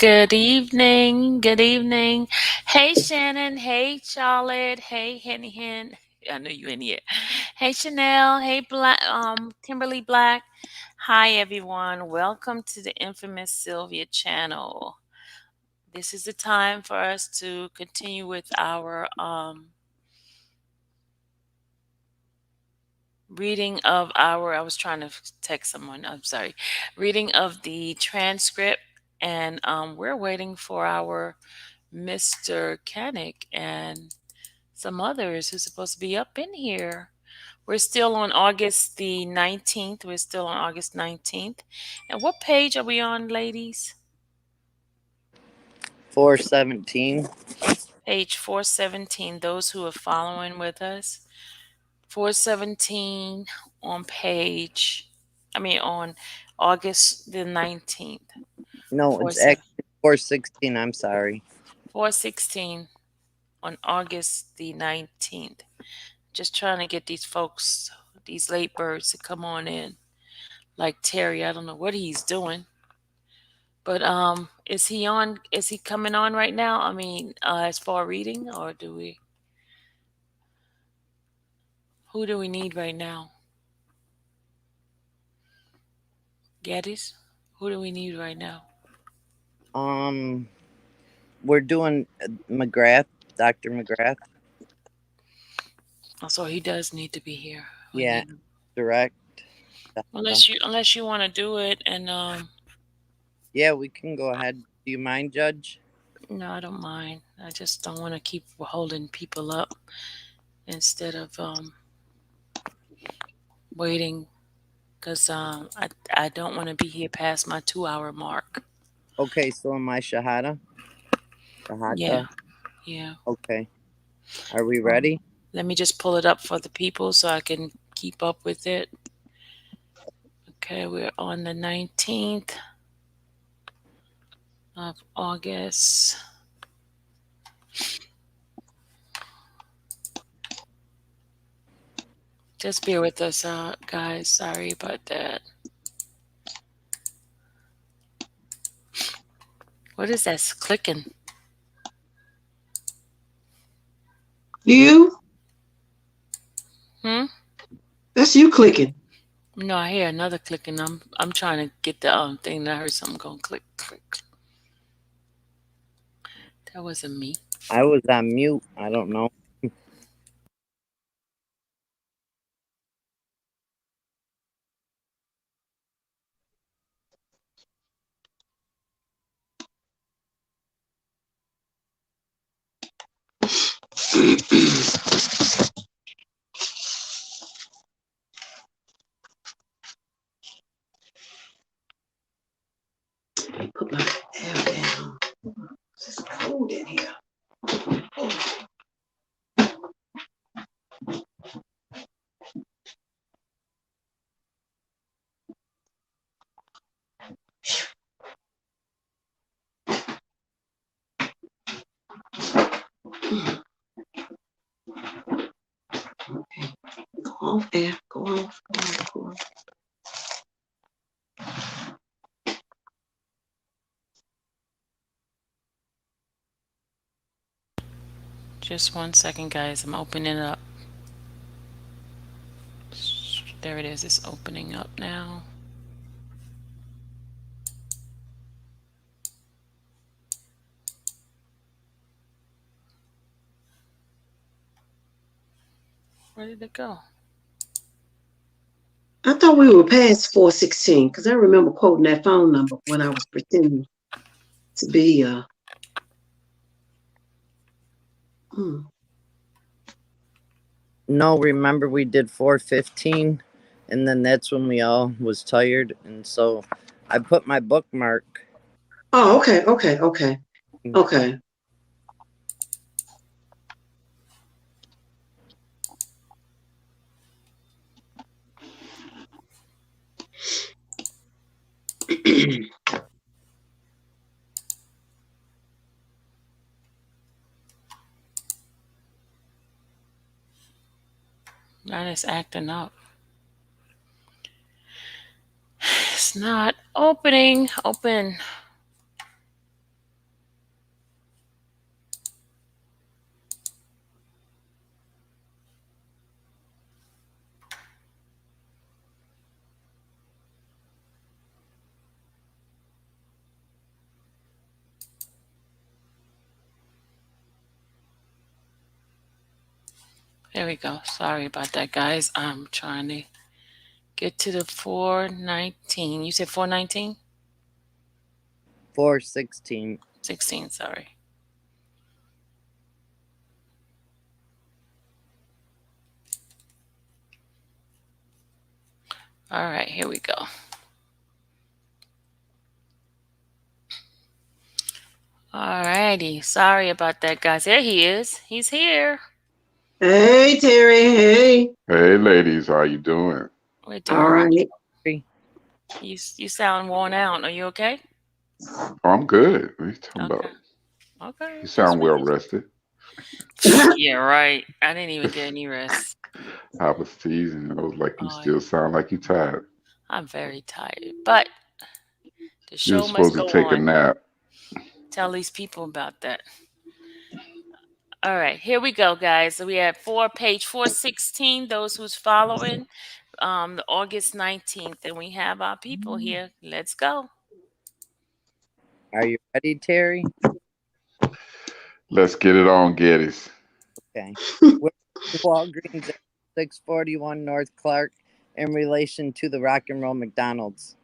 Good evening. Good evening. Hey, Shannon. Hey, Charlotte. Hey, Henny Hen. I know you in here. Hey, Chanel. Hey, Black. Kimberly Black. Hi, everyone. Welcome to the infamous Sylvia channel. This is the time for us to continue with our reading of our. I was trying to text someone. I'm sorry. Reading of the transcript, and we're waiting for our Mr. Kanik and some others who's supposed to be up in here. We're still on August the 19th. We're still on August 19th. And what page are we on, ladies? 417. Page 417. Those who are following with us. 417 on on August the 19th. No, it's actually 416. I'm sorry. 416 on August the 19th. Just trying to get these folks, these late birds, to come on in. Like Terry, I don't know what he's doing, but is he on? Is he coming on right now? As far reading, or do we? Who do we need right now? Geddes? Who do we need right now? We're doing McGrath, Dr. McGrath. Oh, so he does need to be here. Yeah, direct. Unless you want to do it, and yeah, we can go ahead. Do you mind, Judge? no, I don't mind. I just don't want to keep holding people up instead of waiting, because I don't want to be here past my 2 hour mark. Okay, so am I Shahada? Yeah, yeah. Okay. Are we ready? Let me just pull it up for the people so I can keep up with it. Okay, we're on the 19th of August. Just bear with us, guys. Sorry about that. What is that clicking? You? Hmm? That's you clicking. No, I hear another clicking. I'm trying to get the thing. I heard something going click, click. That wasn't me. I was on mute. I don't know. Put my hair down. It's cold in here. Okay. Go off there. Go off. Go off. Go off. Just 1 second, guys. I'm opening it up. There it is. It's opening up now. Where did it go? I thought we were past 416 because I remember quoting that phone number when I was pretending to be No, remember we did 415, and then that's when we all was tired, and so I put my bookmark. Oh, okay. Okay. That is acting up. It's not opening. Open. There we go. Sorry about that, guys. I'm trying to get to the 419. You said 419? 416. 16, sorry. All right, here we go. All righty. Sorry about that, guys. There he is. He's here. Hey, Terry. Hey. Hey, ladies, how you doing? We're All doing well. right. You sound worn out. Are you okay? Oh, I'm good. What are you talking Okay. about? Okay. You Just sound well making rested. sure. Yeah, right. I didn't even get any rest. I was teasing. I was like, you Oh, still sound like you tired. I'm very tired. But the You're show must supposed to go take a on. nap. Tell these people about that. All right, here we go, guys. So we have page 416, those who's following, the August 19th, and we have our people here. Let's go. Are you ready, Terry? Let's get it on, Geddes. Okay. Where is Walgreens at 641 North Clark in relation to the Rock and Roll McDonald's?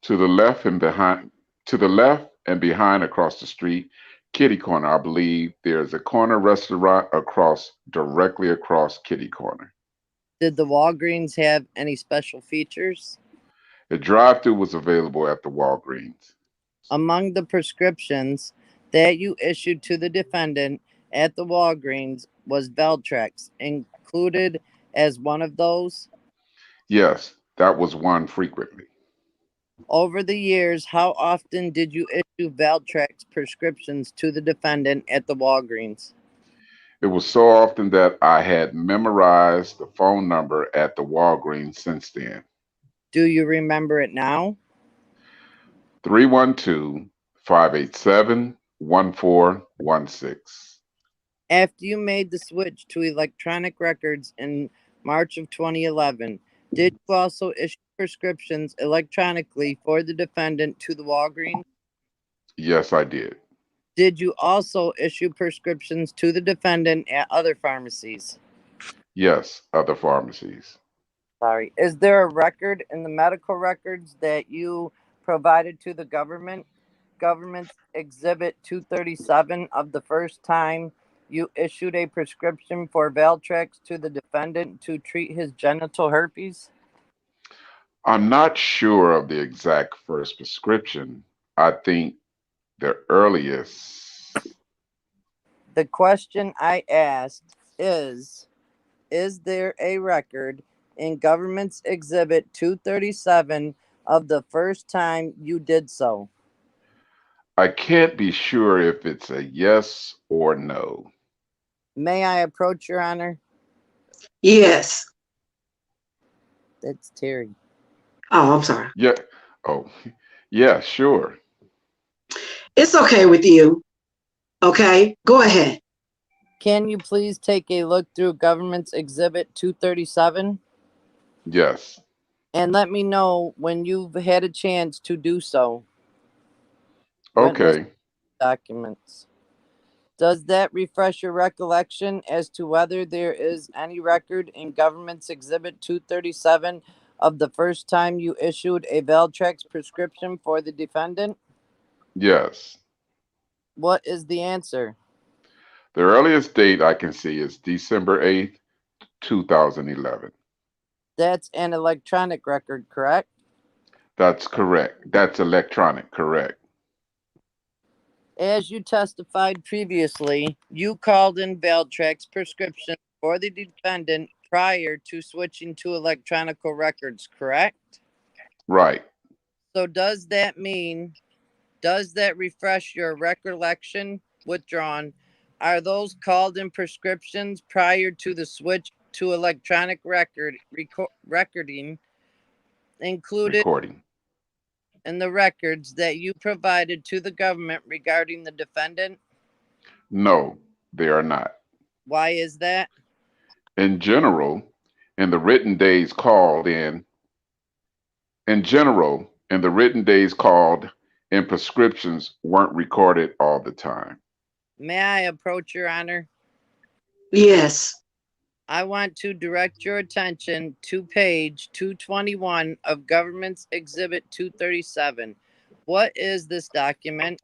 To the left and behind, to the left and behind across the street, Kitty Corner. I believe there's a corner restaurant directly across Kitty Corner. Did the Walgreens have any special features? A drive-through was available at the Walgreens. Among the prescriptions that you issued to the defendant at the Walgreens was Veltrex included as one of those? Yes, that was one frequently. Over the years, how often did you issue Valtrex prescriptions to the defendant at the Walgreens? It was so often that I had memorized the phone number at the Walgreens since then. Do you remember it now? 312-587-1416. After you made the switch to electronic records in March of 2011, did you also issue prescriptions electronically for the defendant to the Walgreens? Yes, I did. Did you also issue prescriptions to the defendant at other pharmacies? Yes, other pharmacies. Sorry. Is there a record in the medical records that you provided to the government's exhibit 237 of the first time you issued a prescription for Valtrex to the defendant to treat his genital herpes? I'm not sure of the exact first prescription. I think the earliest. The question I asked is there a record in government's exhibit 237 of the first time you did so? I can't be sure if it's a yes or no. May I approach, Your Honor? Yes. That's Terry. Oh, I'm sorry. Yeah. Oh, yeah, sure. It's okay with you. Okay. Go ahead. Can you please take a look through government's exhibit 237 Yes. and let me know when you've had a chance to do so? Witness Okay. documents. Does that refresh your recollection as to whether there is any record in government's exhibit 237 of the first time you issued a Valtrex prescription for the defendant? Yes. What is the answer? The earliest date I can see is December 8th, 2011. That's an electronic record, correct? That's correct. That's electronic, correct. As you testified previously, you called in Valtrex prescription for the defendant prior to switching to electronic records, correct? Right. So does that refresh your recollection? Withdrawn. Are those called in prescriptions prior to the switch to electronic recording included Recording. in the records that you provided to the government regarding the defendant? No, they are not. Why is that? In general, in the written days called in general, in the written days called in prescriptions weren't recorded all the time. May I approach, Your Honor? Yes. I want to direct your attention to page 221 of Government's Exhibit 237. What is this document?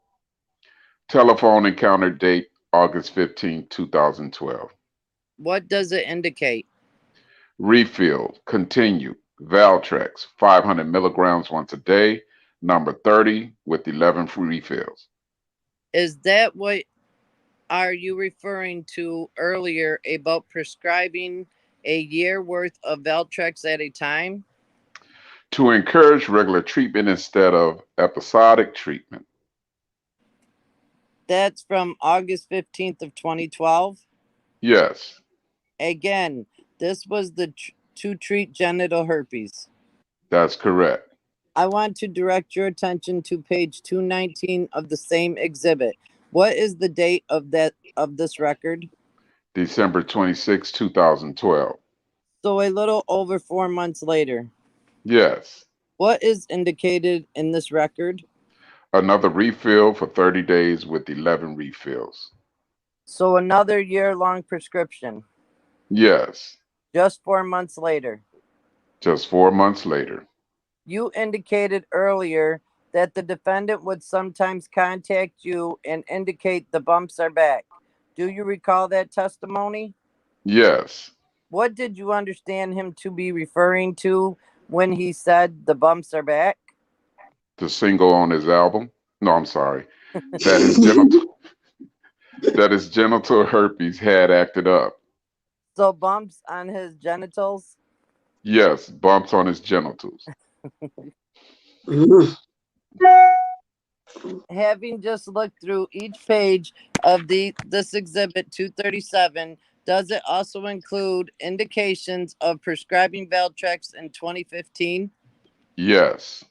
Telephone encounter date August 15, 2012. What does it indicate? Refill, continue, Valtrex, 500 milligrams once a day, number 30 with 11 free refills. Is that what are you referring to earlier about prescribing a year worth of Valtrex at a time? To encourage regular treatment instead of episodic treatment. That's from August 15th of 2012. Yes, Again, this was to treat genital herpes. that's correct. I want to direct your attention to page 219 of the same exhibit. What is the date of this record? December 26, 2012. So a little over 4 months later. Yes. What is indicated in this record? Another refill for 30 days with 11 refills. So another year-long prescription. Yes. Just 4 months later. Just 4 months later. You indicated earlier that the defendant would sometimes contact you and indicate the bumps are back. Do you recall that testimony? Yes. What did you understand him to be referring to when he said the bumps are back? The single on his album. No, I'm sorry. That his genital that his genital herpes had acted up. So bumps on his genitals? Yes, bumps on his genitals. Mhm. Having just looked through each page of this exhibit 237, does it also include indications of prescribing Valtrex in 2015, Yes.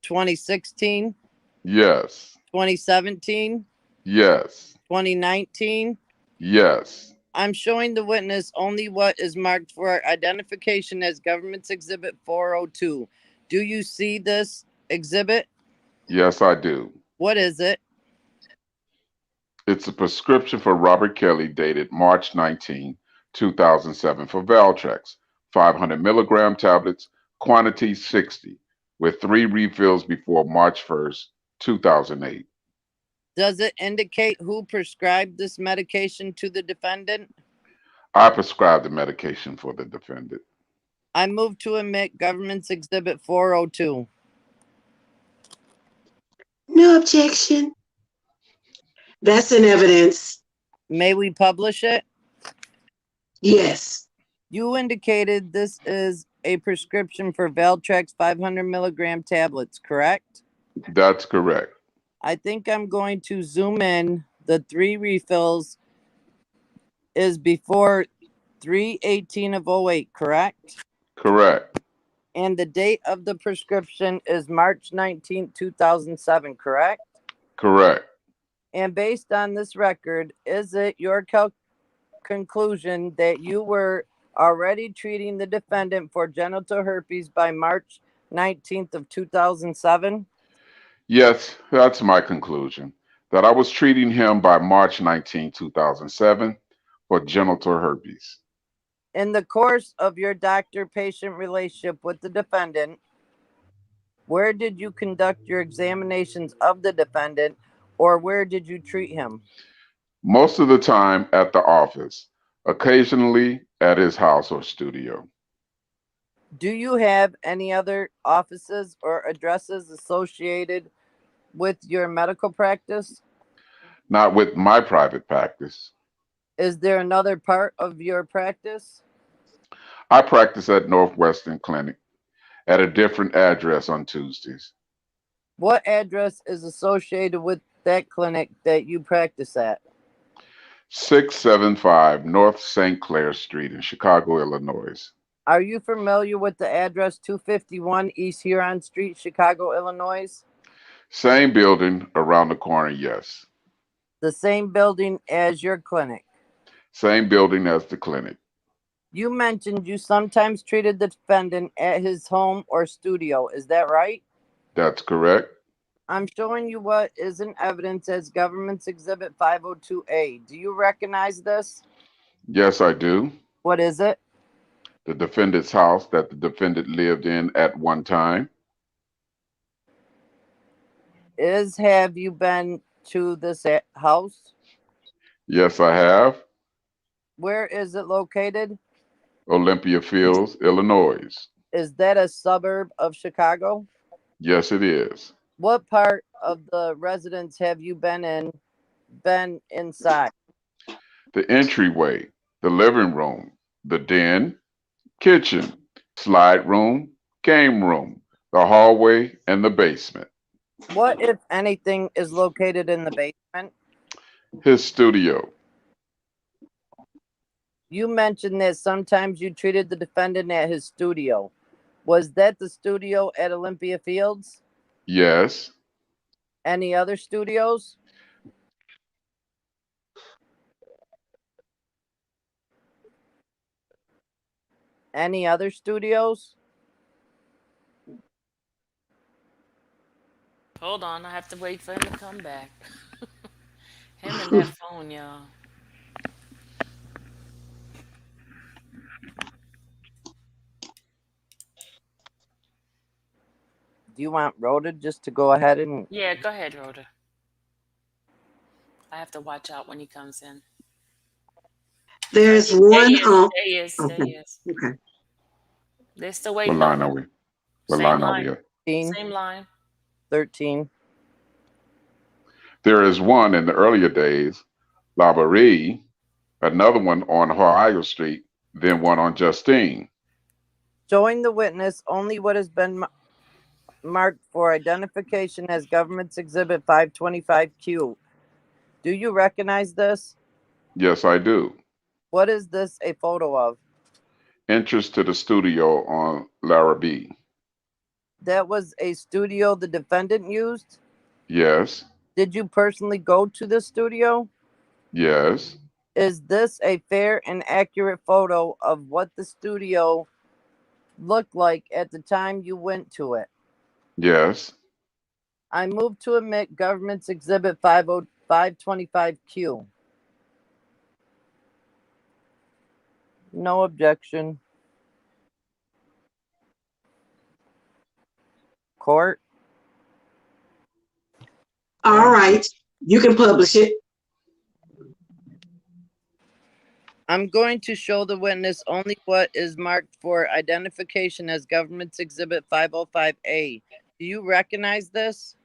2016, Yes. 2017, Yes. 2019? Yes. I'm showing the witness only what is marked for identification as Government's Exhibit 402. Do you see this exhibit? Yes, I do. What is it? It's a prescription for Robert Kelly dated March 19, 2007 for Valtrex, 500 milligram tablets, quantity 60, with 3 refills before March 1st, 2008. Does it indicate who prescribed this medication to the defendant? I prescribed the medication for the defendant. I move to admit Government's Exhibit 402. No objection. That's in evidence. May we publish it? Yes. You indicated this is a prescription for Valtrex 500 milligram tablets, correct? That's correct. I think I'm going to zoom in. The 3 refills is before 3/18 of '08, correct? Correct. And the date of the prescription is March 19th, 2007, correct? Correct. And based on this record, is it your conclusion that you were already treating the defendant for genital herpes by March 19th of 2007? Yes, that's my conclusion. That I was treating him by March 19, 2007 for genital herpes. In the course of your doctor-patient relationship with the defendant, where did you conduct your examinations of the defendant, or where did you treat him? Most of the time at the office, occasionally at his house or studio. Do you have any other offices or addresses associated with your medical practice? Not with my private practice. Is there another part of your practice? I practice at Northwestern Clinic at a different address on Tuesdays. What address is associated with that clinic that you practice at? 675 North St. Clair Street in Chicago, Illinois. Are you familiar with the address 251 East Huron Street, Chicago, Illinois? Same building around the corner, yes. The same building as your clinic. Same building as the clinic. You mentioned you sometimes treated the defendant at his home or studio. Is that right? That's correct. I'm showing you what is in evidence as Government's Exhibit 502A. Do you recognize this? Yes, I do. What is it? The defendant's house that the defendant lived in at one time. Have you been to this house? Yes, I have. Where is it located? Olympia Fields, Illinois. Is that a suburb of Chicago? Yes, it is. What part of the residence have you been inside? The entryway, the living room, the den, kitchen, slide room, game room, the hallway, and the basement. What, if anything, is located in the basement? His studio. You mentioned that sometimes you treated the defendant at his studio. Was that the studio at Olympia Fields? Yes. Any other studios? Any other studios? Hold on, I have to wait for him to come back. Him and that phone, y'all. Do you want Rhoda just to go ahead and Yeah, go ahead, Rhoda. I have to watch out when he comes in. There's There he one is. on. There he is. There he Okay. is. Okay. They're still What waiting on line him. are we? What Same line are we line. at? 13? Same line. 13. There is one in the earlier days, La Barrie, another one on Ohio Street, then one on Justine. Showing the witness only what has been marked for identification as Government's Exhibit 525Q. Do you recognize this? Yes, I do. What is this a photo of? Entrance to the studio on Larrabee. That was a studio the defendant used? Yes, Did you personally go to the studio? yes, Is this a fair and accurate photo of what the studio looked like at the time you went to it? yes. I move to admit Government's Exhibit 525Q. No objection. Court. All right. You can publish it. I'm going to show the witness only what is marked for identification as Government's Exhibit 505A. Do you recognize this?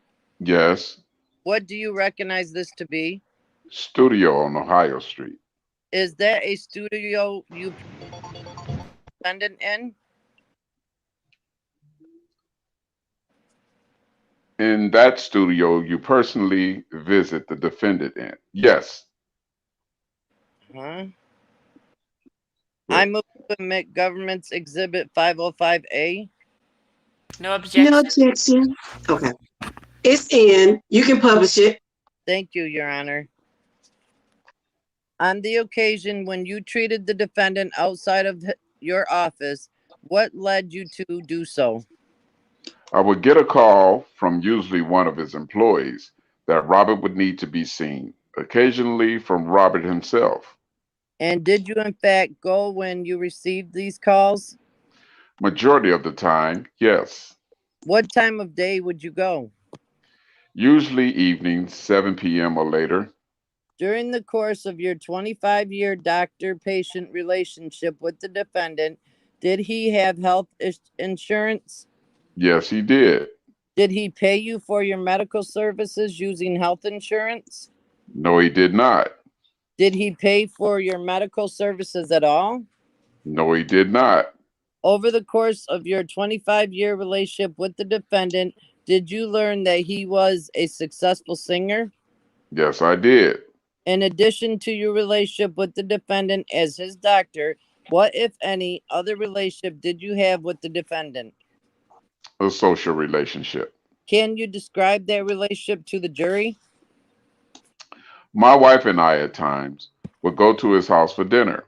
Yes. What do you recognize this to be? Studio on Ohio Street. Is that a studio you defendant in? In that studio, you personally visit the defendant in. Yes. Huh? I What? move to admit Government's Exhibit 505A. No No objection. objection. Okay. It's in. You can publish it. Thank you, Your Honor. On the occasion when you treated the defendant outside of your office, what led you to do so? I would get a call from usually one of his employees that Robert would need to be seen, occasionally from Robert himself. And did you, in fact, go when you received these calls? Majority of the time, yes. What time of day would you go? Usually evening, 7 p.m. or later. During the course of your 25-year doctor-patient relationship with the defendant, did he have health insurance? Yes, he did. Did he pay you for your medical services using health insurance? No, he did not. Did he pay for your medical services at all? No, he did not. Over the course of your 25-year relationship with the defendant, did you learn that he was a successful singer? Yes, I did. In addition to your relationship with the defendant as his doctor, what, if any, other relationship did you have with the defendant? A social relationship. Can you describe that relationship to the jury? My wife and I, at times, would go to his house for dinner,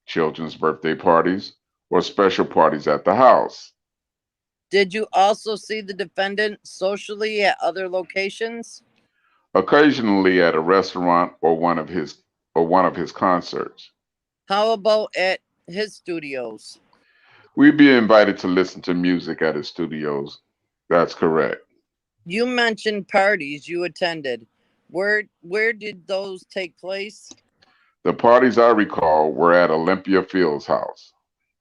children's birthday parties, or special parties at the house. Did you also see the defendant socially at other locations? Occasionally at a restaurant or one of his concerts. How about at his studios? We'd be invited to listen to music at his studios. That's correct. You mentioned parties you attended. Where did those take place? The parties I recall were at Olympia Field's house.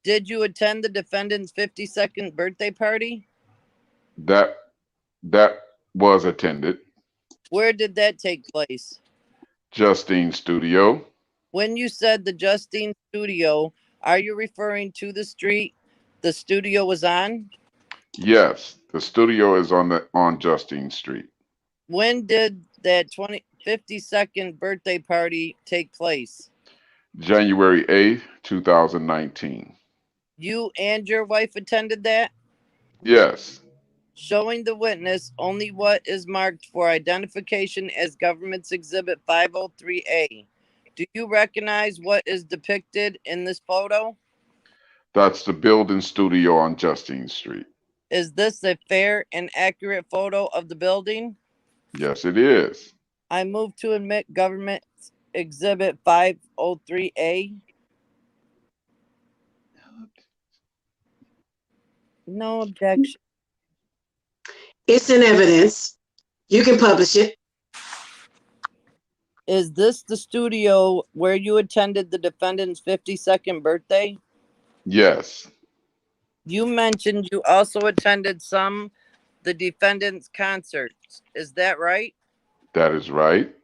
Did you attend the defendant's 52nd birthday party? That that was attended. Where did that take place? Justine Studio. When you said the Justine studio, are you referring to the street the studio was on? Yes, the studio is on Justine Street. When did that 52nd birthday party take place? January 8th, 2019. You and your wife attended that? Yes, Showing the witness only what is marked for identification as Government's Exhibit 503A. Do you recognize what is depicted in this photo? that's the building studio on Justine Street. Is this a fair and accurate photo of the building? Yes, it is. I move to admit Government Exhibit 503A. No objection. It's in evidence. You can publish it. Is this the studio where you attended the defendant's 52nd birthday? Yes, You mentioned you also attended the defendant's concerts. Is that right? that is right.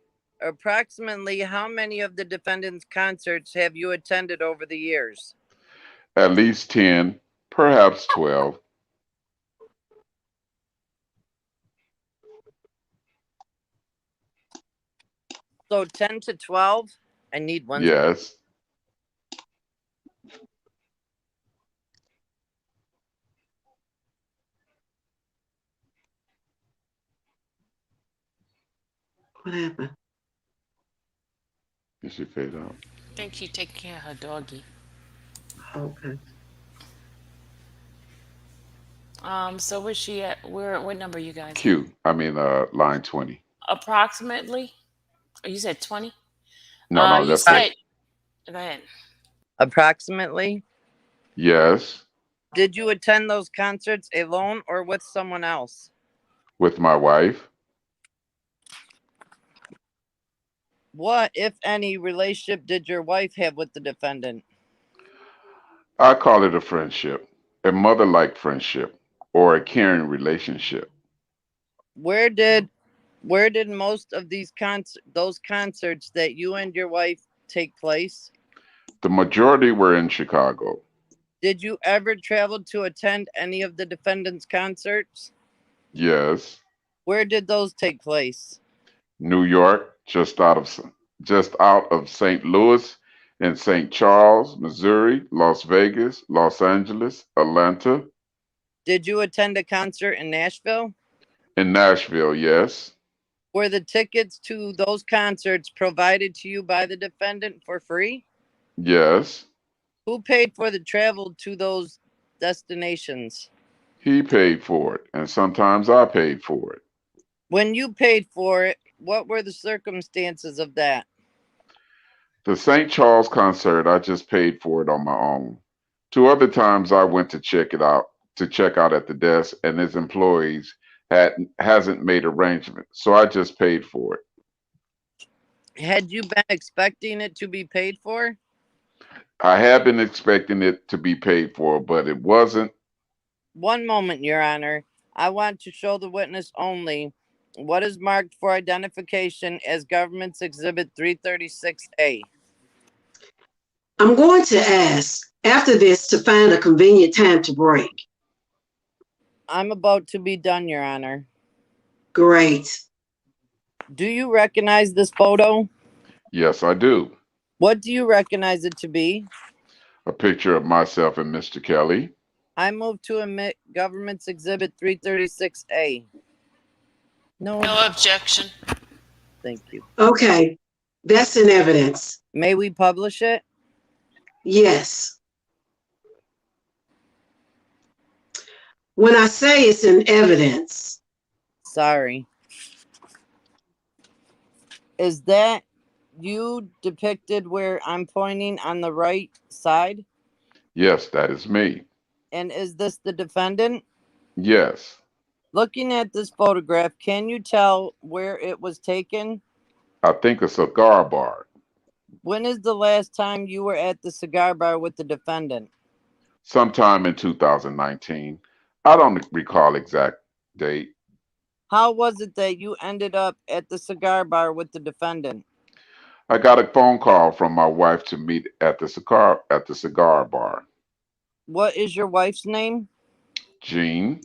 Approximately how many of the defendant's concerts have you attended over the years? At least 10, perhaps 12. So 10 to 12? I need one. Yes. What happened? Did she fade out? I think she take care of her doggy. Okay. So where's she at? What number you guys at? Line 20. Approximately? Oh, you said 20? No, no, You that's said, it. go ahead. Approximately. Yes, Did you attend those concerts alone or with someone else? with my wife. What, if any, relationship did your wife have with the defendant? I call it a friendship, a mother like friendship, or a caring relationship. Where did most of those concerts that you and your wife take place? The majority were in Chicago. Did you ever travel to attend any of the defendant's concerts? Yes, Where did those take place? New York, just out of St. Louis, and St. Charles, Missouri, Las Vegas, Los Angeles, Atlanta, Did you attend a concert in Nashville? in Nashville. Yes, Were the tickets to those concerts provided to you by the defendant for free? yes. Who paid for the travel to those destinations? He paid for it, and sometimes I paid for it. When you paid for it, what were the circumstances of that? The St. Charles concert, I just paid for it on my own. Two other times I went to check out at the desk, and his employees hasn't made arrangements, so I just paid for it. Had you been expecting it to be paid for? I had been expecting it to be paid for, but it wasn't. One moment, Your Honor. I want to show the witness only what is marked for identification as Government's Exhibit 336A. I'm going to ask after this to find a convenient time to break. I'm about to be done, Your Honor. Great. Do you recognize this photo? Yes, I do. What do you recognize it to be? A picture of myself and Mr. Kelly. I move to admit Government's Exhibit 336A. No, No objection. thank you. Okay. That's in evidence. May we publish it? Yes. When I say it's in evidence, Sorry. Is that you depicted where I'm pointing on the right side? Yes, that is me. And is this the defendant? Yes. Looking at this photograph, can you tell where it was taken? I think a cigar bar. When is the last time you were at the cigar bar with the defendant? Sometime in 2019. I don't recall exact date. How was it that you ended up at the cigar bar with the defendant? I got a phone call from my wife to meet at the cigar bar. What is your wife's name? Jean.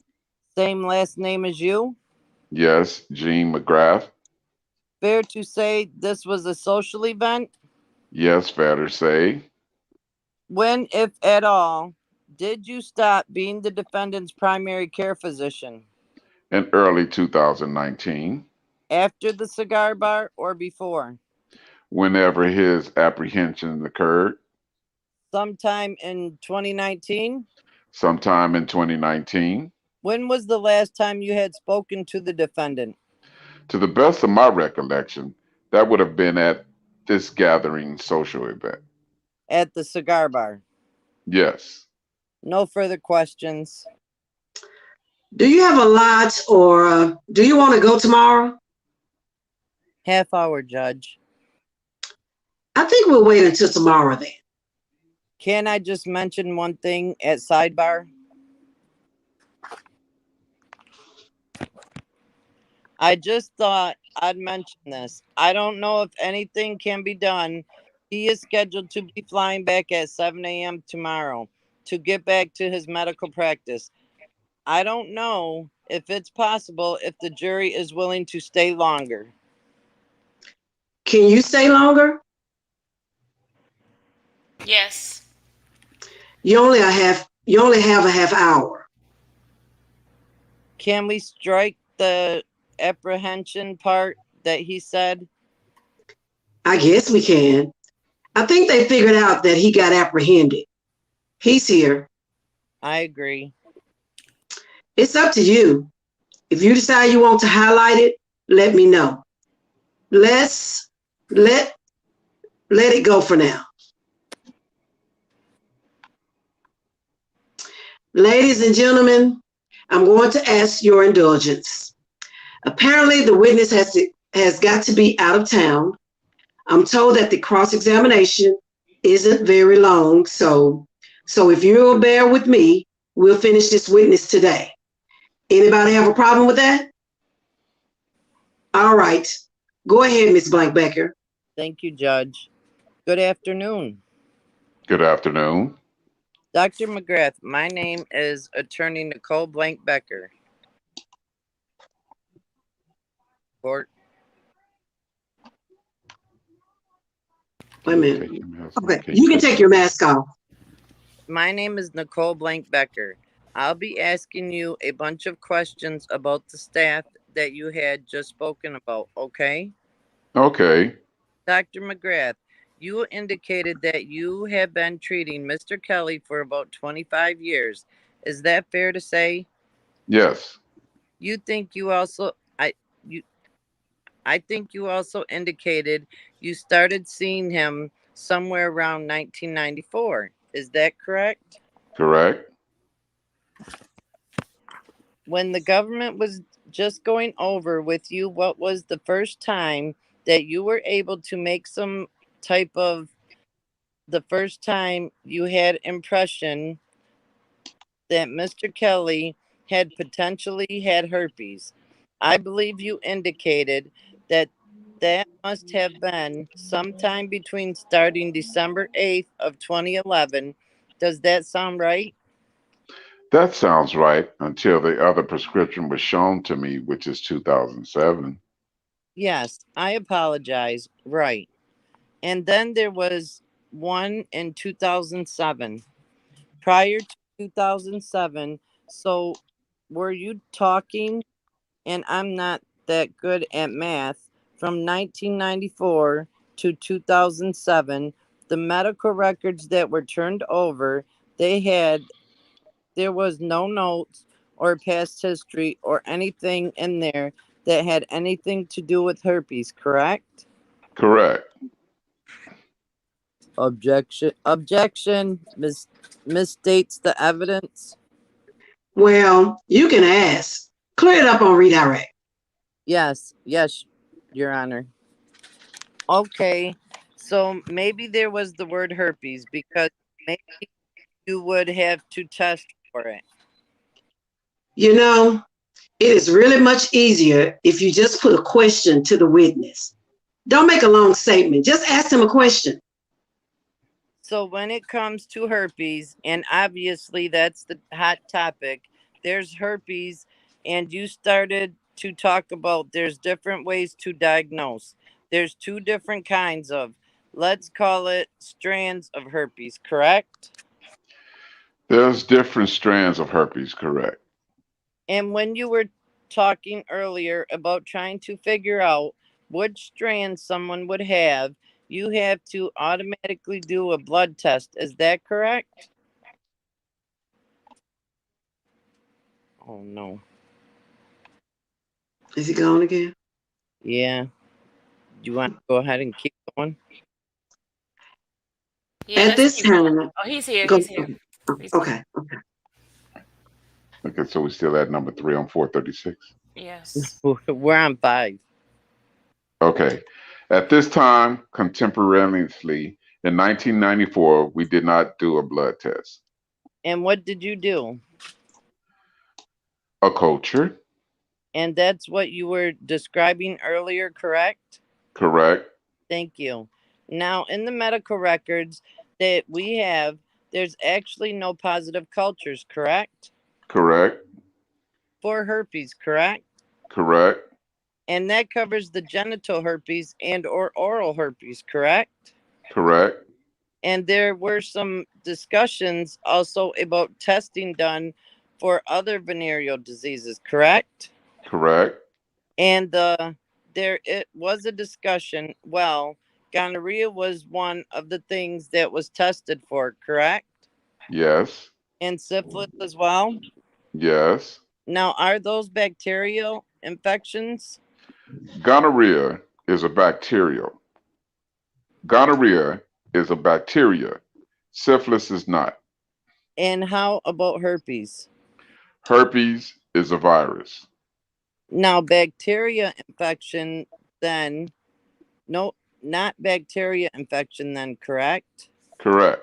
Same last name as you? Yes, Jean McGrath. Fair to say this was a social event? Yes, fair to say. When, if at all, did you stop being the defendant's primary care physician? In early 2019, After the cigar bar or before? whenever his apprehension occurred, Sometime in 2019? sometime in 2019. When was the last time you had spoken to the defendant? To the best of my recollection, that would have been at this gathering social event. At the cigar bar. Yes. No further questions. Do you have a lot, or do you want to go tomorrow? Half hour, Judge. I think we'll wait until tomorrow then. Can I just mention one thing at sidebar? I just thought I'd mention this. I don't know if anything can be done. He is scheduled to be flying back at 7 a.m. tomorrow to get back to his medical practice. I don't know if it's possible if the jury is willing to stay longer. Can you stay longer? Yes. You only have a half hour. Can we strike the apprehension part that he said? I guess we can. I think they figured out that he got apprehended. He's here. I agree. It's up to you. If you decide you want to highlight it, let me know. Let's let let it go for now. Ladies and gentlemen, I'm going to ask your indulgence. Apparently, the witness has got to be out of town. I'm told that the cross-examination isn't very long, so if you'll bear with me, we'll finish this witness today. Anybody have a problem with that? All right. Go ahead, Miss Blankbecker. Thank you, Judge. Good afternoon. Good afternoon. Dr. McGrath, my name is Attorney Nicole Blankbecker. Court. Wait a minute. Take your mask off. Okay, Can you you can take take your mask off. My name is Nicole Blankbecker. I'll be asking you a bunch of questions about the staff that you had just spoken about, okay? Okay. Dr. McGrath, you indicated that you have been treating Mr. Kelly for about 25 years. Is that fair to say? Yes. You think you also you I think you also indicated you started seeing him somewhere around 1994. Is that correct? Correct. When the government was just going over with you, what was the first time that you were able to make some type of the first time you had impression that Mr. Kelly had potentially had herpes? I believe you indicated that that must have been sometime between starting December 8th of 2011. Does that sound right? That sounds right until the other prescription was shown to me, which is 2007. Yes, I apologize. Right. And then there was one in 2007. Prior to 2007, so were you talking, and I'm not that good at math, from 1994 to 2007, the medical records that were turned over, they had, there was no notes or past history or anything in there that had anything to do with herpes, correct? Correct. Objection misstates the evidence. Well, you can ask. Clear it up on redirect. Yes, Your Honor. Okay, so maybe there was the word herpes because maybe you would have to test for it. You know, it is really much easier if you just put a question to the witness. Don't make a long statement. Just ask them a question. So when it comes to herpes, and obviously that's the hot topic, there's herpes, and you started to talk about there's different ways to diagnose. There's two different kinds of, let's call it strands of herpes, correct? There's different strands of herpes, correct? And when you were talking earlier about trying to figure out which strand someone would have, you have to automatically do a blood test. Is that correct? Oh no. Is he gone again? Yeah. Do you want to go ahead and keep going? Yeah, At let's this keep going. time, Oh, he's here. go. He's here. He's here. Okay. Okay, so we still at number 3 on 436. Yes. We're on five. Okay. At this time, contemporaneously, in 1994, we did not do a blood test. And what did you do? A culture, And that's what you were describing earlier, correct? correct, Thank you. Now, in the medical records that we have, there's actually no positive cultures, correct? correct, For herpes, correct? correct, And that covers the genital herpes and or oral herpes, correct? correct, And there were some discussions also about testing done for other venereal diseases, correct? correct, And there it was a discussion. Well, gonorrhea was one of the things that was tested for, correct? yes, And syphilis as well. yes. Now, are those bacterial infections? Gonorrhea is a bacterial. Gonorrhea is a bacteria. Syphilis is not. And how about herpes? Herpes is a virus. Now, bacteria infection, then, no, not bacteria infection, then, correct? Correct.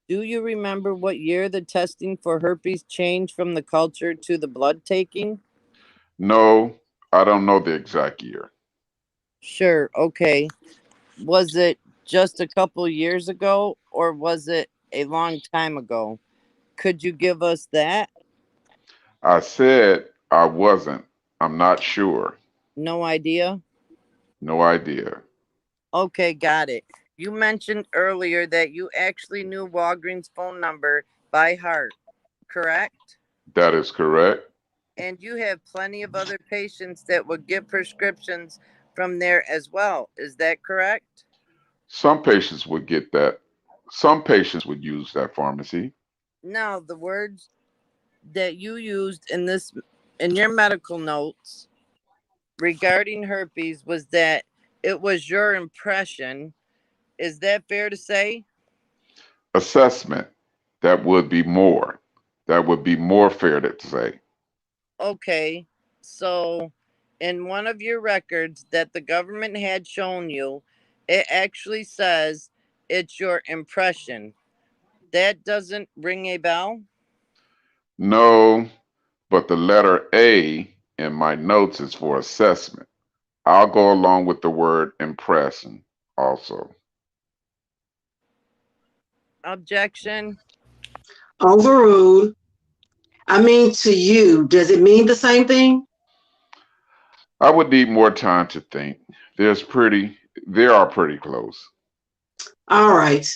Do you remember what year the testing for herpes changed from the culture to the blood taking? No, I don't know the exact year. Sure, okay. Was it just a couple years ago or was it a long time ago? Could you give us that? I said I wasn't. I'm not sure. No idea? No idea. Okay, got it. You mentioned earlier that you actually knew Walgreens' phone number by heart, correct? That is correct. And you have plenty of other patients that would get prescriptions from there as well. Is that correct? Some patients would get that. Some patients would use that pharmacy. Now, the words that you used in your medical notes regarding herpes was that it was your impression. Is that fair to say? Assessment. That would be more. That would be more fair to say. Okay, so in one of your records that the government had shown you, it actually says it's your impression. That doesn't ring a bell? No, but the letter A in my notes is for assessment. I'll go along with the word impression also. Objection. Overruled. I mean, to you, does it mean the same thing? I would need more time to think. They are pretty close. All right.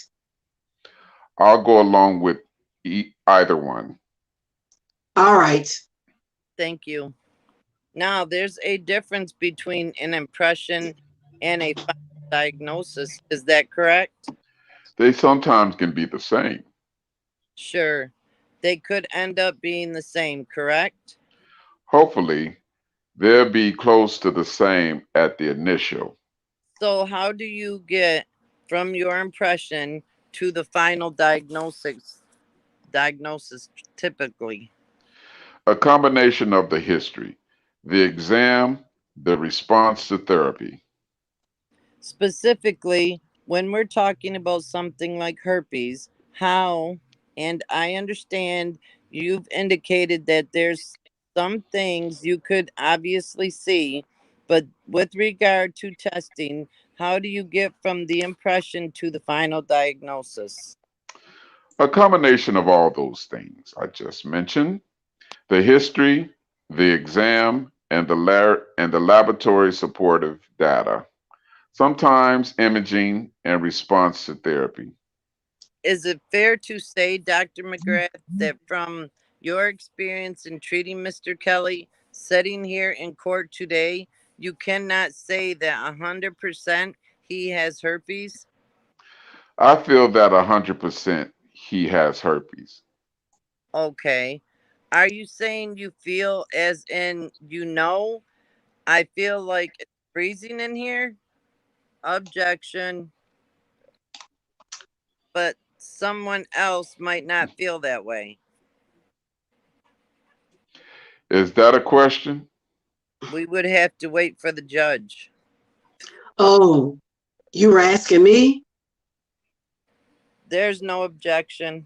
I'll go along with either one. All right. Thank you. Now, there's a difference between an impression and a final diagnosis. Is that correct? They sometimes can be the same. Sure. They could end up being the same, correct? Hopefully, they'll be close to the same at the initial. So, how do you get from your impression to the final diagnosis typically? A combination of the history, the exam, the response to therapy. Specifically, when we're talking about something like herpes, how, and I understand you've indicated that there's some things you could obviously see, but with regard to testing, how do you get from the impression to the final diagnosis? A combination of all those things I just mentioned, the history, the exam, and the laboratory supportive data. Sometimes imaging and response to therapy. Is it fair to say, Dr. McGrath, that from your experience in treating Mr. Kelly, sitting here in court today, you cannot say that 100% he has herpes? I feel that 100% he has herpes. Okay. Are you saying you feel as in you know? I feel like it's freezing in here. Objection. But someone else might not feel that way. Is that a question? We would have to wait for the judge. Oh, you were asking me? There's no objection.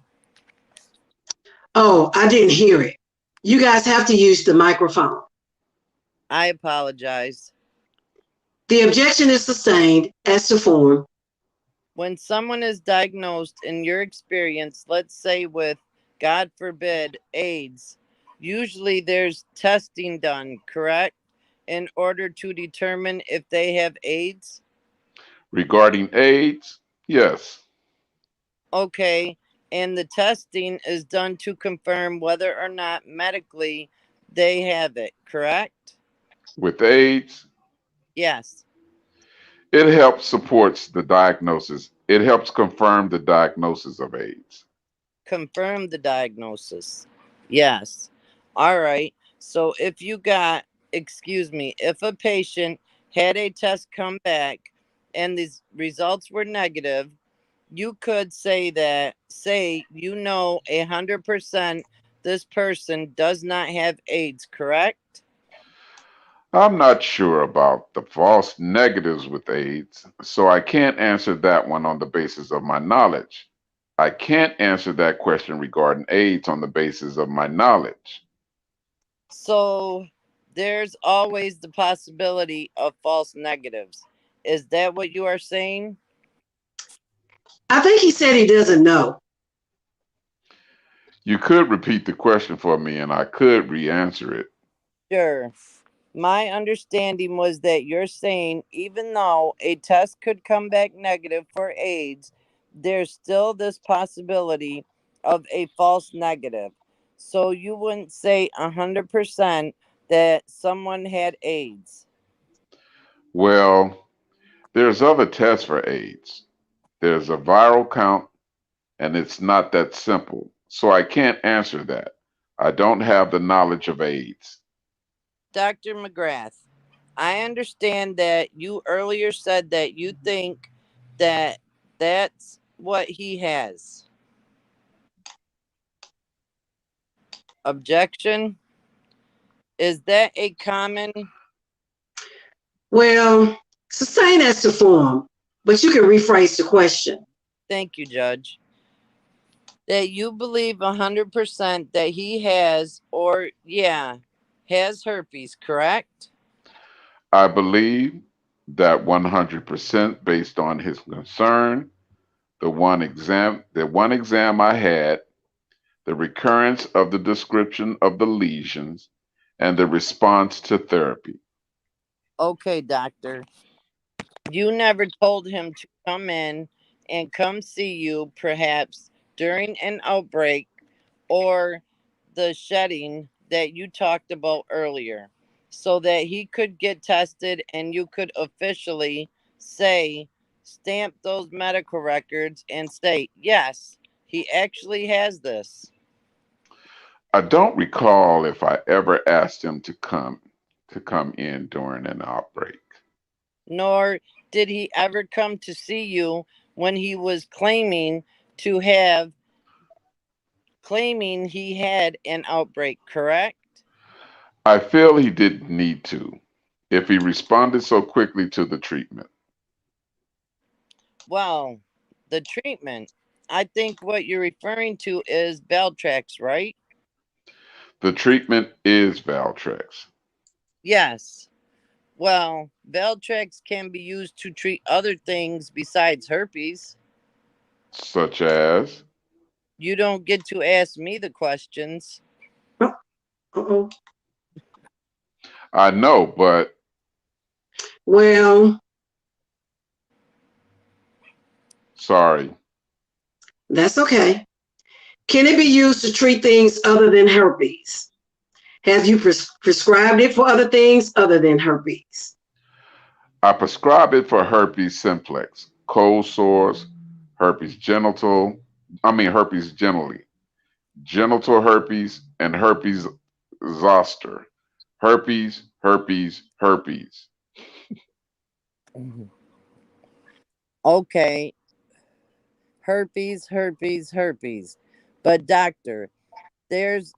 Oh, I didn't hear it. You guys have to use the microphone. I apologize. The objection is sustained as to form. When someone is diagnosed, in your experience, let's say with, God forbid, AIDS, usually there's testing done, correct? In order to determine if they have AIDS? Regarding AIDS, yes. Okay. And the testing is done to confirm whether or not medically they have it, correct? With AIDS, Yes. it helps supports the diagnosis. It helps confirm the diagnosis of AIDS. Confirm the diagnosis. Yes. All right. So if you got, excuse me, if a patient had a test come back and these results were negative, you could say that, say, 100% this person does not have AIDS, correct? I'm not sure about the false negatives with AIDS, so I can't answer that one on the basis of my knowledge. I can't answer that question regarding AIDS on the basis of my knowledge. So there's always the possibility of false negatives. Is that what you are saying? I think he said he doesn't know. You could repeat the question for me and I could re answer it. Sure. My understanding was that you're saying even though a test could come back negative for AIDS, there's still this possibility of a false negative. So you wouldn't say 100% that someone had AIDS. Well, there's other tests for AIDS. There's a viral count, and it's not that simple. So I can't answer that. I don't have the knowledge of AIDS. Dr. McGrath, I understand that you earlier said that you think that that's what he has. Objection? Is that a common? Well, sustain as to form, but you can rephrase the question. Thank you, Judge. That you believe 100% that he has, or yeah, has herpes, correct? I believe that 100% based on his concern, the one exam I had, the recurrence of the description of the lesions, and the response to therapy. Okay, doctor. You never told him to come in and come see you, perhaps during an outbreak or the shedding that you talked about earlier, so that he could get tested and you could officially say, stamp those medical records and say, yes, he actually has this. I don't recall if I ever asked him to come in during an outbreak. Nor did he ever come to see you when he was claiming he had an outbreak, correct? I feel he didn't need to if he responded so quickly to the treatment. Well, the treatment. I think what you're referring to is Valtrex, right? The treatment is Valtrex, Yes. Well, Valtrex can be used to treat other things besides herpes. such as You don't get to ask me the questions. Oh, uh-oh. I know, but Well, sorry. that's okay. Can it be used to treat things other than herpes? Have you prescribed it for other things other than herpes? I prescribe it for herpes simplex, cold sores, herpes genital, herpes genitally, genital herpes, and herpes zoster. Herpes, herpes, herpes. Okay, herpes, herpes, herpes. But doctor, there's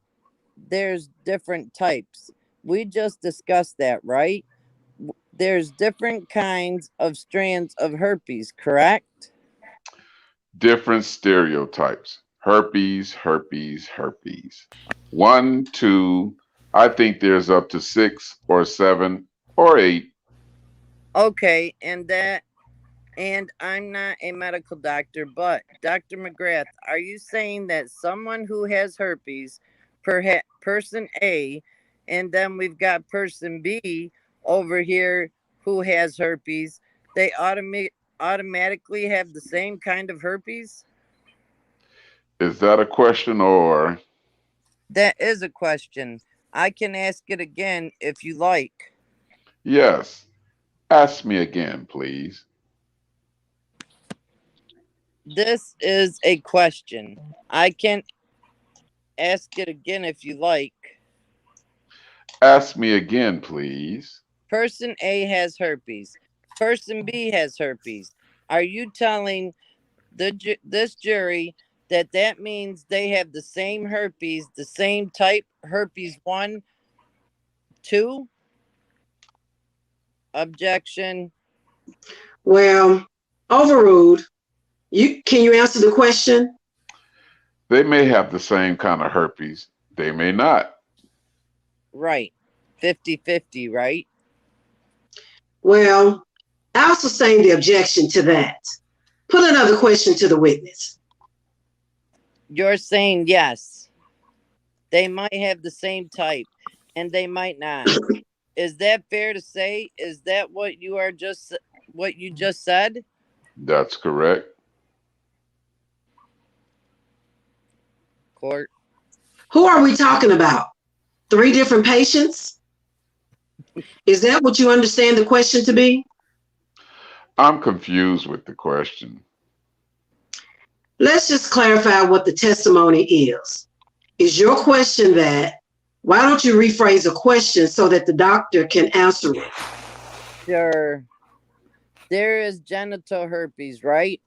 different types. We just discussed that, right? There's different kinds of strands of herpes, correct? Different stereotypes. Herpes, herpes, herpes. One, two, I think there's up to six or seven or eight. Okay, and I'm not a medical doctor, but Dr. McGrath, are you saying that someone who has herpes, perhaps person A, and then we've got person B over here who has herpes, they automatically have the same kind of herpes? Is that a question or That is a question. I can ask it again if you like. yes? Ask me again, please. This is a question. I can ask it again if you like. Ask me again, please. Person A has herpes. Person B has herpes. Are you telling this jury that that means they have the same herpes, the same type, herpes 1, 2? Objection. Well, overruled. Can you answer the question? They may have the same kind of herpes. They may not. Right. 50-50, right? Well, I'll sustain the objection to that. Put another question to the witness. You're saying yes. They might have the same type and they might not. Is that fair to say? Is that what you just said? That's correct. Court. Who are we talking about? Three different patients? Is that what you understand the question to be? I'm confused with the question. Let's just clarify what the testimony is. Is your question that, why don't you rephrase a question so that the doctor can answer it? Sure. There is genital herpes, right?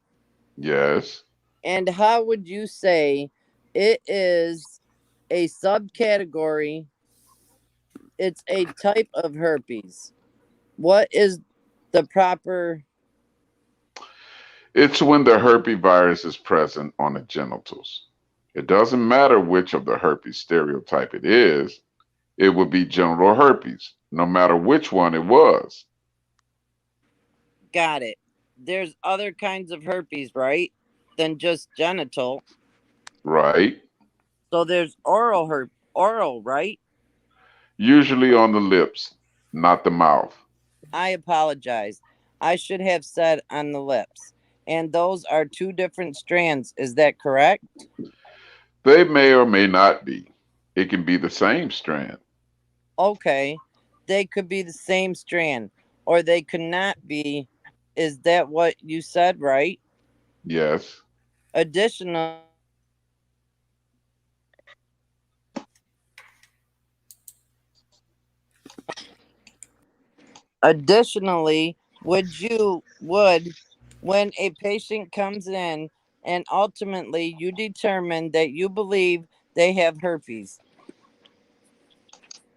Yes. And how would you say it is a subcategory? It's a type of herpes. What is the proper? It's when the herpes virus is present on the genitals. It doesn't matter which of the herpes stereotype it is, it would be genital herpes, no matter which one it was. Got it. There's other kinds of herpes, right? Than just genital. Right? So there's oral, right? Usually on the lips, not the mouth. I apologize. I should have said on the lips. And those are two different strands. Is that correct? They may or may not be. It can be the same strand. Okay. They could be the same strand or they could not be. Is that what you said, right? Yes. Additionally, additionally, would When a patient comes in and ultimately you determine that you believe they have herpes,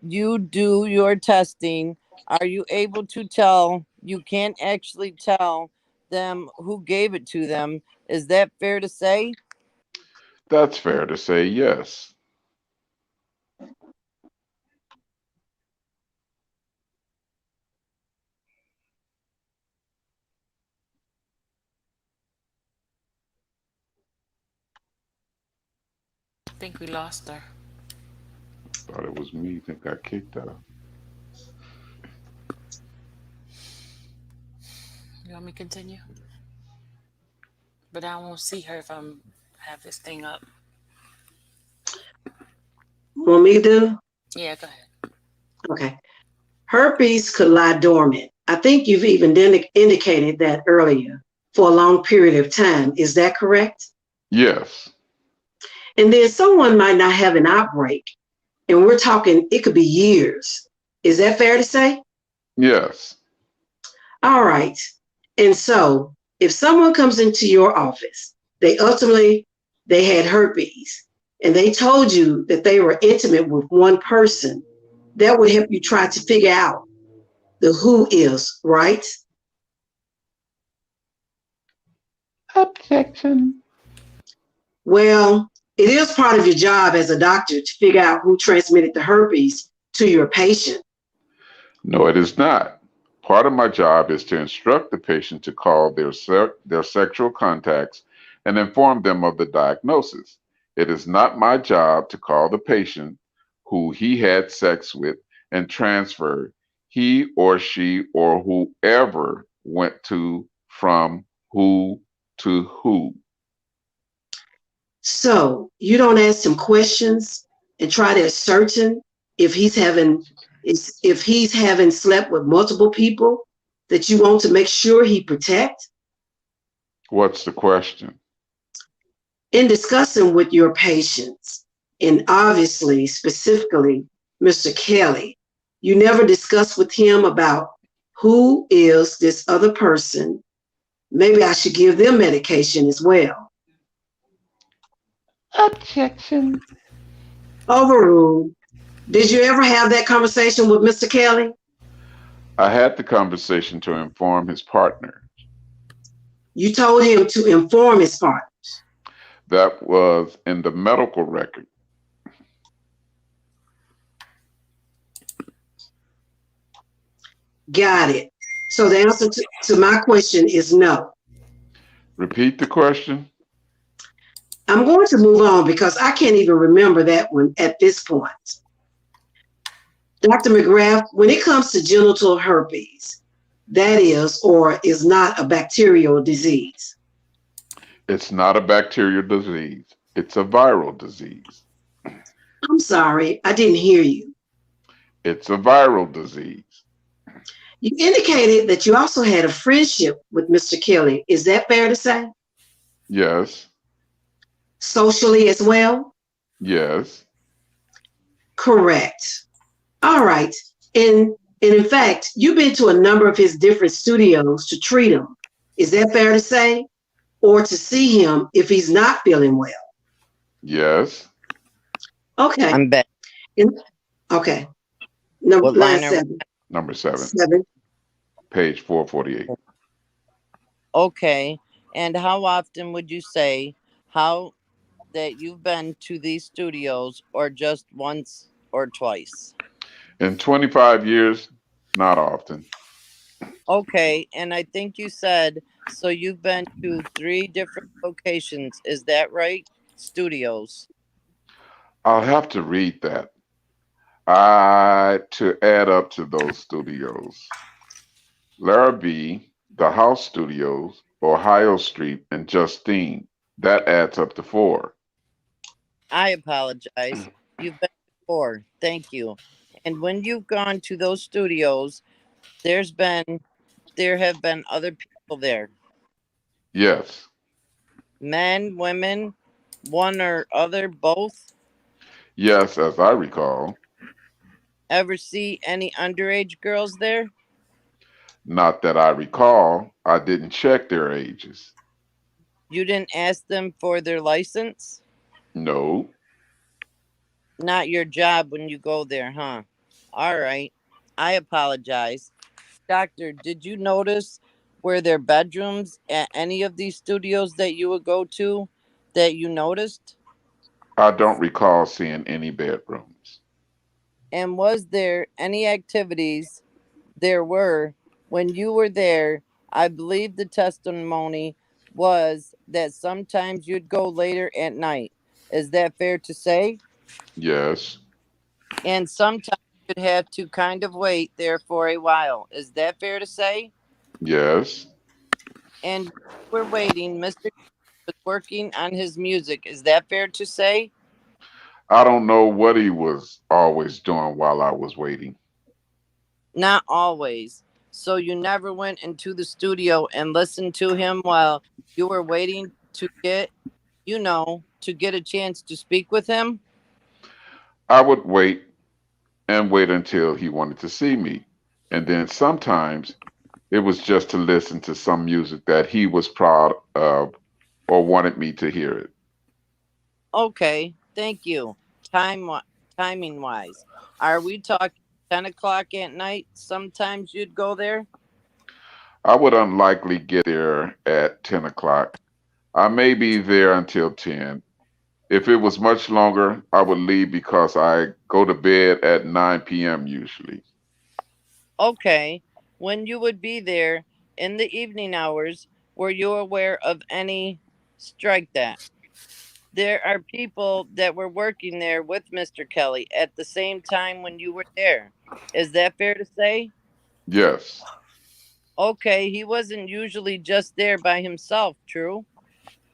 you do your testing. Are you able to tell? You can't actually tell them who gave it to them. Is that fair to say? That's fair to say, yes. I think we lost her. Thought it was me that got kicked out. You want me to continue? But I won't see her if I'm have this thing up. Want me to do? Yeah, go ahead. Okay. Herpes could lie dormant. I think you've even indicated that earlier for a long period of time. Is that correct? Yes, And then someone might not have an outbreak, and we're talking, it could be years. Is that fair to say? yes. All right. And so if someone comes into your office, they had herpes and they told you that they were intimate with one person, that would help you try to figure out the who is, right? Objection. Well, it is part of your job as a doctor to figure out who transmitted the herpes to your patient. No, it is not. Part of my job is to instruct the patient to call their sexual contacts and inform them of the diagnosis. It is not my job to call the patient who he had sex with and transfer he or she or whoever went to from who to who. So you don't ask him questions and try to ascertain if he's having slept with multiple people that you want to make sure he protect. What's the question? In discussing with your patients, and obviously specifically Mr. Kelly, you never discuss with him about who is this other person. Maybe I should give them medication as well. Objection. Overruled. Did you ever have that conversation with Mr. Kelly? I had the conversation to inform his partner. You told him to inform his partner. That was in the medical record. Got it. So the answer to my question is no. Repeat the question. I'm going to move on because I can't even remember that one at this point. Dr. McGrath, when it comes to genital herpes, that is or is not a bacterial disease. It's not a bacterial disease, it's a viral disease. I'm sorry, I didn't hear you. It's a viral disease. You indicated that you also had a friendship with Mr. Kelly. Is that fair to say? Yes, Socially as well? yes, Correct. All right. And in fact, you've been to a number of his different studios to treat him. Is that fair to say? Or to see him if he's not feeling well? yes. Okay. I'm back. Okay. Number What line line are we? seven. Number 7, 7. page 448. Okay. And how often would you say how that you've been to these studios, or just once or twice? In 25 years, not often. Okay. And I think you said so you've been to three different locations. Is that right? Studios. I'll have to read that. I to add up to those studios. Larrabee, the House Studios, Ohio Street, and Justine. That adds up to 4. I apologize. You've been before. Thank you. And when you've gone to those studios, there's been there have been other people there. Yes, Men, women, one or other, both. yes, as I recall. Ever see any underage girls there? Not that I recall. I didn't check their ages. You didn't ask them for their license? No, Not your job when you go there, huh? All right. I apologize. Doctor, did you notice were there bedrooms at any of these studios that you would go to that you noticed? I don't recall seeing any bedrooms. And was there any activities there were when you were there? I believe the testimony was that sometimes you'd go later at night. Is that fair to say? Yes, And sometimes you'd have to kind of wait there for a while. Is that fair to say? yes. And when you were waiting, Mr. was working on his music. Is that fair to say? I don't know what he was always doing while I was waiting. Not always. So you never went into the studio and listened to him while you were waiting to get, to get a chance to speak with him? I would wait and wait until he wanted to see me. And then sometimes it was just to listen to some music that he was proud of or wanted me to hear it. Okay, thank you. Timing wise, are we talking 10 o'clock at night? Sometimes you'd go there. I would unlikely get there at 10 o'clock. I may be there until 10. If it was much longer, I would leave because I go to bed at 9 p.m. usually. Okay, when you would be there in the evening hours, were you aware of any strike that? There are people that were working there with Mr. Kelly at the same time when you were there. Is that fair to say? Yes, Okay, he wasn't usually just there by himself, true?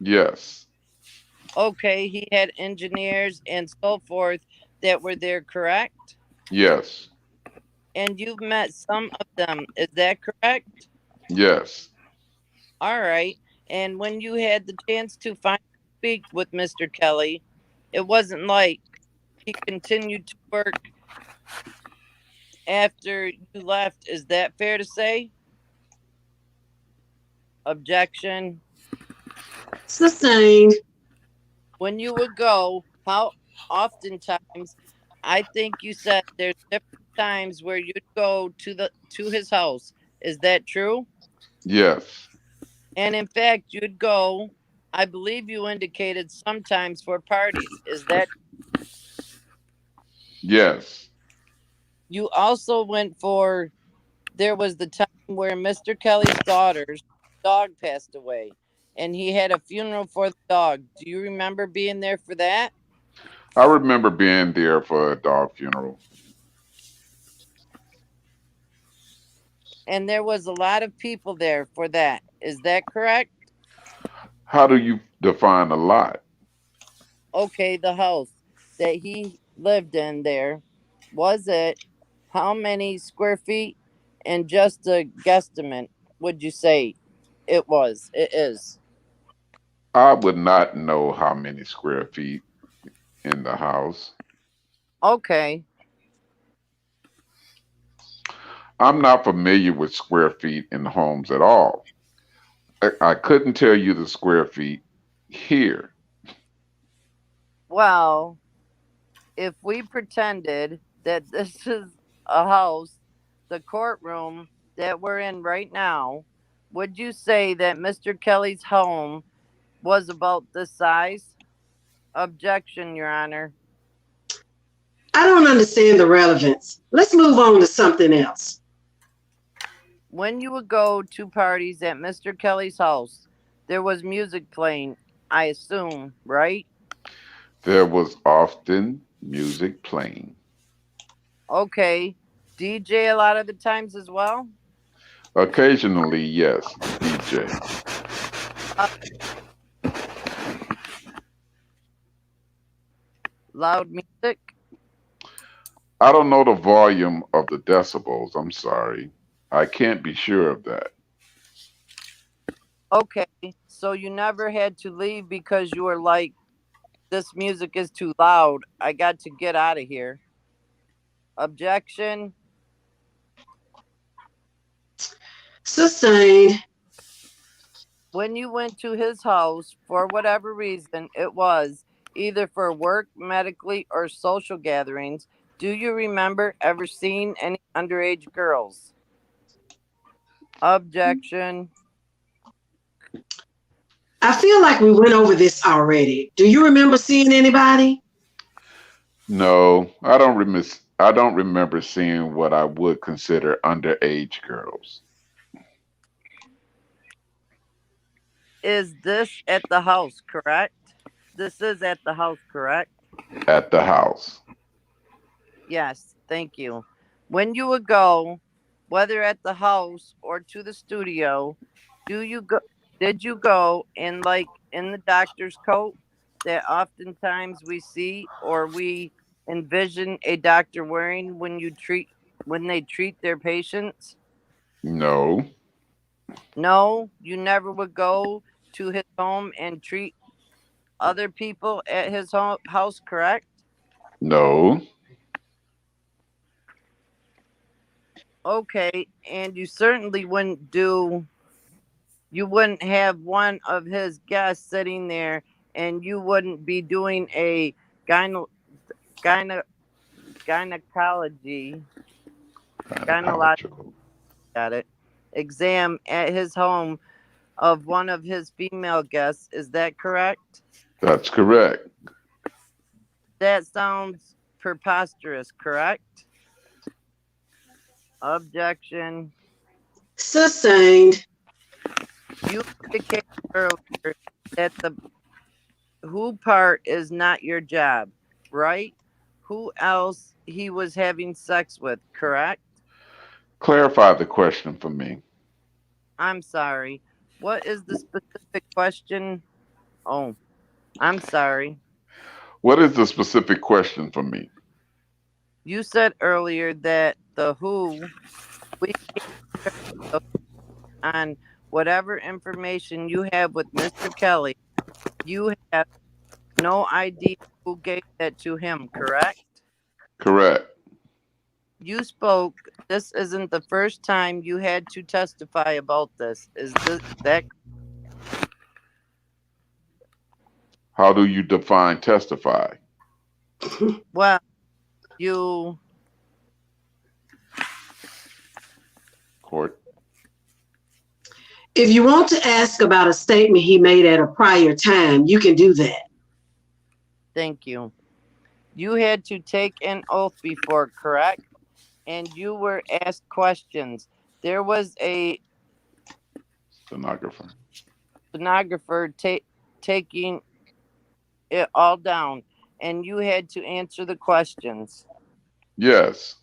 yes, Okay, he had engineers and so forth that were there, correct? yes, And you've met some of them, is that correct? yes. All right. And when you had the chance to finally speak with Mr. Kelly, it wasn't like he continued to work after you left. Is that fair to say? Objection. Sustained. When you would go, how oftentimes? I think you said there's different times where you'd go to his house. Is that true? Yes, And in fact, you'd go. I believe you indicated sometimes for parties. Is that yes. you also went for? There was the time where Mr. Kelly's daughter's dog passed away, and he had a funeral for the dog. Do you remember being there for that? I remember being there for a dog funeral. And there was a lot of people there for that. Is that correct? How do you define a lot? Okay, the house that he lived in there, was it how many square feet? And just a guesstimate, would you say it was? It is. I would not know how many square feet in the house. Okay. I'm not familiar with square feet in homes at all. I couldn't tell you the square feet here. Well, if we pretended that this is a house, the courtroom that we're in right now, would you say that Mr. Kelly's home was about this size? Objection, Your Honor. I don't understand the relevance. Let's move on to something else. When you would go to parties at Mr. Kelly's house, there was music playing, I assume, right? There was often music playing. Okay. DJ a lot of the times as well? Occasionally, yes, DJ. Uh, loud music? I don't know the volume of the decibels. I'm sorry. I can't be sure of that. Okay. So you never had to leave because you were like, this music is too loud. I got to get out of here. Objection. Sustained. When you went to his house, for whatever reason it was, either for work, medically, or social gatherings, do you remember ever seeing any underage girls? Objection. I feel like we went over this already. Do you remember seeing anybody? No, I don't remember seeing what I would consider underage girls Is this at the house, correct? This is at the house, correct? at the house. Yes, thank you. When you would go, whether at the house or to the studio, do you go did you go in like in the doctor's coat that oftentimes we see or we envision a doctor wearing when they treat their patients? No, No, you never would go to his home and treat other people at his house, correct? no, Okay, and you certainly you wouldn't have one of his guests sitting there and you wouldn't be doing a gyne, gyne, gynecology gynecological gynecological. got it exam at his home of one of his female guests. Is that correct? That's correct. That sounds preposterous, correct? Objection. Sustained. You indicated earlier that the who part is not your job, right? Who else he was having sex with, correct? Clarify the question for me. I'm sorry. What is the specific question? Oh, I'm sorry. What is the specific question for me? You said earlier that the who we on whatever information you have with Mr. Kelly, you have no idea who gave that to him, correct? Correct. You spoke. This isn't the first time you had to testify about this. That How do you define testify? well? You Court. If you want to ask about a statement he made at a prior time, you can do that. thank you. You had to take an oath before, correct? And you were asked questions. There was a Stenographer. stenographer taking it all down, and you had to answer the questions. Yes.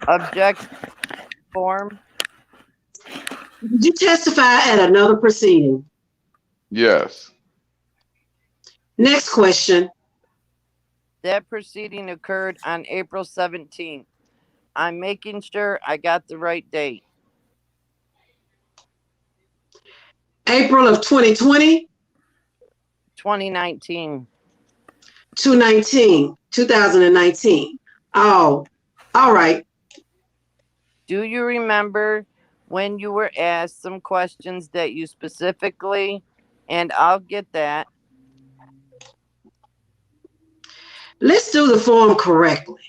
Objection form. Did you testify at another proceeding? Yes. Next question. That proceeding occurred on April 17th. I'm making sure I got the right date. April of 2020, 2019. 2019. Oh, all right. Do you remember when you were asked some questions that you specifically, and I'll get that. Let's do the form correctly.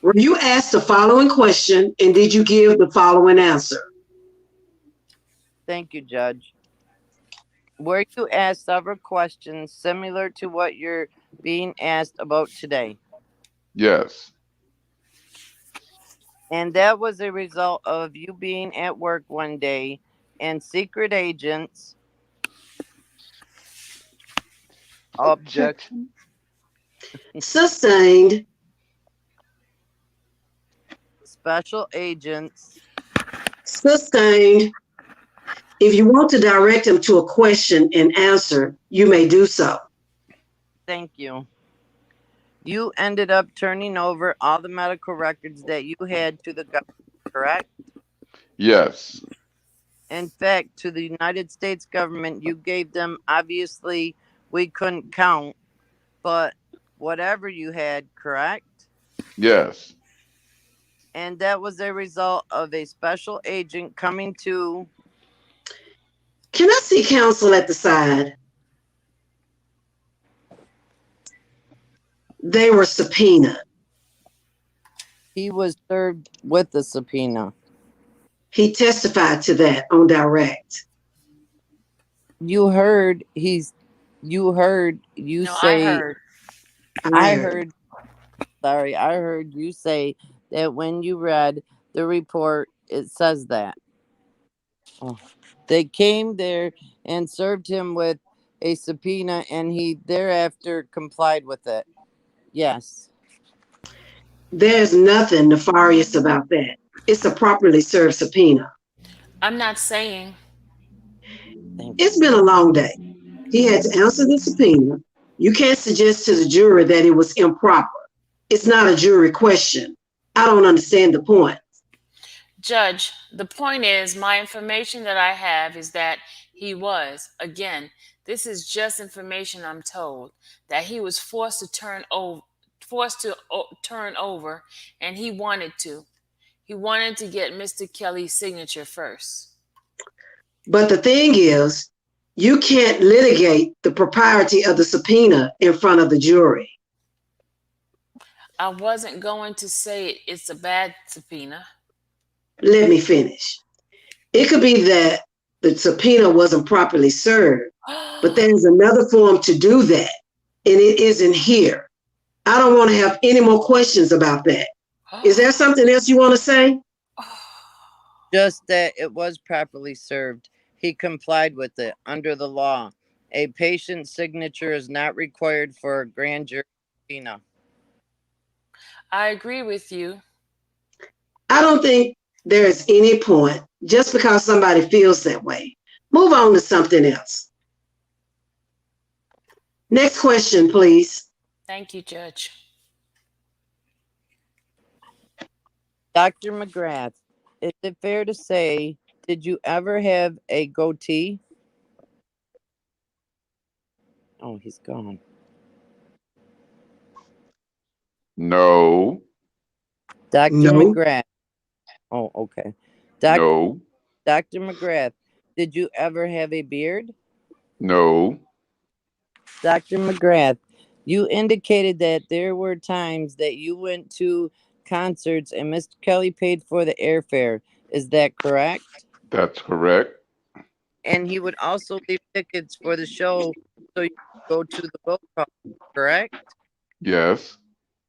Were you asked the following question and did you give the following answer? Thank you, Judge. Were you asked several questions similar to what you're being asked about today? Yes. And that was a result of you being at work one day and secret agents, object, Objection. Sustained. special agents. Sustained. If you want to direct him to a question and answer, you may do so. Thank you. You ended up turning over all the medical records that you had to the government, correct? Yes. In fact, to the United States government, you gave them, obviously, we couldn't count, but whatever you had, correct? Yes. And that was a result of a special agent coming to. Can I see counsel at the side? They were subpoenaed. He was served with the subpoena. He testified to that on direct. You heard you heard you No, I say. heard. I I heard. heard Sorry, I heard you say that when you read the report, it says that. Oh. They came there and served him with a subpoena, and he thereafter complied with it. Yes. There's nothing nefarious about that. It's a properly served subpoena. I'm not saying. Thank It's you. been a long day. He had to answer the subpoena. You can't suggest to the jury that it was improper. It's not a jury question. I don't understand the point. Judge, the point is, my information that I have is that he was, again, this is just information I'm told, that he was forced to turn over, and he wanted to. He wanted to get Mr. Kelly's signature first. But the thing is, you can't litigate the propriety of the subpoena in front of the jury. I wasn't going to say it's a bad subpoena. Let me finish. It could be that the subpoena wasn't properly served, but there's another form to do that, and it isn't here. I don't want to have any more questions about that. Is there something else you want to say? Just that it was properly served. He complied with it under the law. A patient's signature is not required for a grand jury subpoena. I agree with you. I don't think there's any point just because somebody feels that way. Move on to something else. Next question, please. Thank you, Judge. Dr. McGrath, is it fair to say, did you ever have a goatee? Oh, he's gone. No, Dr. No, McGrath. Oh, okay. Doc, no, Dr. McGrath, did you ever have a beard? no. Dr. McGrath, you indicated that there were times that you went to concerts and Mr. Kelly paid for the airfare. Is that correct? That's correct. And he would also leave tickets for the show so you could go to the boat call, correct? Yes,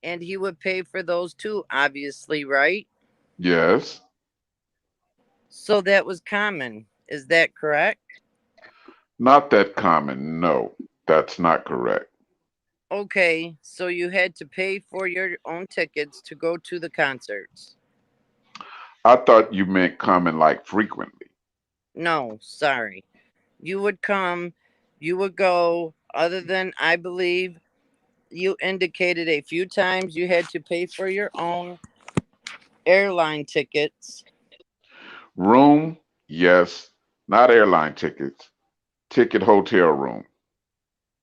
And he would pay for those too, obviously, right? yes. So that was common. Is that correct? Not that common. No, that's not correct. Okay, so you had to pay for your own tickets to go to the concerts. I thought you meant common like frequently. No, sorry. You would come, you would go, other than I believe you indicated a few times you had to pay for your own airline tickets. Room, yes. Not airline tickets. Ticket hotel room.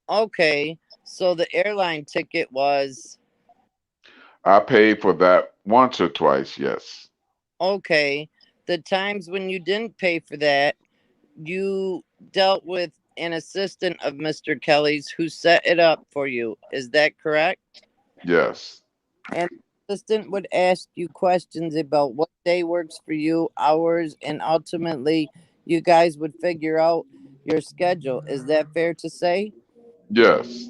Okay, so the airline ticket was I paid for that once or twice, yes. okay. The times when you didn't pay for that, you dealt with an assistant of Mr. Kelly's who set it up for you. Is that correct? Yes. And the assistant would ask you questions about what day works for you, hours, and ultimately you guys would figure out your schedule. Is that fair to say? Yes.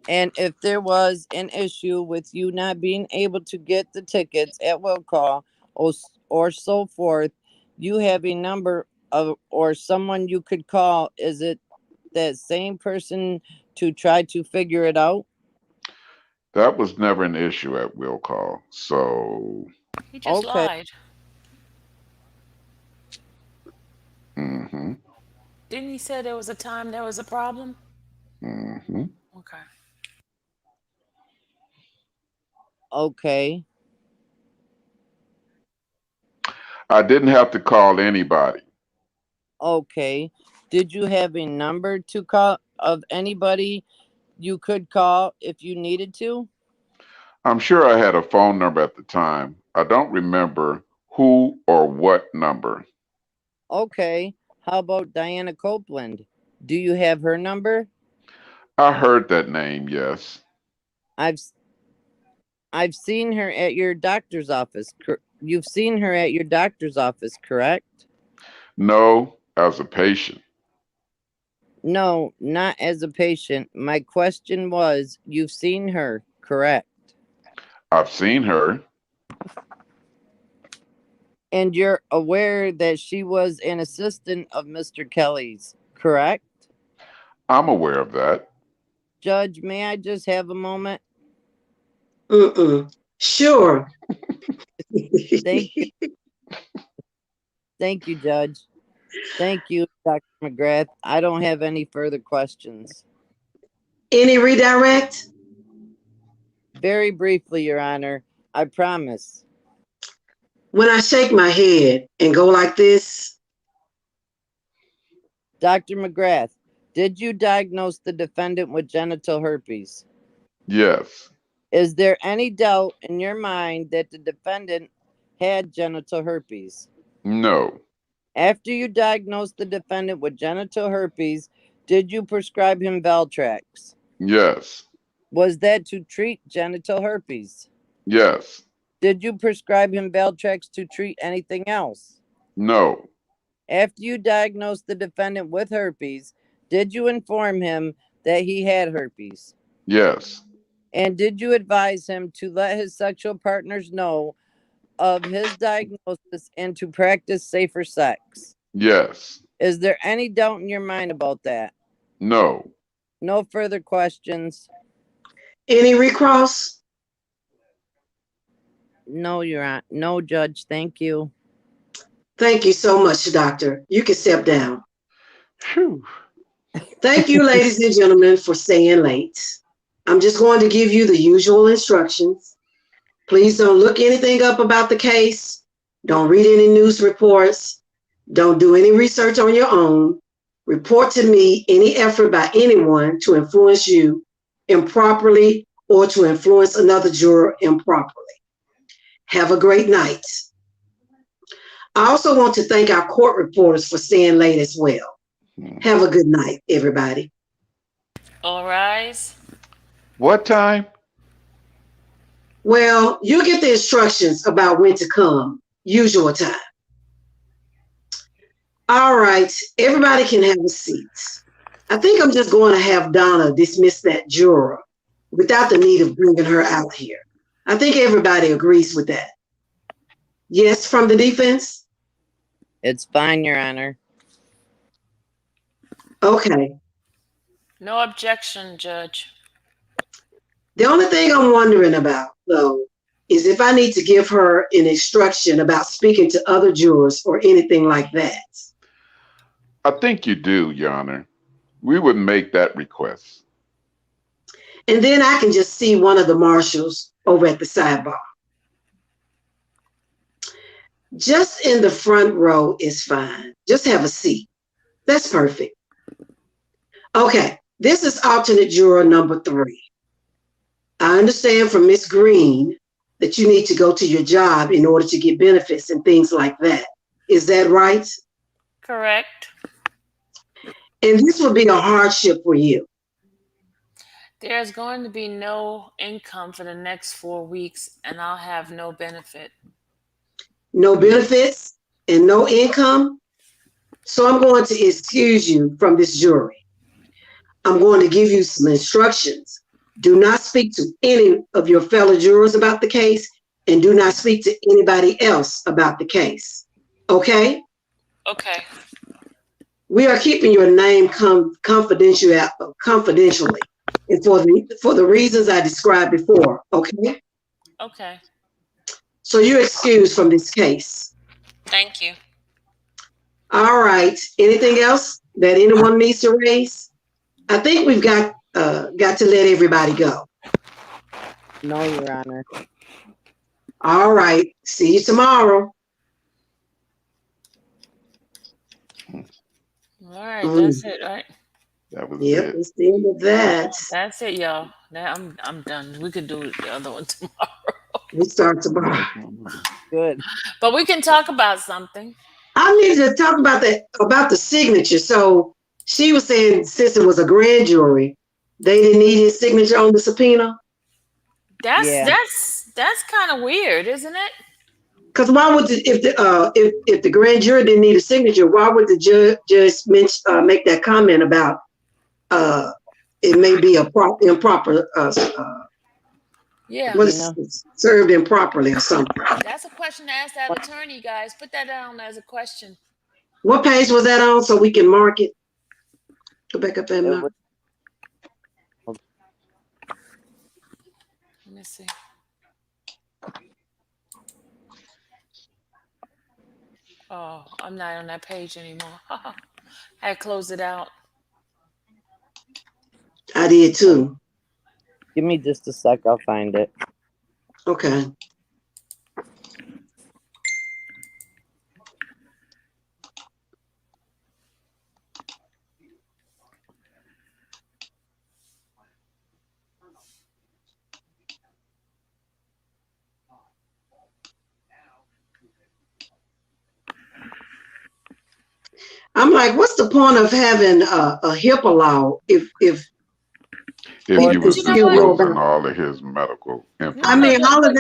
And if there was an issue with you not being able to get the tickets at will call or so forth, you have a number of or someone you could call. Is it that same person to try to figure it out? That was never an issue at will call. So, He just Okay, lied. mm-hmm, Didn't he say there was a time there was a problem? mm-hmm. Okay. okay, I didn't have to call anybody. okay. Did you have a number to call of anybody you could call if you needed to? I'm sure I had a phone number at the time. I don't remember who or what number. Okay, how about Diana Copeland? Do you have her number? I heard that name, yes. I've I've seen her at your doctor's office. You've seen her at your doctor's office, correct? No, as a patient. No, not as a patient. My question was, you've seen her, correct? I've seen her. And you're aware that she was an assistant of Mr. Kelly's, correct? I'm aware of that. Judge, may I just have a moment? Sure. Thank you. Thank you, Judge. Thank you, Dr. McGrath. I don't have any further questions. Any redirect? Very briefly, Your Honor, I promise. When I shake my head and go like this, Dr. McGrath, did you diagnose the defendant with genital herpes? Yes. Is there any doubt in your mind that the defendant had genital herpes? No. After you diagnosed the defendant with genital herpes, did you prescribe him Valtrex? Yes. Was that to treat genital herpes? Yes. Did you prescribe him Valtrex to treat anything else? No. After you diagnosed the defendant with herpes, did you inform him that he had herpes? Yes. And did you advise him to let his sexual partners know of his diagnosis and to practice safer sex? Yes. Is there any doubt in your mind about that? No. No further questions? any recross? No, Your Honor. No, Judge. Thank you. Thank you so much, Doctor. You can step down. Phew. Thank you, ladies and gentlemen, for staying late. I'm just going to give you the usual instructions. Please don't look anything up about the case. Don't read any news reports. Don't do any research on your own. Report to me any effort by anyone to influence you improperly or to influence another juror improperly. Have a great night. I also want to thank our court reporters for staying late as well. Have a good night, everybody. All rise. What time? Well, you get the instructions about when to come, usual time. All right, everybody can have a seat. I think I'm just going to have Donna dismiss that juror without the need of bringing her out here. I think everybody agrees with that. Yes, from the defense? It's fine, Your Honor. Okay. No objection, Judge. The only thing I'm wondering about, though, is if I need to give her an instruction about speaking to other jurors or anything like that. I think you do, Your Honor. We would make that request. And then I can just see one of the marshals over at the sidebar. Just in the front row is fine. Just have a seat. That's perfect. Okay, this is alternate juror number 3. I understand from Miss Green that you need to go to your job in order to get benefits and things like that. Is that right? Correct. And this would be a hardship for you. There's going to be no income for the next 4 weeks, and I'll have no benefit. No benefits and no income. So I'm going to excuse you from this jury. I'm going to give you some instructions. Do not speak to any of your fellow jurors about the case, and do not speak to anybody else about the case. Okay? Okay. We are keeping your name confidentially, and for the reasons I described before. Okay? Okay. So you're excused from this case. Thank you. All right. Anything else that anyone needs to raise? I think we've got to let everybody go. No, Your Honor. All right. See you tomorrow. All right, that's it, right? That was Yep, it. it's the end of that. That's it, y'all. Now I'm done. We could do the other one tomorrow. We start tomorrow. What's going on? Good. But we can talk about something. I needed to talk about the signature. So she was saying since it was a grand jury, they didn't need his signature on the subpoena. That's Yeah. that's that's kind of weird, isn't it? Because why would if the grand jury didn't need a signature, why would the judge make that comment about uh, it may be a improper Yeah. what is Subpoena. served improperly or something? That's a question to ask that attorney, guys. Put that down as a question. What page was that on so we can mark it? Go back up there, It Mel. was Let me see. Oh, I'm not on that page anymore. I closed it out. I did too. give me just a sec, I'll find it. Okay. I'm like, what's the point of having a HIPAA law if If For he people can But the you know still what? know disclosing about? all of his medical No, I no, mean, information. all of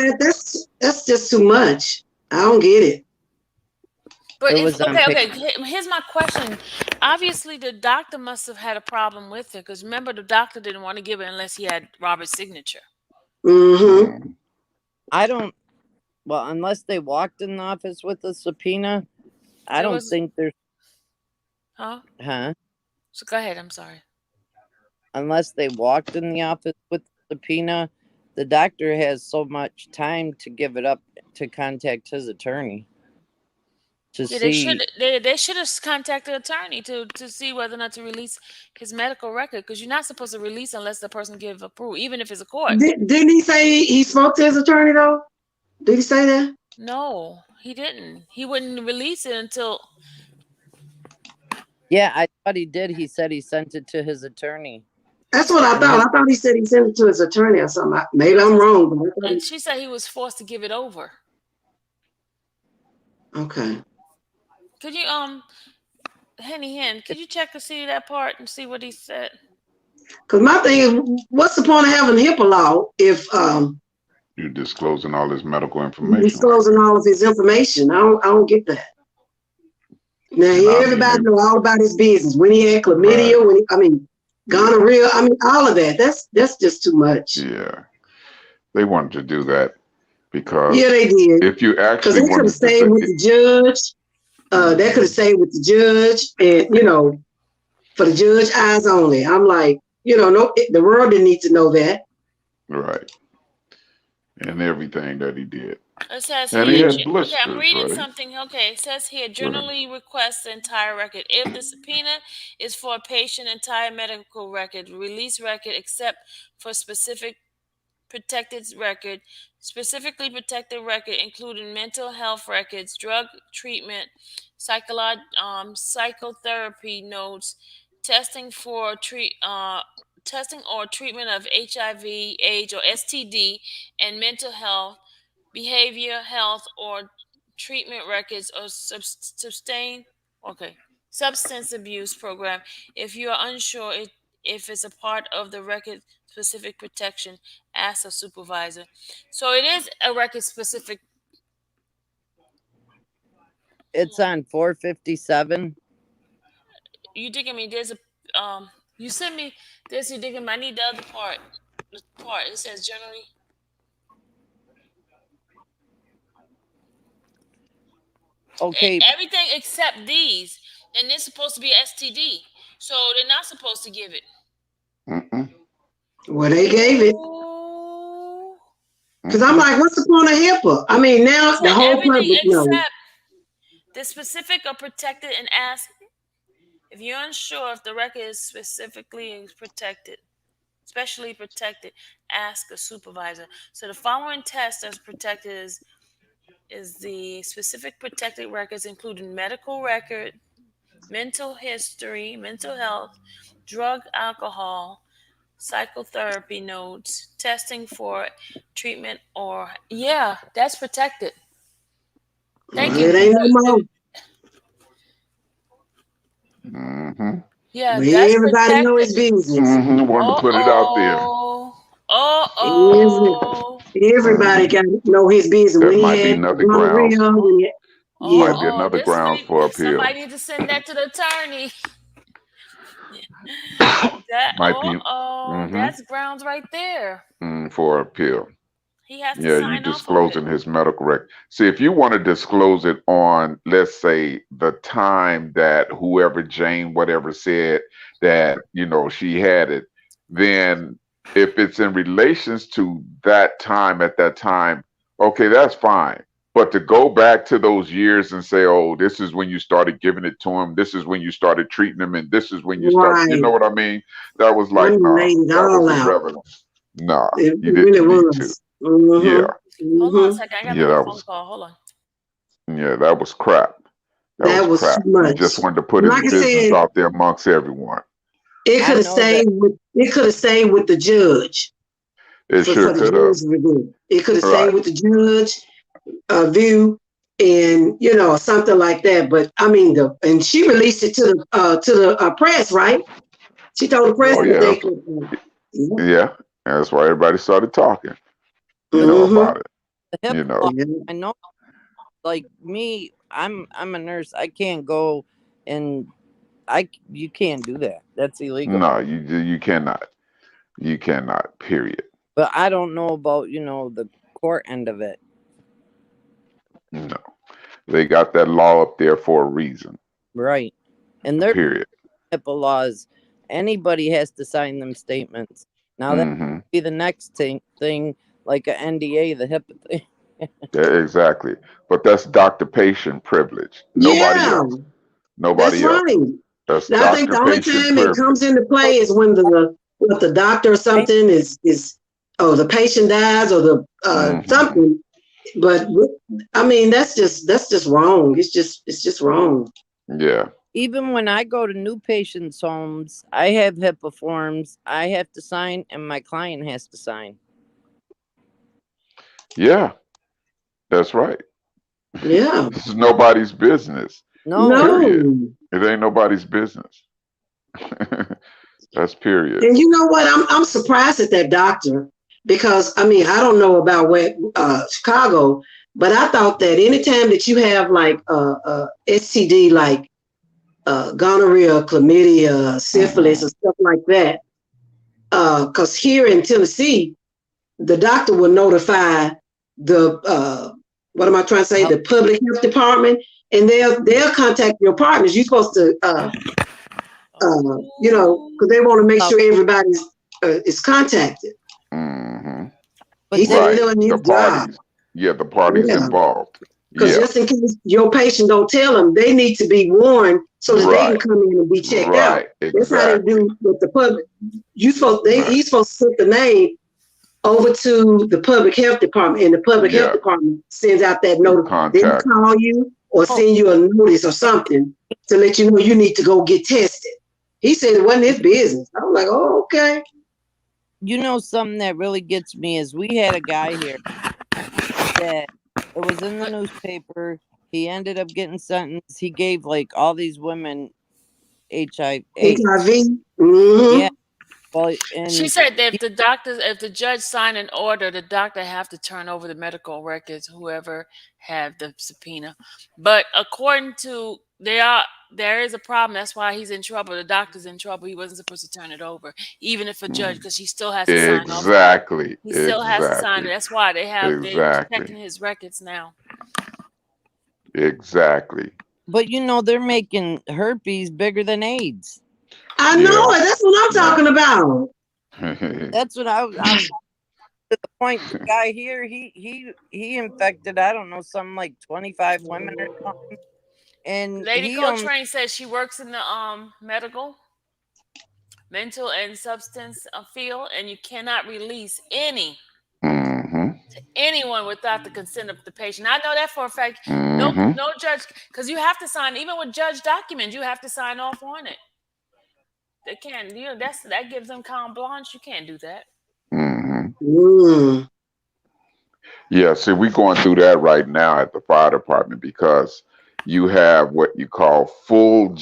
that's just too much. I don't get it. but it if was on okay, page okay. Here's my question. Obviously, the doctor must have had a problem with it because remember, the doctor didn't want to give it unless he had Robert's signature. Mm-hmm. Mm, I don't well, unless they walked in the office with a subpoena, I There don't was, think there's huh? huh? So go ahead. I'm sorry. Unless they walked in the office with the subpoena, the doctor has so much time to give it up to contact his attorney to Yeah, they should see. they should have contacted the attorney to see whether or not to release his medical record because you're not supposed to release unless the person give approval, even if it's a court. Didn't he say he spoke to his attorney though? Did he say that? No, he didn't. He wouldn't release it until Yeah, I thought he did. He said he sent it to his attorney. That's he what said I And thought. his I thought he said he sent it to his attorney or something. Maybe he I'm says, wrong, but I thought and she said he was forced to give it over. okay. Could you Henny Hen, could you check to see that part and see what he said? Because my thing is, what's the point of having HIPAA law if you're disclosing all his medical he's information like disclosing that. all of his information? I don't get that. Now And I mean, everybody know all about his business. When he had right. chlamydia, I mean Yeah. gonorrhea, I mean all of that. That's just too much. Yeah. They wanted to do that Yeah, because they did. if you Because actually they could have wanted to stayed say, with the judge. They could have mhm, stayed with the judge, and for the judge eyes only. I'm like, no, the world didn't need to know that. right, and everything that he did. It says And he here, had okay, I'm blisters, reading right? something. Okay, it says here, Right. generally request the entire record. If the subpoena is for a patient entire medical record, release record, except for protected record, specifically protected record, including mental health records, drug treatment, psychotherapy notes, testing for testing or treatment of HIV, AIDS, or STD, and mental health, behavior health, or treatment records, or substance abuse program. If you are unsure if it's a part of the record specific protection, ask a supervisor. So it is a record specific. it's on 457. You digging me? There's a you sent me this. You digging me? I need the other part. The part it says generally Okay, everything except these, and it's supposed to be STD. So they're not supposed to give it. Mm-mm, Well, they gave it. Oh, Because I'm mm-mm. like, what's the point of HIPAA? I mean, it now said the whole everything public knows. except the specific or protected, and ask if you're unsure if the record is specifically protected, especially protected, ask a supervisor. So the following test that's protected is the specific protected records, including medical record, mental history, mental health, drug, alcohol, Psychotherapy notes, testing for treatment, or yeah, that's protected. Thank you. It ain't no more. Mm-hmm. Yeah, that's Everybody know protected. his business. Mm-hmm. Wanted to Uh put it out there. oh. Uh Every, oh. everybody Mm-hmm. got to know his business. That When he might be had another grounds. gonorrhea, Uh yeah, Might be oh. another This grounds might for appeal. somebody need to send that to the attorney. That Might be. Mm-hmm. that's grounds right there. For appeal. He has to Yeah, you sign off on it. disclosing his medical record. See, if you want to disclose it on, let's say, the time that whoever Jane whatever said that she had it, then if it's in relations to that time at that time, okay, that's fine. But to go back to those years and say, oh, this is when you started giving it to him, this is when you started treating him, and this is when you started, you know right. what I mean? That was like, One nah, laid it that was all out. irrelevant. Nah, It you really didn't need to. was. Yeah. Hold on a Mm-hmm. second. I got Yeah, another that phone was call. Hold on. yeah, that was crap. That was That was too crap. He just much. wanted to put And his like I business said, out there amongst everyone. it I could have know that. stayed with the judge It for sure the could have. judge review. It could have stayed Right. with the judge view, and something like that. But I mean, and she released it to the press, right? She told the press Oh Yeah. that yeah, they that's could. Yeah. yeah. That's why everybody started talking, The Mm-hmm. about it. the HIPAA You law. know. Yeah. I know. Like me, I'm a nurse. I can't go and you can't do that. That's illegal. No, you cannot. You cannot. Period. But I don't know about the court end of it. No. They got that law up there for a reason. Right. And there's Period. HIPAA laws. Anybody has to sign them statements. Now that Mm-hmm. would be the next thing like a NDA, the HIPAA thing. Yeah, exactly. But that's doctor patient privilege. Nobody Yeah, else. that's Nobody else. right. That's And I think doctor the only patient time it comes privilege. into play is when the doctor or Right? something is or the patient dies or the Mm-hmm. something. But I mean, that's just wrong. It's just wrong. Yeah. Even when I go to new patients' homes, I have HIPAA forms I have to sign and my client has to sign. Yeah. That's right. Yeah. This is nobody's business. No. Period. No. It ain't nobody's business. That's period. And you know what? I'm surprised at that doctor because I mean I don't know about where Chicago, but I thought that anytime that you have like STD like gonorrhea, chlamydia, syphilis, Hmm. and stuff like that, because here in Tennessee, the doctor will notify the what am I trying to say? Health- The public health department, and they'll contact your partners. You're supposed to because they want to make health- sure everybody's is contacted. Hmm. He But said then they're Right. doing The his job. parties. Yeah, the parties Yeah, involved. because Yeah. just in case your patient don't tell them, they need to be warned so that they can Right. come in and be checked out. Right. That's how they Exactly. do with the public. Right. He's supposed to put the name over to the public health department, and the public health Yeah. department sends out that notice. They Contact them. call you or oh, send you a notice or something to let you know you need to go get tested. He said it wasn't his business. I was like, oh, okay. something that really gets me is we had a guy here that it was in the newspaper. He ended up getting sentenced. He gave like all these women HIV AIDS. HIV. Yeah. Mm-hmm. Well, She and said that if the judge signed an order, the doctor have to turn over the medical records, whoever have the subpoena. But according to there is a problem. That's why he's in trouble. The doctor's in trouble. He wasn't supposed to turn it over, even if a judge, Mm. because he still has to sign off on it. Exactly. He still has to sign it. Exactly. That's why they're checking Exactly. his records now. Exactly. but they're making herpes bigger than AIDS. I know Yeah. it. That's what I'm Yeah. talking about. That's what I'm to the point. The guy here, he infected. I don't know, something like 25 women or something, and Lady he only. Coltrane says she works in the medical, mental, and substance field, and you cannot release Hmm. anyone without the consent of the patient. I know that for a fact. No, Hmm. no judge, because you have to sign. Even with judge documents, you have to sign off on it. They can't. You know, that gives them carte blanche. You can't do that. Hmm. Mm. Yeah, see, we're going through that right now at the fire department because you have what you call full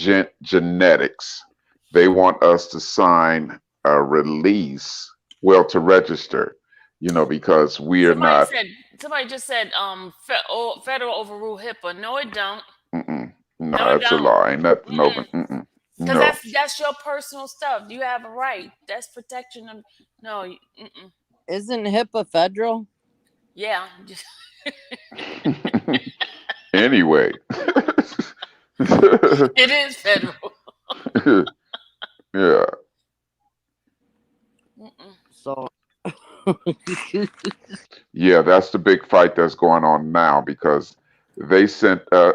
genetics. They want us to sign a release, well, to register, because we are Somebody not. said. Somebody just said. Federal overrule HIPAA. No, it don't. Mm-mm, no, No, it that's a don't. lie. Ain't nothing over. Mm-mm. Because No. that's your personal stuff. You have a right. That's protection of. No. Mm-mm. Isn't HIPAA federal? Yeah. Just, Anyway. it is federal. Yeah. Mm-mm. So Yeah, that's the big fight that's going on now because they sent a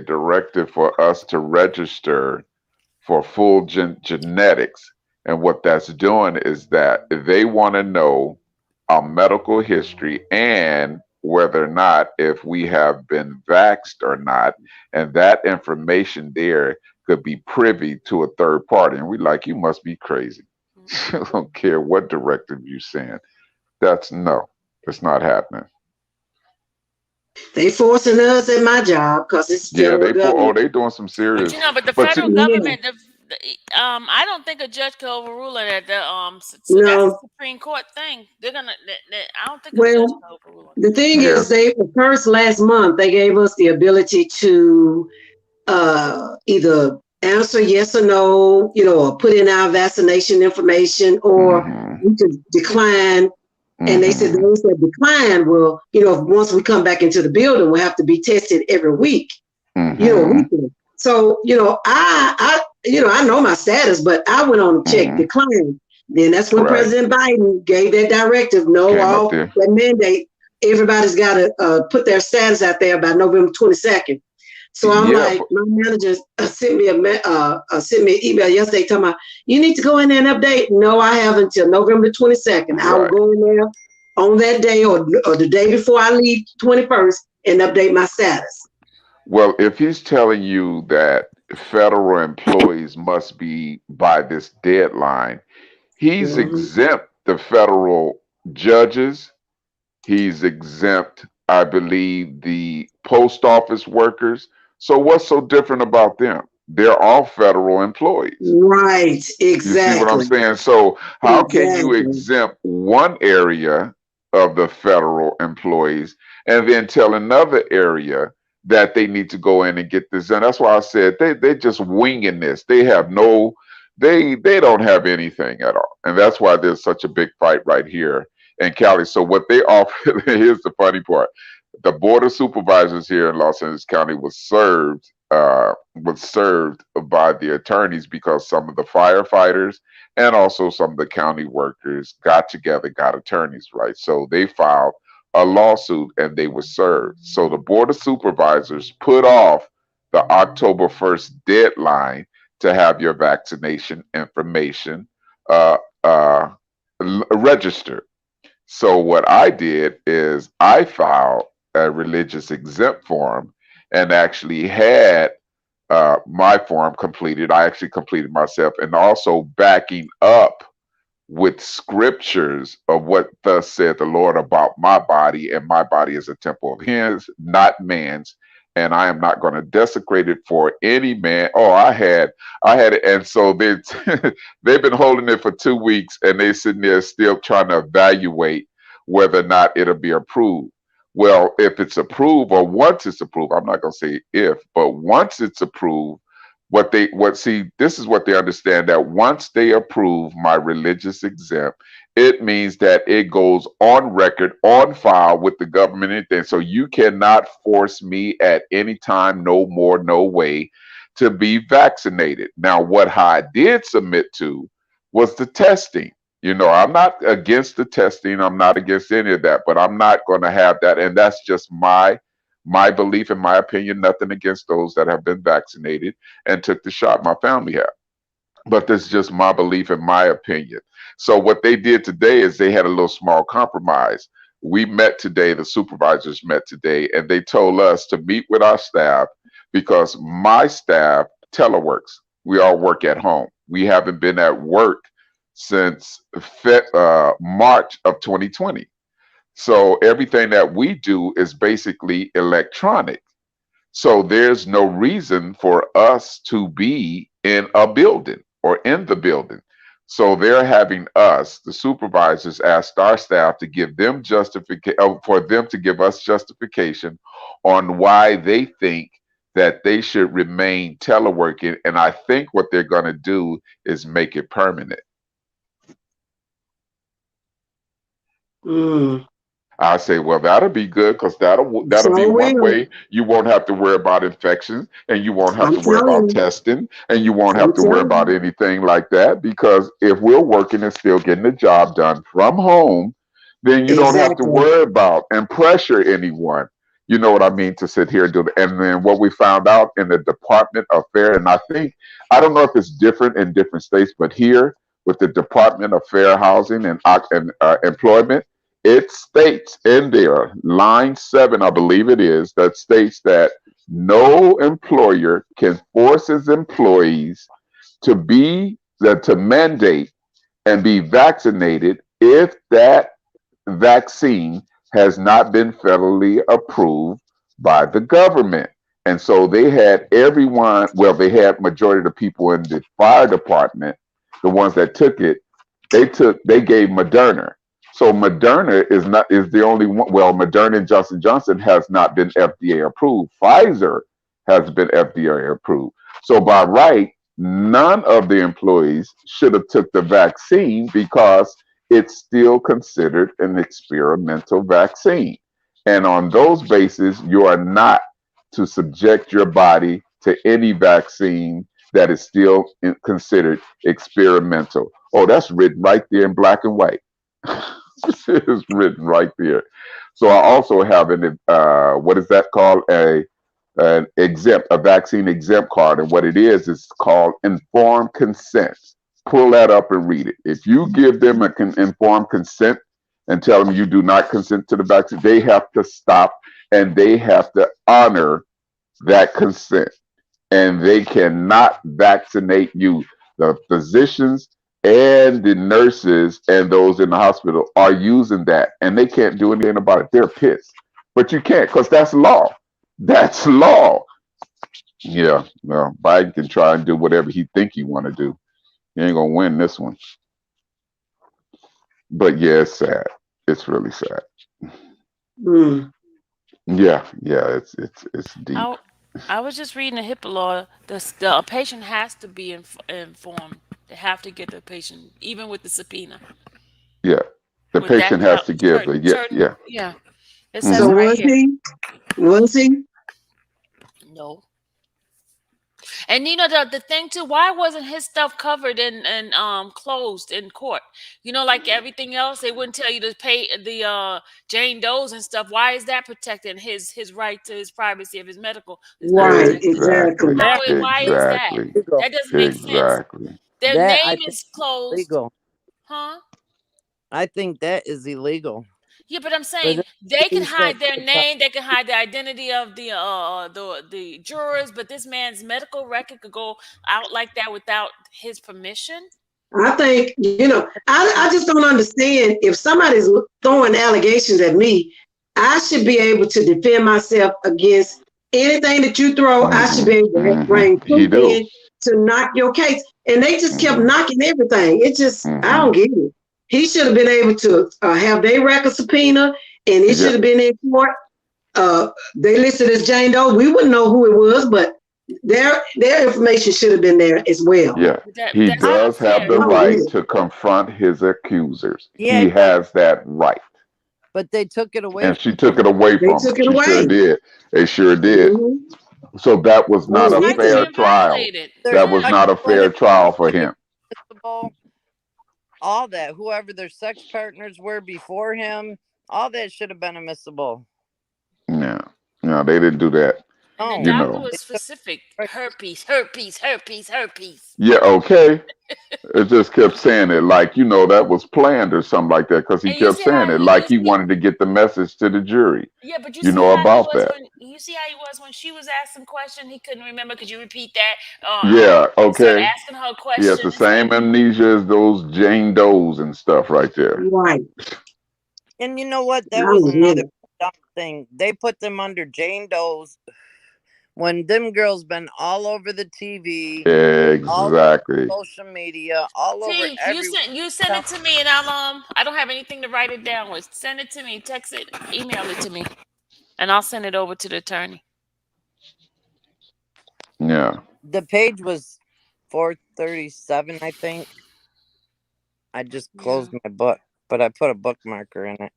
directive for us to register for full genetics. And what that's doing is that they want to know our medical history and whether or not if we have been vaxxed or not. And that information there could be privy to a third party. And we like, you must be crazy. I Mm-mm. don't care what directive you send. That's no, it's not happening. They forcing us at my job because it's Yeah, federal government. they doing some But you serious, know, but the but see, federal Yeah. government, I don't think a judge could overrule it. At the so that's a No. Supreme Court thing. They're gonna. I don't think a judge Well, can overrule it. the thing yeah. is, they first last month they gave us the ability to either answer yes or no, or put in our vaccination information, or Hmm. we could decline. And they said Hmm. those that decline will, once we come back into the building, we'll have to be tested every week, Hmm. weekly. So, I know my status, but I went on to check Hmm. decline. Then that's when Right. President Biden gave that directive, no, Came up all there. that mandate. Everybody's got to put their status out there by November 22nd. So I'm Yeah, like, my manager sent me an email yesterday telling me, you need to go in there and update. No, I haven't until November 22nd. I will right. go in there on that day or the day before I leave, 21st, and update my status. Well, if he's telling you that federal employees must be by this deadline, he's Mm-hmm. exempt the federal judges. He's exempt, I believe, the post office workers. So what's so different about them? They're all federal employees. Right, You see what I'm exactly, saying? So how can you exactly. exempt one area of the federal employees and then tell another area that they need to go in and get this done? That's why I said they just winging this. They have no they don't have anything at all. And that's why there's such a big fight right here in Cali. So what they offer, here's the funny part. The board of supervisors here in Los Angeles County was served by the attorneys because some of the firefighters and also some of the county workers got together, got attorneys, right? So they filed a lawsuit and they were served. So the board of supervisors put off the October 1st deadline to have your vaccination information uh, uh, registered. So what I did is I filed a religious exempt form and actually had my form completed. I actually completed myself, and also backing up with scriptures of what thus said the Lord about my body, and my body is a temple of His, not man's. And I am not going to desecrate it for any man. Oh, I had it, and so they they've been holding it for 2 weeks, and they sitting there still trying to evaluate whether or not it'll be approved. Well, if it's approved, or once it's approved, I'm not going to say if, but once it's approved, this is what they understand, that once they approve my religious exempt, it means that it goes on record, on file with the government, anything. So you cannot force me at any time, no more, no way, to be vaccinated. Now, what I did submit to was the testing. I'm not against the testing, I'm not against any of that, but I'm not going to have that. And that's just my belief and my opinion, nothing against those that have been vaccinated and took the shot. My family have. But this is just my belief and my opinion. So what they did today is they had a little small compromise. We met today, the supervisors met today, and they told us to meet with our staff because my staff teleworks. We all work at home. We haven't been at work since March of 2020. So everything that we do is basically electronic. So there's no reason for us to be in a building or in the building. So they're having us, the supervisors, ask our staff to give them justification for them to give us justification on why they think that they should remain teleworking. And I think what they're going to do is make it permanent. Mm. I say, well, that'll be good because that'll be So one will. way you won't have to worry about infections, and you won't have I'm to worry about telling testing, and you won't you. have I'm to worry about telling anything like that. Because if we're working and still getting the job done from home, then you you. don't have to Exactly. worry about and pressure anyone. You know what I mean, to sit here and do it. And then what we found out in the Department of Fair, and I don't know if it's different in different states, but here with the Department of Fair Housing and Employment, it states in there, line 7, I believe it is, that states that no employer can force his employees to mandate and be vaccinated if that vaccine has not been federally approved by the government. And so they had everyone, well, they had majority of the people in the fire department, the ones that took it, they gave Moderna. So Moderna is the only one. Well, Moderna and Johnson has not been FDA approved. Pfizer has been FDA approved. So by right, none of the employees should have took the vaccine because it's still considered an experimental vaccine. And on those bases, you are not to subject your body to any vaccine that is still considered experimental. Oh, that's written right there in black and white. It's written right there. So I also have what is that called? A vaccine exempt card, and what it is called informed consent. Pull that up and read it. If you give them informed consent and tell them you do not consent to the vaccine, they have to stop and they have to honor that consent, and they cannot vaccinate you. The physicians and the nurses and those in the hospital are using that, and they can't do anything about it. They're pissed, but you can't because that's law. That's law. Yeah, well, Biden can try and do whatever he think he want to do. He ain't gonna win this one. But yeah, it's sad. It's really sad. Mm. Yeah, it's deep. I I was just reading the HIPAA law. The patient has to be informed. They have to get the patient, even with the subpoena. Yeah, the With that patient has to give. certain, Yeah. yeah, it says So it Hmm. right was here. he? Was he? No. And the thing too, why wasn't his stuff covered and closed in court? Like everything else, they wouldn't tell you to pay the Jane Does and stuff. Why is that protecting his right to his privacy of his medical is not Right. protected? Exactly. Exactly. That Why is that? Exactly. legal. That doesn't make sense. Exactly. Their That I name think is closed, legal. huh? I think that is illegal. Yeah, but I'm For saying them they to can be so hide their protective. name, they can hide the identity of the jurors, but this man's medical record could go out like that without his permission. I think, I just don't understand if somebody's throwing allegations at me, I should be able to defend myself against anything that you throw. I should Hmm. be able to Hmm. bring He proof do. in to knock your case. And they just kept Hmm. knocking everything. I Hmm. don't get it. He should have been able to have their record subpoena, and it should Yeah. have been in court. They listed as Jane Doe. We wouldn't know who it was, but their information should have been there as well. Yeah. But He that's I not does have fair I the though. don't get right it. to confront his accusers. Yeah, He has that right. but they took it away And she from took him. it away They from him. took it She sure away. did. They sure did. Mm-hmm. So that was not His Oh, a we rights fair did. being trial. violated. Their That Yeah. was sex not a fair trial for partners him. admissible, all that. Whoever their sex partners were before him, all that should have been admissible. No, no, they didn't do that. And the No, You doctor know. was they took specific: right. herpes, herpes, herpes, herpes. Yeah, okay. It just kept saying it like, that was planned or something like that because he And you kept see how saying it you like he see, wanted to get the message to the jury, yeah, but you see how he about was that. when you see how he was when she was asking question. He couldn't remember. Could you repeat that? Yeah, He started okay. asking her He has the questions. same amnesia as those Jane Does and stuff right there. Right. And you know what? I That was don't get another it. dumb thing. They put them under Jane Doe's when them girls been all over the TV, all over Exactly. social media, all over T, everywhere. you send it to me, and I don't have anything to write it down with. Send it to me, text it, email it to me, and I'll send it over to the attorney. Yeah. The page was 437, I think. I just Yeah. closed my book, but I put a bookmarker in it.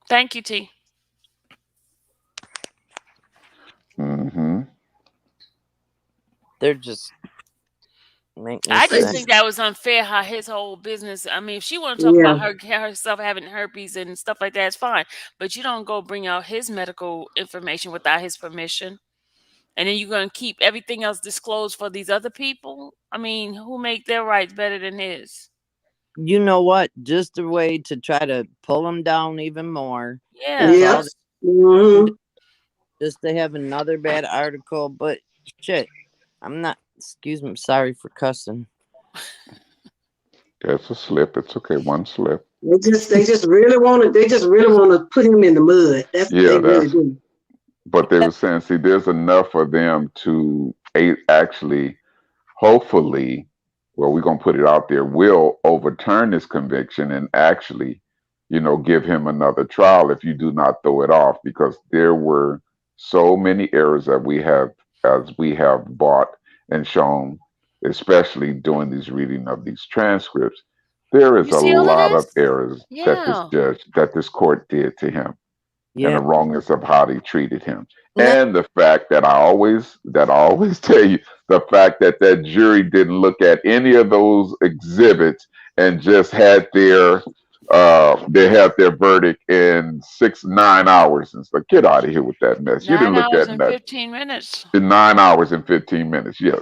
Thank you, T. Mm-hmm. They're just make me I They just sick. think just, that was unfair how his whole business. I mean, if she want to talk yeah. about herself having herpes and stuff like that, it's fine. But you don't go bring out his medical information without his permission, and then you're gonna keep everything else disclosed for these other people. I mean, who make their rights better than his? You know what? Just a way to try to pull them down even more. Yeah, That's Yep. all they just can do, Mm-hmm. just to have another bad article. But shit, I'm not. Excuse me. Sorry for cussing. It's a slip. It's okay. One slip. They just really want to put him in the mud. That's what Yeah, they really that's, do. but they were saying, see, there's enough for them to actually, hopefully, well, we're going to put it out there, will overturn this conviction and actually, give him another trial if you do not throw it off, because there were so many errors that we have bought and shown, especially during these reading of these transcripts. There is you a see all of lot of this? errors Yeah. that this court did to him, and Yeah. the wrongness of how they treated him, No, and the fact that I always tell you, the fact that that jury didn't look at any of those exhibits and just had their verdict in 9 hours and stuff. Get out of here with that mess. You Nine didn't look hours at and nothing 15 minutes. in 9 hours and 15 minutes. Yeah,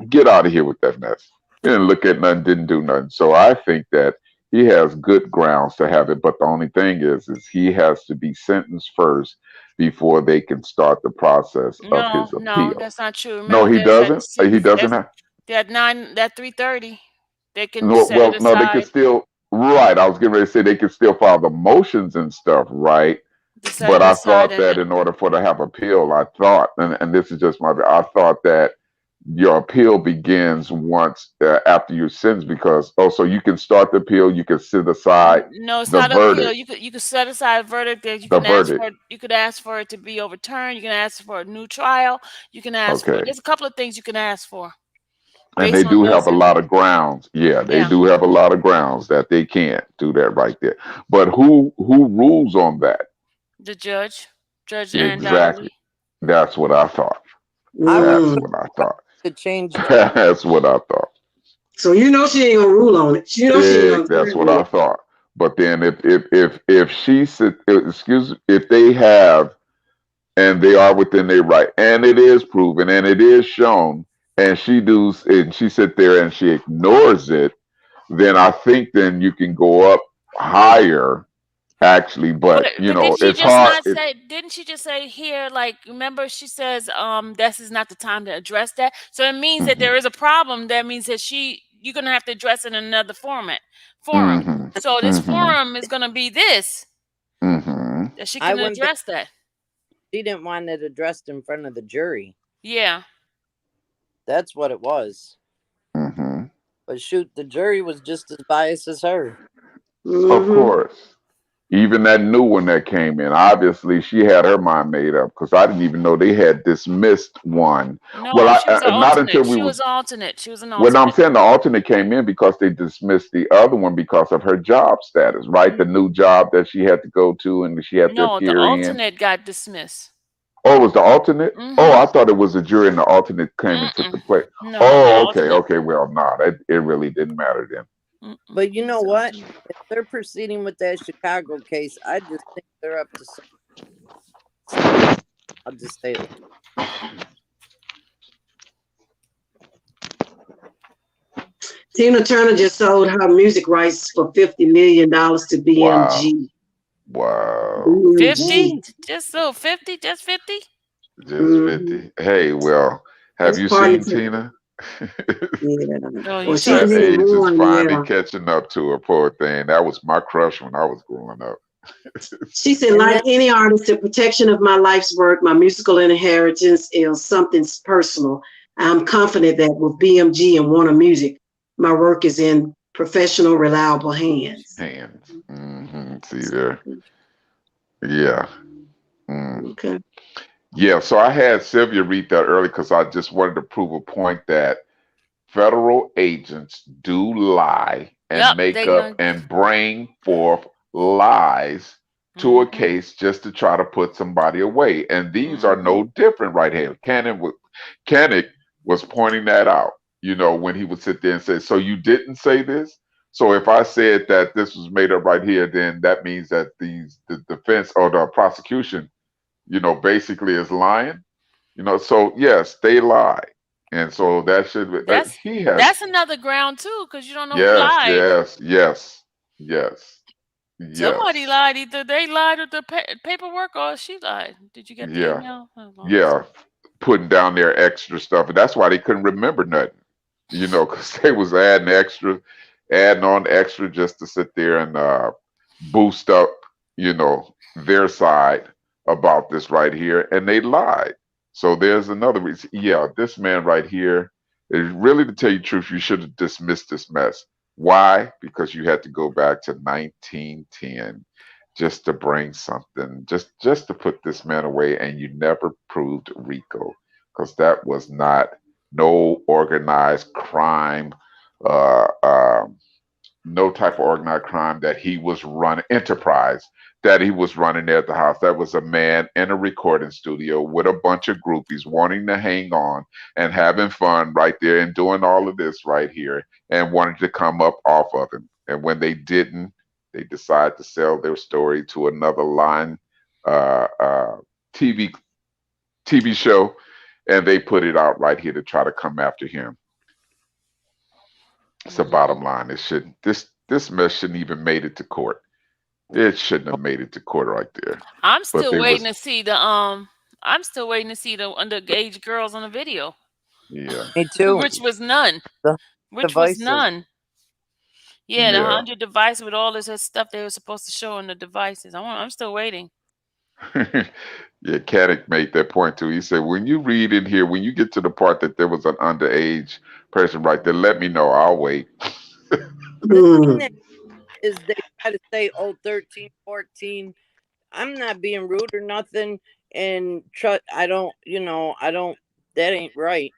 get out of here with that mess. He didn't look at nothing, didn't do nothing. So I think that he has good grounds to have it. But the only thing is he has to be sentenced first before they can start the process of No, his no, appeal. that's not true. No, Remember, he there's at doesn't. He six. doesn't That's have. that 9. That 3:30. They can No, set it well, no, they could aside still. Right, I was getting ready to say they could still file the motions and stuff, right? to set But it I aside, thought that and in order for to have appeal, I thought, and this is just I thought that your appeal begins once after your sentence, because so you can start the appeal, you can set aside no, it's the not appeal. verdict, You could set aside a verdict that you the can ask verdict. for. You could ask for it to be overturned. You can ask for a new trial. You can ask for. Okay, There's a couple of things you can ask for and they based on do those. have a lot of grounds. Yeah, they Yeah, do have a lot of grounds that they can't do that right there. But who rules on that? the judge, Judge and Exactly. Donnelly. That's what I thought. I would That's Mm. what I thought. to change. That's what I thought. So you know she ain't gonna rule on it. You know she ain't gonna That's agree what with I it. thought. But then if she said, excuse, if they have, and they are within their right, and it is proven and it is shown, and she sit there and she ignores it, then I think then you can go up higher actually. But But but did she it's just hard. not say? Didn't she just say here? Like, remember, she says, this is not the time to address that. So it means that Hmm. there is a problem. That means that you're gonna have to address it in another forum. Hmm. So this Hmm. forum is gonna be this Hmm. that she I can wouldn't think address that. she didn't want it addressed in front of the jury. Yeah. That's what it was. Hmm. But shoot, the jury was just as biased as her. Of Mm-hmm. course. Even that new one that came in, obviously she had her mind made up, because I didn't even know they had dismissed one. Well, No, she was an not until alternate. we She was was. an alternate. She was an When I'm alternate. saying the alternate came in because they dismissed the other one because of her job status, right? The N- new job that she had to go to and she had to No, the appear in. alternate got dismissed. Oh, it was the alternate? Oh, Mm-hmm. I thought it was a jury and the alternate came and took Mm-mm. the place. No, the Oh, okay, alternate. okay. Well, no, it really didn't matter then. Mm-mm. But you He's know the what? alternate. If they're proceeding with that Chicago case, I just think they're up to something. I'll just say it. Tina Turner just sold her music rights for $50 million to Wow. BMG. Wow. 50? BMG. Just so 50? Just 50? Just Mm-hmm. 50. Hey, well, have It's you seen partnership. Tina? Yeah. Oh, you Well, she's tell That me. in age is one. finally Yeah. catching up to her, poor thing. That was my crush when I was growing up. She said, And then like any artist, the protection of my life's work, my musical inheritance is something personal. I'm confident that with BMG and Warner Music, my work is in professional, reliable hands. Hands. See there. Yeah. Mm. Okay. Yeah. So I had Sylvia read that early because I just wanted to prove a point that federal agents do lie and Yep, make they up gonna. and bring forth lies to a Mm-hmm. case just to try to put somebody away. And these are Mm-hmm. no different right here. Kannick was pointing that out, when he would sit there and say, so you didn't say this? So if I said that this was made up right here, then that means that the defense or the prosecution, basically is lying. So yes, they lie. And so that should be, That's he has, that's another ground too, because you don't know who yes, lied. yes, yes, yes, Somebody yes, lied. Either they lied with the paperwork or she lied. Did you get the yeah, email? Hold on, let me see. yeah, putting down their extra stuff. And that's why they couldn't remember nothing, because they was adding on extra just to sit there and boost up, their side about this right here. And they lied. So there's another reason. Yeah, this man right here is really, to tell you the truth, you should have dismissed this mess. Why? Because you had to go back to 1910 just to bring something, just to put this man away, and you never proved Rico because that was not no organized crime, uh, um, no type of organized crime that he was running, enterprise that he was running there at the house. That was a man in a recording studio with a bunch of groupies wanting to hang on and having fun right there and doing all of this right here and wanted to come up off of him. And when they didn't, they decided to sell their story to another line uh, uh, TV TV show, and they put it out right here to try to come after him. It's the Mm-hmm. bottom line. It shouldn't. This mess shouldn't even made it to court. It shouldn't have made it to court right there. I'm But still they waiting was, to see the I'm still waiting to see the underage girls on the video, yeah, me too. which was none. The Which was devices. none. Yeah, the yeah. 100 device with all this stuff they were supposed to show on the devices. I'm still waiting. Yeah, Caddick made that point too. He said, when you read in here, when you get to the part that there was an underage person right there, let me know. I'll wait. The thing Mm. is they try to say, oh, 13, 14. I'm not being rude or nothing. And I don't, I don't, that ain't right.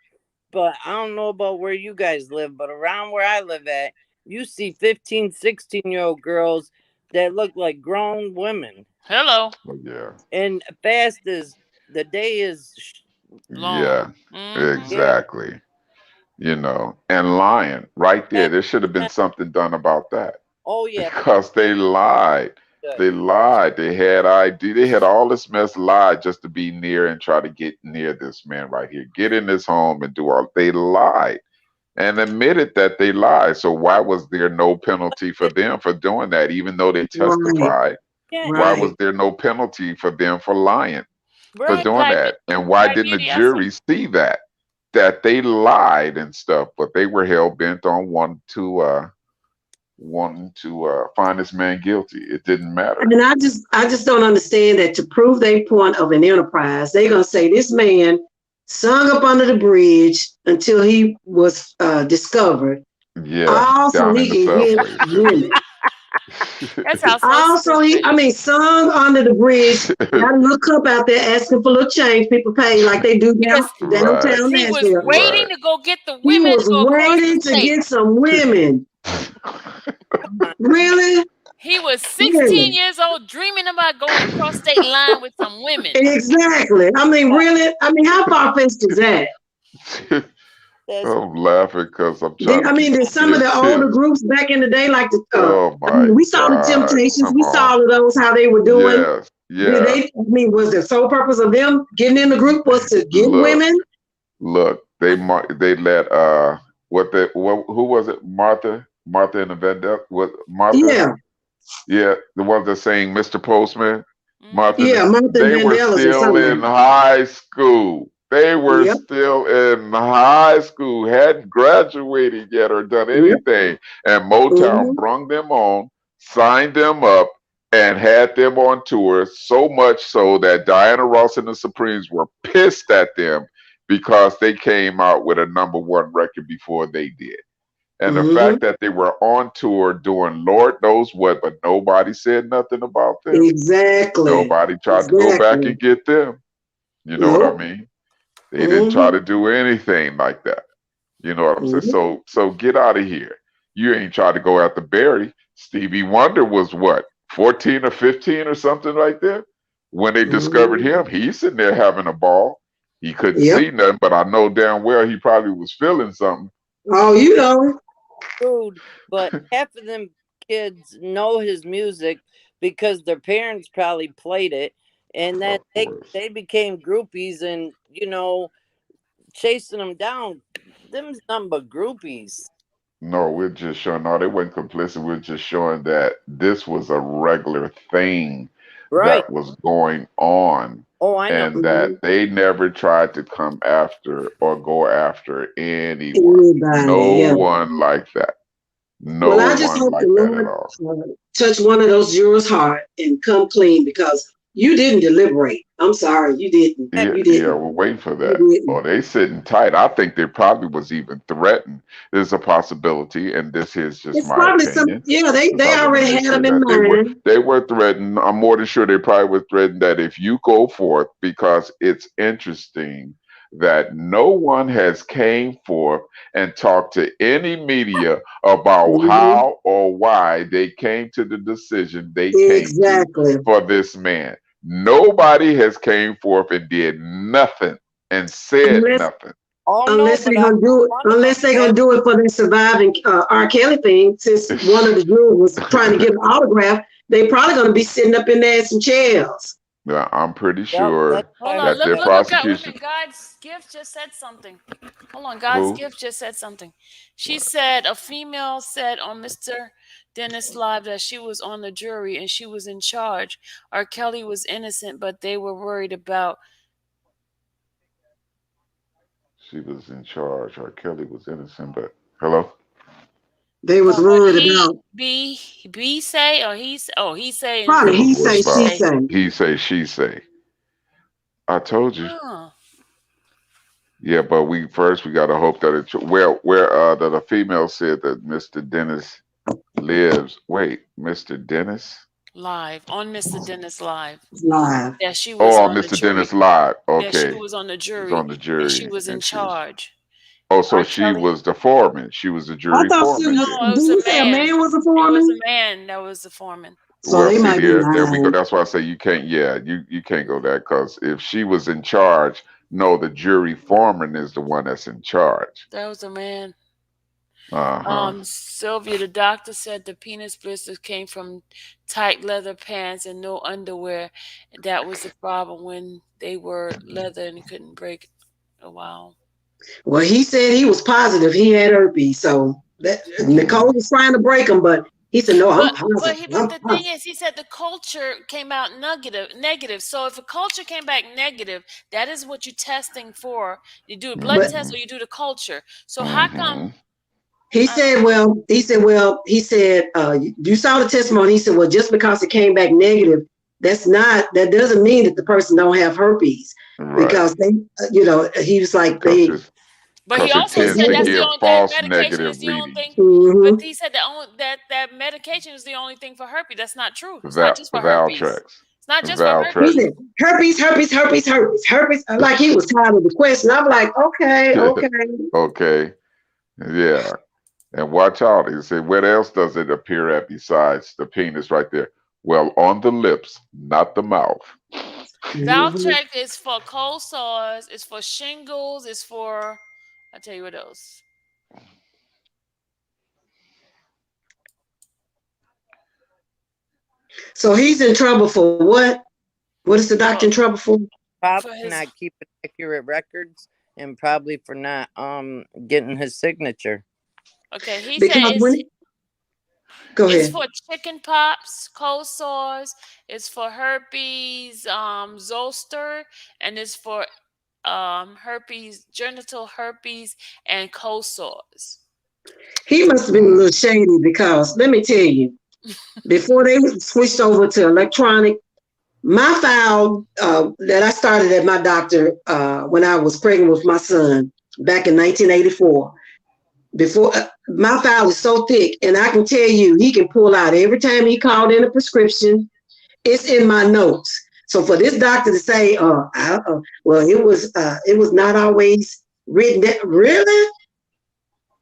But I don't know about where you guys live, but around where I live at, you see 15, 16-year-old girls that look like grown women. Hello. Oh, yeah, And fast as the day is, Long. yeah, Mm-hmm. yeah, exactly. And lying right there. and, There should have been something done about that oh, yeah, because they lied. good. They lied. They had ID. They had all this mess lied just to be near and try to get near this man right here. Get in his home and do all. They lied and admitted that they lied. So why was there no penalty for them for doing that, even though they Right. testified? Yeah, Why Right. was there no penalty for them for lying, for right. doing that? And why Right, didn't the Beauty. I saw. jury see that they lied and stuff? But they were hell bent on wanting to find this man guilty. It didn't matter. And I just don't understand that to prove their point of an enterprise, they're gonna say this man sung up under the bridge until he was discovered. Yeah, Also, down in he the can get subway women. That sounds so Also, stupid. sung under the bridge. Got a little cup out there asking for a little change. People pay like they do Because Right, downtown he was Nashville. waiting right. to go get the He women was to go across the waiting to state. get some women. Really? He was 16 Really? years old dreaming about going across state line with some women. Exactly. I mean, really? I mean, how far fetched is that? That's I'm laughing because I'm Then, trying to I keep mean, the there's some of the older kids. groups back in the day, like Oh I my mean, we saw the God! Temptations, Come we saw on. all of those, how they were doing. Yes, Did Yeah. they? I mean, was the sole purpose of them getting in the group was to get Look, women? look. They let what who was it? Martha and the Vendetta. What Martha? Yeah, Yeah, the ones that saying Mr. Postman, Mm-hmm. Martin, yeah, Martha and they were Vandellas or still something like in that. high school. They were Yep, still in high school, hadn't graduated yet or done yep. anything. And Motown Mm-hmm, brung them on, signed them up, and had them on tour, so much so that Diana Ross and the Supremes were pissed at them because they came out with a number one record before they did. And the mm-hmm. fact that they were on tour doing Lord knows what, but nobody said nothing about them. Exactly, Nobody tried to go back exactly. and get them. You know what I Nope. mean? They didn't try Mm-hmm, to do anything like that. You know what I'm saying? mm-hmm, So get out of here. You ain't tried to go after Barry. Stevie Wonder was what, 14 or 15 or something like that? When they discovered mm-hmm. him, he's sitting there having a ball. He couldn't Yep. see nothing, but I know damn well he probably was feeling something. Oh, you know. Rude, but half of them kids know his music because their parents probably played it, and then Of they course. they became groupies, and chasing them down. Them's nothing but groupies, No, we're just showing, no, they weren't complicit. We're just showing that this was a regular thing right? that was going on Oh, I know. and that Mhm. they never tried to come after or go after anyone. Anybody, No yeah. one like that. No Well, I just one hope the like that at Lord all. touch one of those jurors' heart and come clean because you didn't deliberate. I'm sorry, you didn't. Hey, Yeah, You yeah, didn't. we're waiting for You that. didn't. Or they sitting tight. I think they probably was even threatened. There's a possibility, and this is just It's my probably some. opinion. Yeah, they Because they I want to already make had sure them in that they were mind. they were threatened. I'm more than sure they probably were threatened that if you go forth, because it's interesting that no one has came forth and talked to any media about Hmm. how or why they came to the decision they came to Exactly. for this man. Nobody has came forth and did nothing and said Unless nothing. oh no, unless they're but I gonna know do it. one of them. Unless they're gonna do it for the surviving R. Kelly thing. Since one of the jurors was trying to get an autograph, they probably gonna be sitting up in there in some chairs. Yeah, I'm pretty Yep, that's sure Hold what I on. that Look, the said. look what God, wait a prosecution, minute. God's gift just said something. Hold on. God's who? gift just said something. She said a female said on Mr. Dennis Live that she was on the jury and she was in charge. R. Kelly was innocent, but they were worried about She was in charge. R. Kelly was innocent, but hello. They was what worried he about B say or he say and probably It he was worried say, she she about say. say. he say, she say. I told you. Huh. Yeah, but we gotta hope that it's where that a female said that Mr. Dennis lives. Wait, Mr. Dennis? Live on Mr. Dennis Live. Live. That she was Oh, on the Mr. Dennis jury. live. That she Okay, was on the she's jury on the and she jury, was in and she was. charge. Oh, so R. she Kelly. was the foreman. She was the I jury thought foreman she, then. No, it was did a you say a man. man was a It was a foreman? man that was the foreman. So Well, they see might be there we go. lying. That's why I say you can't. Yeah, you can't go there because if she was in charge, no, the jury foreman is the one that's in charge. That was a man. Uh huh. Sylvia, the doctor said the penis blisters came from tight leather pants and no underwear. That was the problem when they were leather and couldn't break. Oh, wow. Well, he said he was positive he had herpes. So that Nicole Mm, was trying to break him, but he said, "No, I'm But positive. but I'm the thing positive." is, he said the culture came out negative. So if a culture came back negative, that is what you're testing for. You do a blood But test mm-hmm, or you do the culture. So how come mm-hmm. he I don't said, know? he said, you saw the testimony. He said, well, just because it came back negative, that doesn't mean that the person don't have herpes Right, because they, he was like, because it's But he it also tends said to that's the give only that false medication negative is the only thing. readings. But mm-hmm. he said that medication is the only thing for herpes. That's not true. It's not Val just for herpes. Valtrex, It's not just for He Valtrex. herpes. said, herpes, herpes, herpes, herpes, herpes. Like he was tired of the question. I'm like, okay, okay. Okay, yeah. And watch out. He said, where else does it appear at besides the penis right there? Well, on the lips, not the mouth. Mm-hmm. Valtrex is for cold sores. It's for shingles. It's for I'll tell you what else. So he's in trouble for what? What is the doctor for in trouble for? Probably for his. not keeping accurate records, and probably for not getting his signature. Okay, he said Because when go it's ahead. for chicken pox, cold sores, it's for herpes, zoster, and it's for herpes, genital herpes, and cold sores. He must have been a Mm. little shady because let me tell you, before they switched over to electronic, my file that I started at my doctor when I was pregnant with my son back in 1984. Before my file is so thick, and I can tell you, he can pull out every time he called in a prescription. It's in my notes. So for this doctor to say, well, it was not always written that really,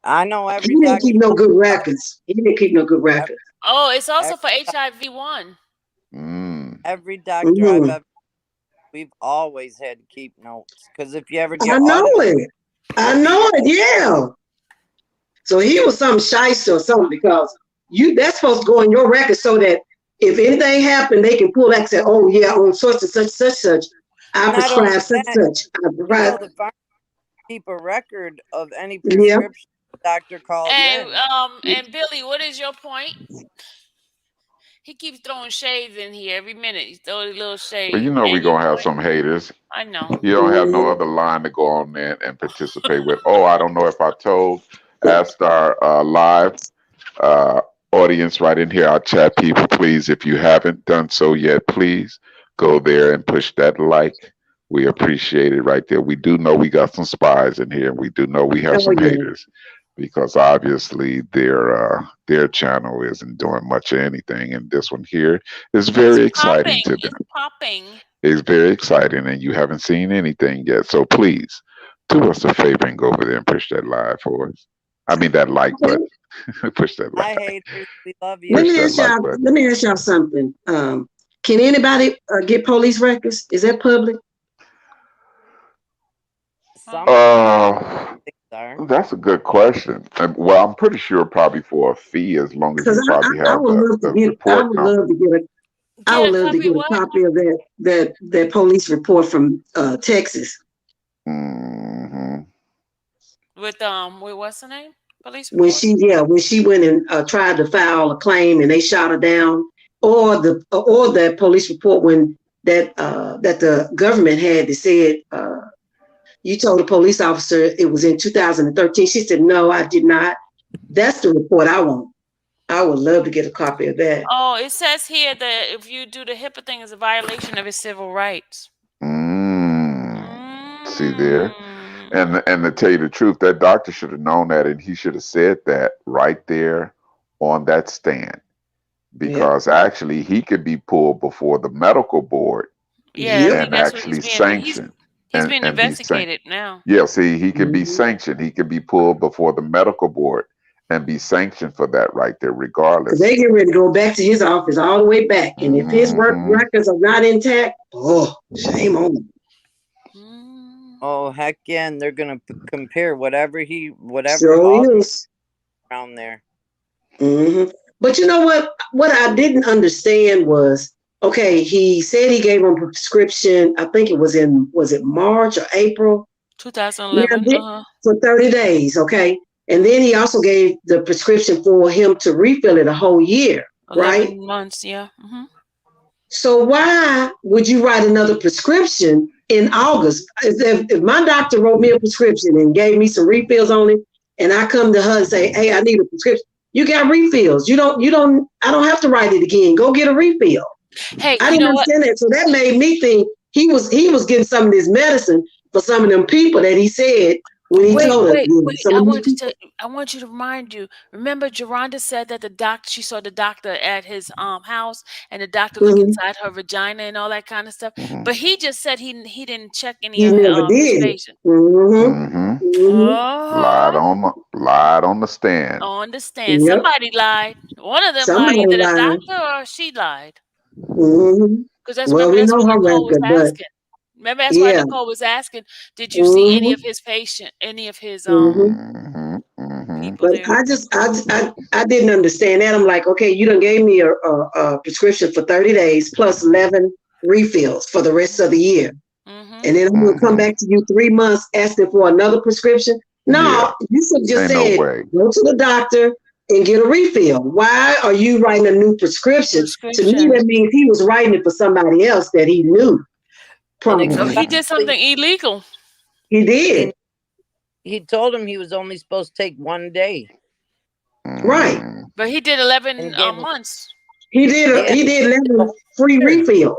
I know he every didn't doctor. keep no good records. He didn't keep no good records. Oh, it's also Every, for HIV 1. Mm. every doctor I've Mm-hmm. ever, we've always had to keep notes because if you ever I get know audited, it. I you'll be know it. Yeah. So he was some shyster or something because that's supposed to go in your record so that if anything happened, they can pull back and say, oh yeah, on such and such, I not only prescribed such that. and such. I prescribed, The pharmacy keep a record of any yeah. prescription the doctor calls in. And Billy, what is your point? He keeps throwing shades in here every minute. He throws a little Well, you shade. know we're And your gonna have point? some haters. I know. You don't have no other line to go on there and participate with. Oh, I don't know if I told. Asked our live uh, audience right in here, our chat people, please, if you haven't done so yet, please go there and push that like. We appreciate it right there. We do know we got some spies in here. We do know we have Oh some yeah. haters because obviously their channel isn't doing much of anything, and this one here is It's very exciting popping. to It's them. popping. It's very exciting, and you haven't seen anything yet. So please do us a favor and go over there and push that live for us. I mean that like Okay. button. Push that Hi like. haters, we love Let you. Push me that ask like y'all. button. Let me ask y'all something. Can anybody get police records? Is that public? Huh? Some Uh, things are. that's a good question. Well, I'm pretty sure probably for a fee, as long as Because you probably I have would love to the get. I report would number. love to get a. I Get would a love to copy get of a what? copy of that police report from Texas Hmm. With what's the name? Police when report? she went and tried to file a claim and they shot her down, or that police report when that the government had that said you told a police officer it was in 2013. She said no, I did not. That's the report I want. I would love to get a copy of that. Oh, it says here that if you do the HIPAA thing, it's a violation of his civil rights. Mm. See there. Mm. And to tell you the truth, that doctor should have known that, and he should have said that right there on that stand, Yep. because actually he could be pulled before the medical board Yeah, I Yep. think and that's what actually sanctioned he's being and be sanctioned. investigated now. Yeah, see, he could be Mm-hmm. sanctioned. He could be pulled before the medical board and be sanctioned for that right there, Because regardless. they get ready to go back to his office all the way back. And if his work Hmm. records are not intact, oh, shame on him. Mm. Oh heck yeah, and they're gonna compare whatever So audit is. around there. Hmm. But you know what? What I didn't understand was, okay, he said he gave him a prescription. I think it was it March or April? Now, 2011. for 30 days, okay? And then he also gave the prescription for him to refill it a whole year, right? 11 months, yeah. So why would you write another prescription in August? If my doctor wrote me a prescription and gave me some refills on it, and I come to her and say, "Hey, I need a prescription," you got refills. I don't have to write it again. Go get a refill. Hey, I you didn't know what? understand that, so that made me think he was getting some of this medicine for some of them people that he said when he Wait, told us wait, wait. some of these people. I want you to remind you. Remember, Geronda said that she saw the doctor at his house, and the doctor looked Mhm. inside her vagina and all that kind of stuff. Hmm. But he just said he didn't check any He of never his did. patients. Hmm. Hmm. Hmm. Uh-huh. Lied on the stand. I understand. Yep. Somebody lied. One of them lied. Somebody Either the lied. doctor or she lied. Hmm. Because Well, we that's know what her Nicole was record, but asking. Remember, that's why yeah. Nicole was asking, did you see any Hmm. of his any of his Hmm. Hmm. Hmm. people But there? I didn't understand that. I'm like, okay, you done gave me a prescription for 30 days plus refills for the rest of the year. Mm-hmm. And then I'm going to come back to you 3 months asking for another prescription. Yeah, No, you should have just ain't no said, way. go to the doctor and get a refill. Why are you writing a new prescription? To me, Prescription. that means he was writing it for somebody else that he knew, And So he probably. did something illegal. He did. he he told him he was only supposed to take 1 day Right. Mm. But he did 11 and gave him. months. He did Yeah, 11 free sure. refills.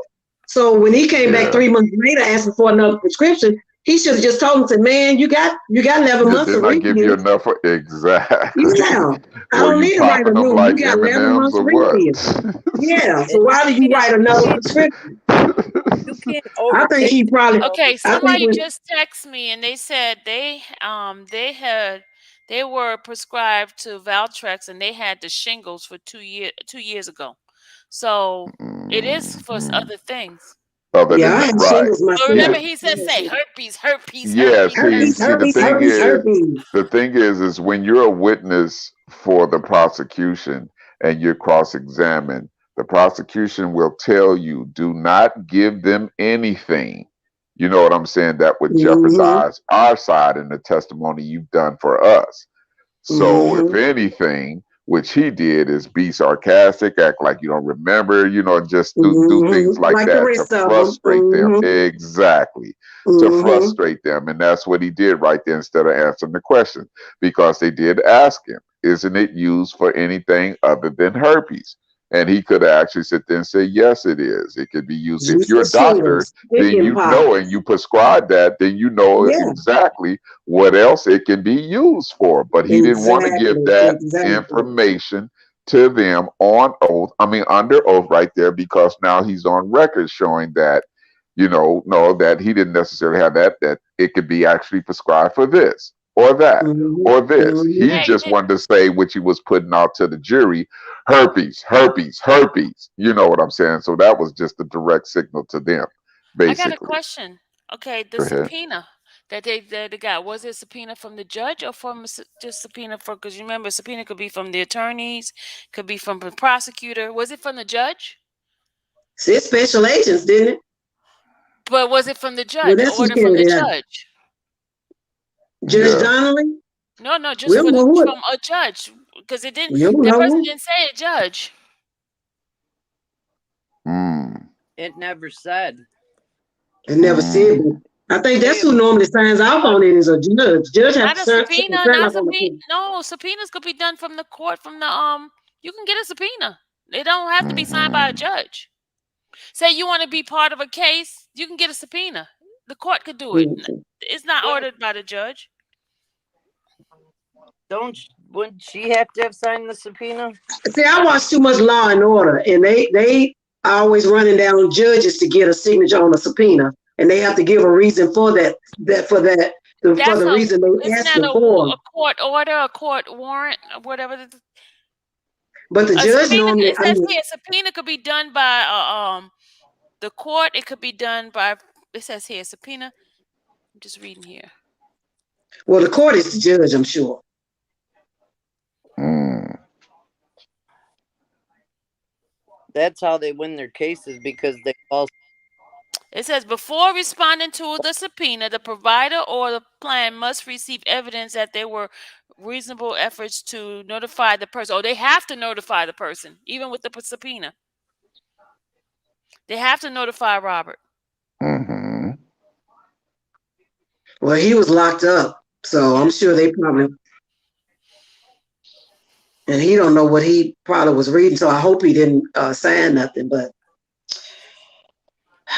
So when he came back Yeah. 3 months later asking for another prescription, he should have just told him, said, man, you got 11 months of Didn't I give you refills. enough? Exactly. Yeah. I Were don't you need to write a popping them new. You like got 11 M&Ms months or what? refill. Yeah. So And why do you write another prescription? you can't I think overtake he probably, yourself Okay, with I think somebody something. when, just texted me and they said they were prescribed to Valtrex and they had the shingles for 2 years ago. So it is for Mhm. other things. Other yeah, than I that, had right. shingles But remember myself. he said say herpes, herpes, Yeah, herpes, Herpes, see, the herpes, herpes. thing herpes, is, herpes. when you're a witness for the prosecution and you're cross-examined, the prosecution will tell you, do not give them anything. You know what I'm saying? That would Mm-hmm, jeopardize our side in the testimony you've done for us. So if mm-hmm, anything, which he did, is be sarcastic, act like you don't remember, just do things mm-hmm. like Like the that to rest of them. frustrate them. Mm-hmm, Exactly. To mm-hmm. frustrate them. And that's what he did right there instead of answering the question. Because they did ask him, isn't it used for anything other than herpes? And he could actually sit there and say, yes, it is. It could be used. If Juice you're for a doctor, shingles, then chicken you know pox. and you prescribe that, then you know Yeah, exactly what else it can be used for. But he didn't want to give exactly, that exactly. information to them on oath. I mean, under oath right there, because now he's on record showing that, no, that he didn't necessarily have that it could be actually prescribed for this or that Mm-hmm, or this. mm-hmm. He Hey, just wanted to say what he was putting out to the jury, herpes, herpes, herpes. You know what I'm saying? So that was just a direct signal to them, I got a basically. question. Okay, the Go ahead. subpoena that they got, was it subpoena from the judge or from just subpoena for? Because you remember, subpoena could be from the attorneys, could be from the prosecutor. Was it from the judge? Said special agents, didn't it? But was it from the Well, judge? that's who Order from carried the it out. judge? Judge Yeah. Donnelly? No, no, just We don't know who it. from a judge because it didn't. We don't That know person who. didn't say a judge. Mm. It never said. It never said, Mm. but I think that's Say who normally signs off on it is a judge. Judge has Not to a subpoena, sign not off on the subpoena. thing. No, subpoenas could be done from the court, from the You can get a subpoena. They don't have to be signed by a Hmm. judge. Say you want to be part of a case, you can get a subpoena. The court could do it. Mhm. It's not Wouldn't ordered by the judge. wouldn't she have to have signed the subpoena? See, I watch too much Law and Order, and they are always running down judges to get a signature on a subpoena, and they have to give a reason for that. For That's the a reason they Isn't that asking for. a court order, a court warrant, or whatever? But the A judge subpoena. normally, It says here, a subpoena could be done by the court. It could be done by. It says here, subpoena. I'm just reading here. well, the court is the judge, I'm sure. Mm. That's how they win their cases because they false. It says before responding to the subpoena, the provider or the plan must receive evidence that there were reasonable efforts to notify the person. Or they have to notify the person, even with the subpoena. They have to notify Robert. Hmm. Well, he was locked up, so I'm Yeah. sure they probably, and he don't know what he probably was reading. So I hope he didn't sign nothing. But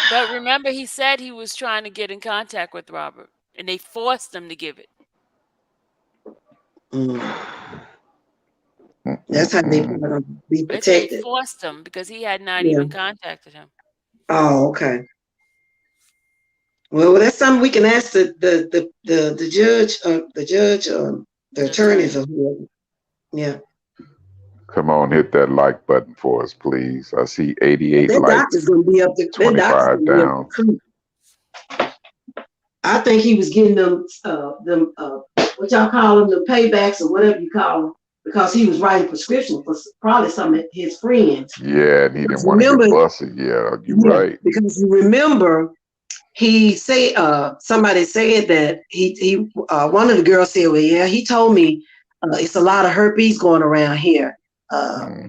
But remember, he said he was trying to get in contact with Robert, and they forced him to give it. that's how they Mm-mm-mm. be They say they protected. forced him because he had not Yeah. even contacted him. Oh, okay. Well, that's something we can ask the judge, the The attorneys attorney. or whoever. Yeah. Come on, hit that like button for us, please. I see But 88 that likes, doctor's gonna be up there. That doctor's 25 gonna be up down. the creek. I think he was getting them what y'all call them, the paybacks or whatever you call them, because he was writing prescriptions for probably some of his friends. Yeah, and he didn't Because want to remember, get busted. Yeah, you're yeah, right. because you remember he said somebody said that he one of the girls said, well, yeah, he told me it's a lot of herpes going around here,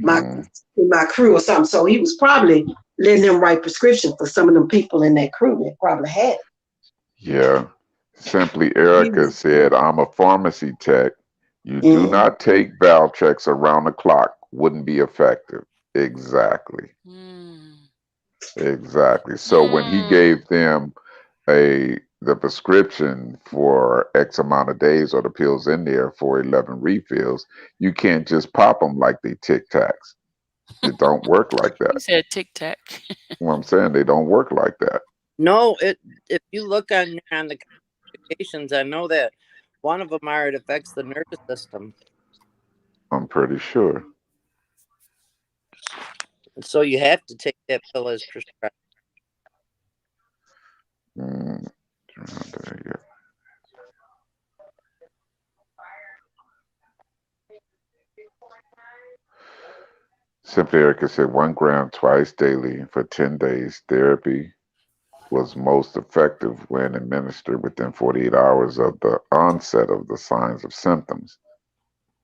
my Hmm. in my crew or something. So he was probably letting him write prescriptions for some of them people in that crew that probably had it. Yeah. Simply He Erica was, said, I'm a pharmacy tech. You do mm, not take Valtrex around the clock. Wouldn't be effective. Exactly. Mm. Exactly. So when he Mm. gave them the prescription for X amount of days or the pills in there for 11 refills, you can't just pop them like they Tic Tacs. It don't work like You that. said tic tac. What I'm saying, they don't work like that. No, it if you look on the complications, I know that one of them are it affects the nervous system, I'm pretty sure. so you have to take that pill as prescribed. Mm, there you go. Simply Erica said 1 gram twice daily for 10 days. Therapy was most effective when administered within 48 hours of the onset of the signs of symptoms.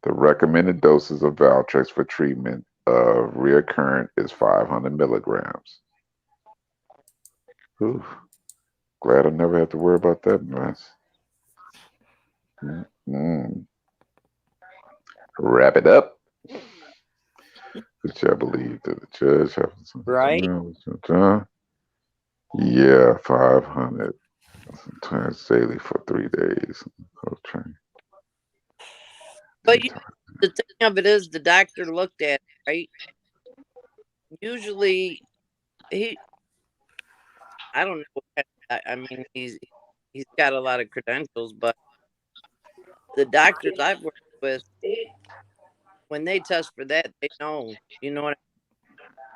The recommended doses of Valtrex for treatment of reoccurrent is 500 milligrams. Whew, glad I never had to worry about that mess. Mm-mm. Wrap it up. Which I believe that the judge Right? has. Yeah, 500 times daily for 3 days. Okay. But the thing of it is, the doctor looked at it, right. Usually, he, I don't know. I mean, he's got a lot of credentials, but the doctors I've worked with, when they test for that, they know. You know what?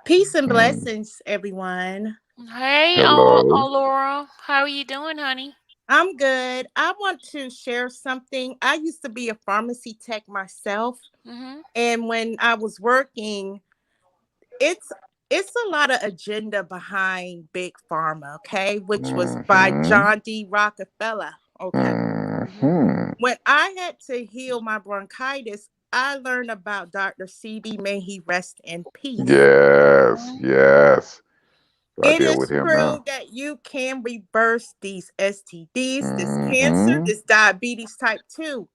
Peace and Mm. blessings, everyone. Hey, Hello. Laura. How are you doing, honey? I'm good. I want to share something. I used to be a pharmacy tech myself, Mm-hmm. and when I was working, it's it's a lot of agenda behind big pharma, okay, which was by Mm-hmm. John D. Rockefeller, okay. Mm-hmm. Mm-hmm. When I had to heal my bronchitis, I learned about Dr. CB. May he rest in peace. Yes, yes. I It deal with is him true now. that you can reverse these STDs, this cancer, Mm-hmm. this diabetes type 2.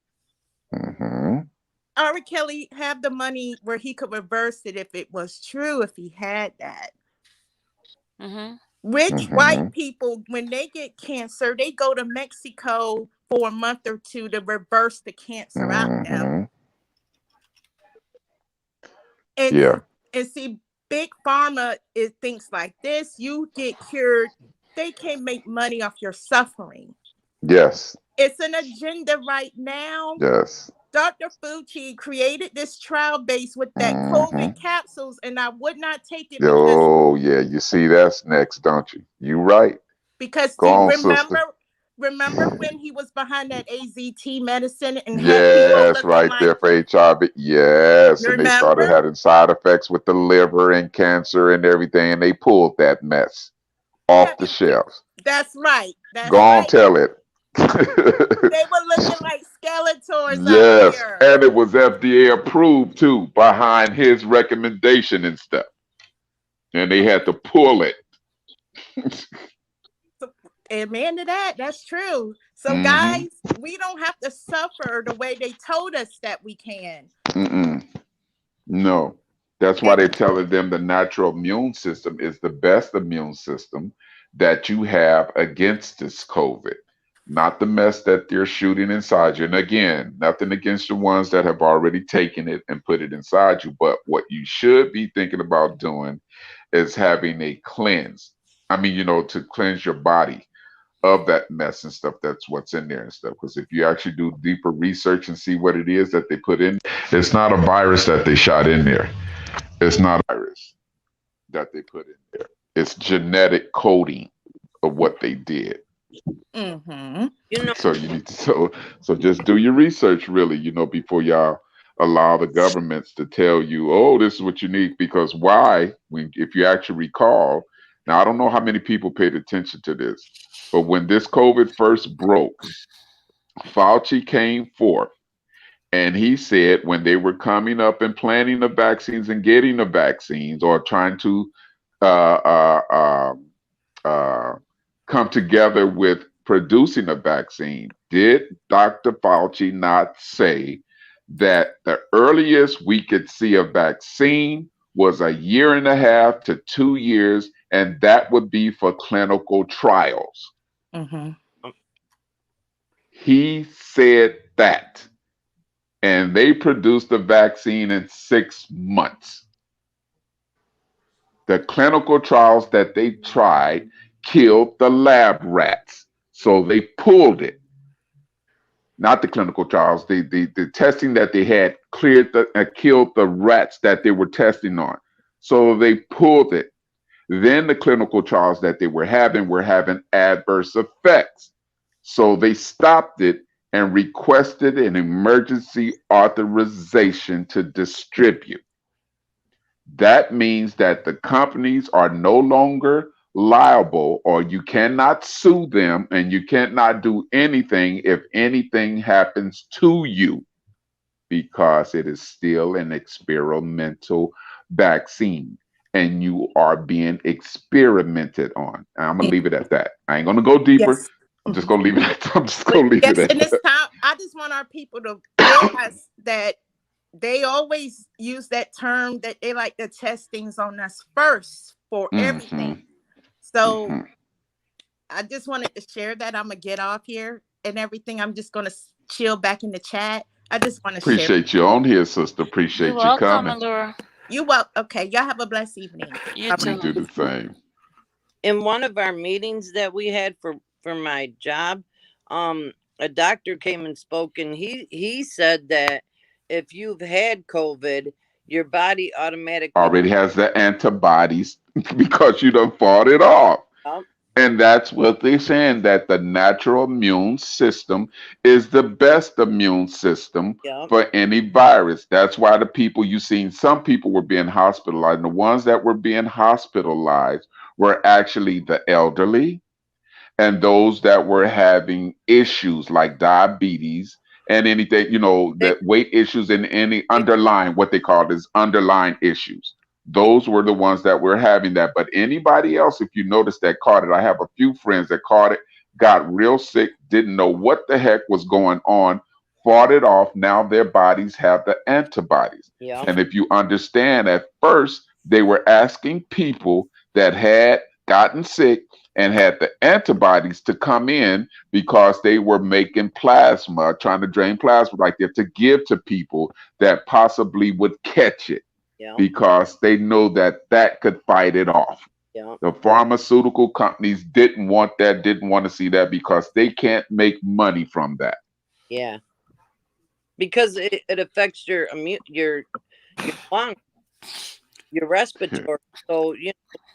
Mm-hmm. Kelly have the money where he could reverse it if it was true, if he had that. Mm-hmm. Rich Mm-hmm. white people, when they get cancer, they go to Mexico for a month or two to reverse the cancer out now. Mm-hmm. And Yeah. and see, big pharma is thinks like this. You get cured, they can't make money off your suffering. Yes. It's an agenda right now. Yes. Dr. Fucci created this trial base with that Mm-hmm. COVID capsules, and I would not take it Oh, yeah. You see, that's next, don't you? You right. because Go see, on, sister. remember when he was behind that AZT medicine and had people Yes, looking right like, there for HIV. Yes, you and they started remember? having side effects with the liver and cancer and everything, and they pulled that mess Yeah, off the shelves. that's right. Go That's on, right. tell it. They were looking like Skeletors out Yes, here. and it was FDA approved too, behind his recommendation and stuff, and they had to pull it. So, amen to that. That's true. So, Hmm. guys, we don't have to suffer the way they told us that we can. Mm-mm. No, that's why And they're telling them the natural immune system is the best immune system that you have against this COVID, not the mess that they're shooting inside you. And again, nothing against the ones that have already taken it and put it inside you, but what you should be thinking about doing is having a cleanse. I mean, to cleanse your body of that mess and stuff that's what's in there and stuff. Because if you actually do deeper research and see what it is that they put in, it's not a virus that they shot in there. It's not a virus that they put in there. It's genetic coding of what they did. mm-hmm. You know, So you need to so just do your research really, before y'all. allow the governments to tell you, oh, this is what you need. Because why? If you actually recall, now I don't know how many people paid attention to this, but when this COVID first broke, Fauci came forth and he said when they were coming up and planning the vaccines and getting the vaccines or trying to uh, uh, uh, uh, come together with producing a vaccine, did Dr. Fauci not say that the earliest we could see a vaccine was a year and a half to 2 years, and that would be for clinical trials? Mm-hmm. He said that, and they produced the vaccine in 6 months. The clinical trials that they tried killed the lab rats, so they pulled it. Not the clinical trials, the testing that they had killed the rats that they were testing on, so they pulled it. Then the clinical trials that they were having adverse effects, so they stopped it and requested an emergency authorization to distribute. That means that the companies are no longer liable, or you cannot sue them and you cannot do anything if anything happens to you, because it is still an experimental vaccine and you are being experimented on. And I'm gonna leave it at that. I ain't gonna go deeper. Yes. I'm just gonna leave it at I'm just gonna leave it Yes, at and it's that. time. I just want our people to realize that they always use that term that they like to test things on us first for Hmm. everything. So Hmm. I just wanted to share that. I'm gonna get off here and everything. I'm just gonna chill back in the chat. I just want to share. Appreciate you on here, sister. You're Appreciate you welcome, coming. Allura. You well, okay. Y'all have a blessed evening. You All You right. too. do the same. In one of our meetings that we had for my job, a doctor came and spoke, and he said that if you've had COVID, your body automatically. Already has the antibodies because you done fought it off. Yep, And that's what they're saying, that the natural immune system is the best immune system yep, for any virus. That's why the people you seen, some people were being hospitalized. And the ones that were being hospitalized were actually the elderly and those that were having issues like diabetes and anything, sick, that weight issues and any sick, underlying, what they call is underlying issues. yeah, Those were the ones that were having that. But anybody else, if you notice, that caught it, I have a few friends that caught it, got real sick, didn't know what the heck was going on, fought it off. Now their bodies have the antibodies. yep, And if you understand, at first, they were asking people that had gotten sick and had the antibodies to come in because they were making plasma, trying to drain plasma like that to give to people that possibly would catch it, yep, because they know that that could fight it off. yep, The pharmaceutical companies didn't want that, didn't want to see that, because they can't make money from that. yeah. Because it affects your your lung, your respiratory. So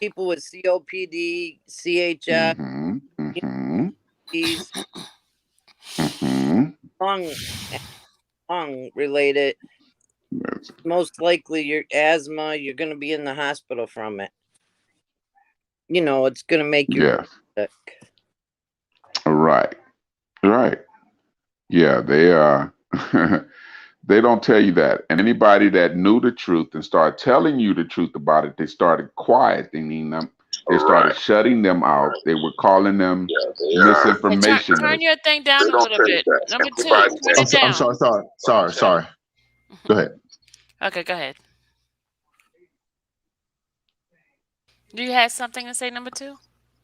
people with COPD, CHF, Mm-hmm. Mm-hmm. these Mm-hmm. lung lung related. Most likely, your asthma. You're going to be in the hospital from it. It's going to make you Yes. sick. Right. Right. Yeah, they are. They don't tell you that. And anybody that knew the truth and started telling you the truth about it, they started quieting them. They started shutting them out. They were calling them Hey, turn misinformationists. your thing down a little bit. Number two, turn it I'm down. sorry. Go ahead. Okay, go ahead. Do you have something to say, number two?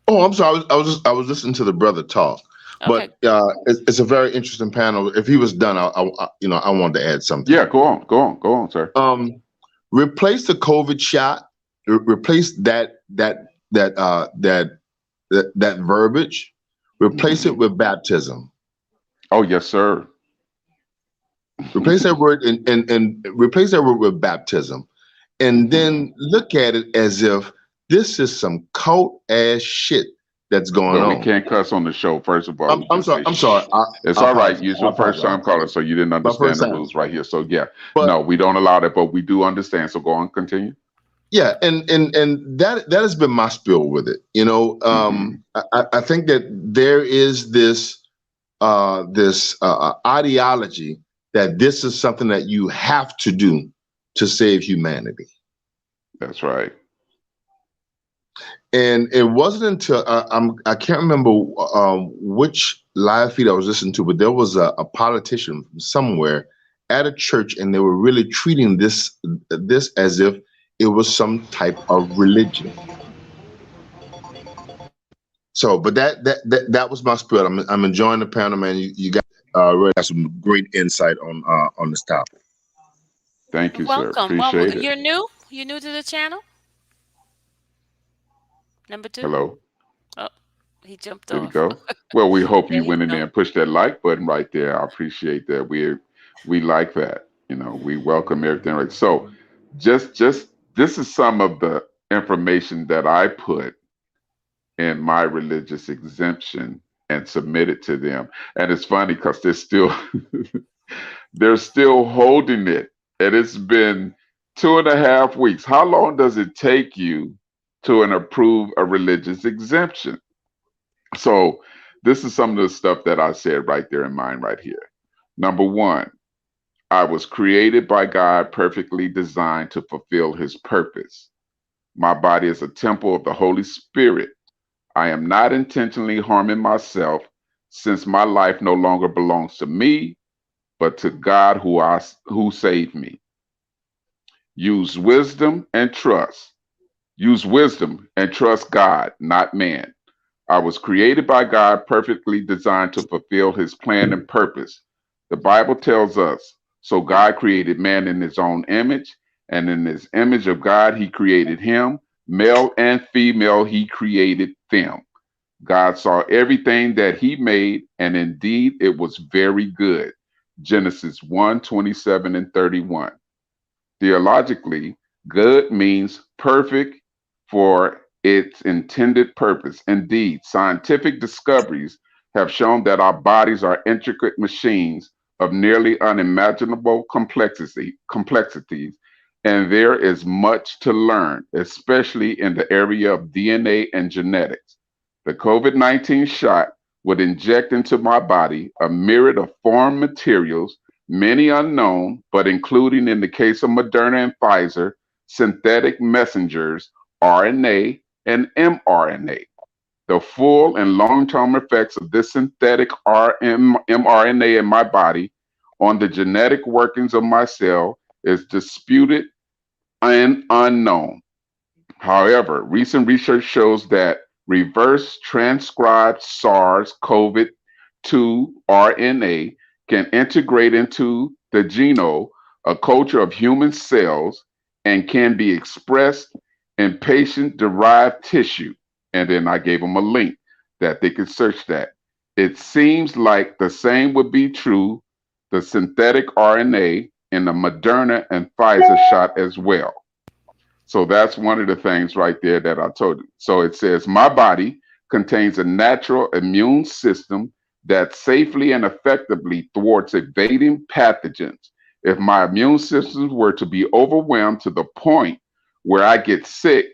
Oh, I'm sorry. I was listening to the brother talk, Okay. but it's a very interesting panel. If he was done, I wanted to add something. Yeah, go on, sir. Replace the COVID shot. Replace that verbiage. Replace it with baptism. Oh, yes, sir. Replace that word and replace that word with baptism, and then look at it as if this is some cult ass shit that's going Well, we on. can't cuss on the show. First of all, I'm, we I'm just sorry. say I'm sorry. shh. It's I all right. apologize. Use I your first time apologize. caller, so you didn't My understand first the time. rules right here. So yeah, But no, we don't allow that, but we do understand. So go on, continue. yeah, and that has been my spill with it. Hmm. I think that there is this ideology that this is something that you have to do to save humanity. That's right. And it wasn't until I can't remember which live feed I was listening to, but there was a politician from somewhere at a church, and they were really treating this as if it was some type of religion. So, but that was my spirit. I'm enjoying the panel, man. You got really got some great insight on this topic. Thank you, sir. Welcome. Well, Appreciate it. you're new. You're new to the channel. Number two. Hello. Oh, he jumped Did he off. go? Well, we hope There you you went in go. there and pushed that like button right there. I appreciate that. We like that. We welcome everything. Right. So, just this is some of the information that I put in my religious exemption and submitted to them. And it's funny because they're still they're still holding it, and it's been 2.5 weeks. How long does it take you to approve a religious exemption? So this is some of the stuff that I said right there in mine right here. Number one, I was created by God, perfectly designed to fulfill his purpose. My body is a temple of the Holy Spirit. I am not intentionally harming myself since my life no longer belongs to me, but to God who saved me. Use wisdom and trust. Use wisdom and trust God, not man. I was created by God, perfectly designed to fulfill his plan and purpose. The Bible tells us, so God created man in his own image, and in his image of God, he created him. Male and female, he created them. God saw everything that he made, and indeed it was very good. Genesis 1:27 and 31. Theologically, good means perfect for its intended purpose. Indeed, scientific discoveries have shown that our bodies are intricate machines of nearly unimaginable complexities, and there is much to learn, especially in the area of DNA and genetics. The COVID-19 shot would inject into my body a myriad of foreign materials, many unknown, but including in the case of Moderna and Pfizer, synthetic messengers, RNA and mRNA. The full and long term effects of this synthetic mRNA in my body on the genetic workings of my cell is disputed and unknown. However, recent research shows that reverse transcribed SARS-CoV-2 RNA can integrate into the genome, a culture of human cells, and can be expressed in patient-derived tissue. And then I gave them a link that they could search that. It seems like the same would be true the synthetic RNA in the Moderna and Pfizer shot as well. So that's one of the things right there that I told you. So it says, my body contains a natural immune system that safely and effectively thwarts evading pathogens. If my immune system were to be overwhelmed to the point where I get sick,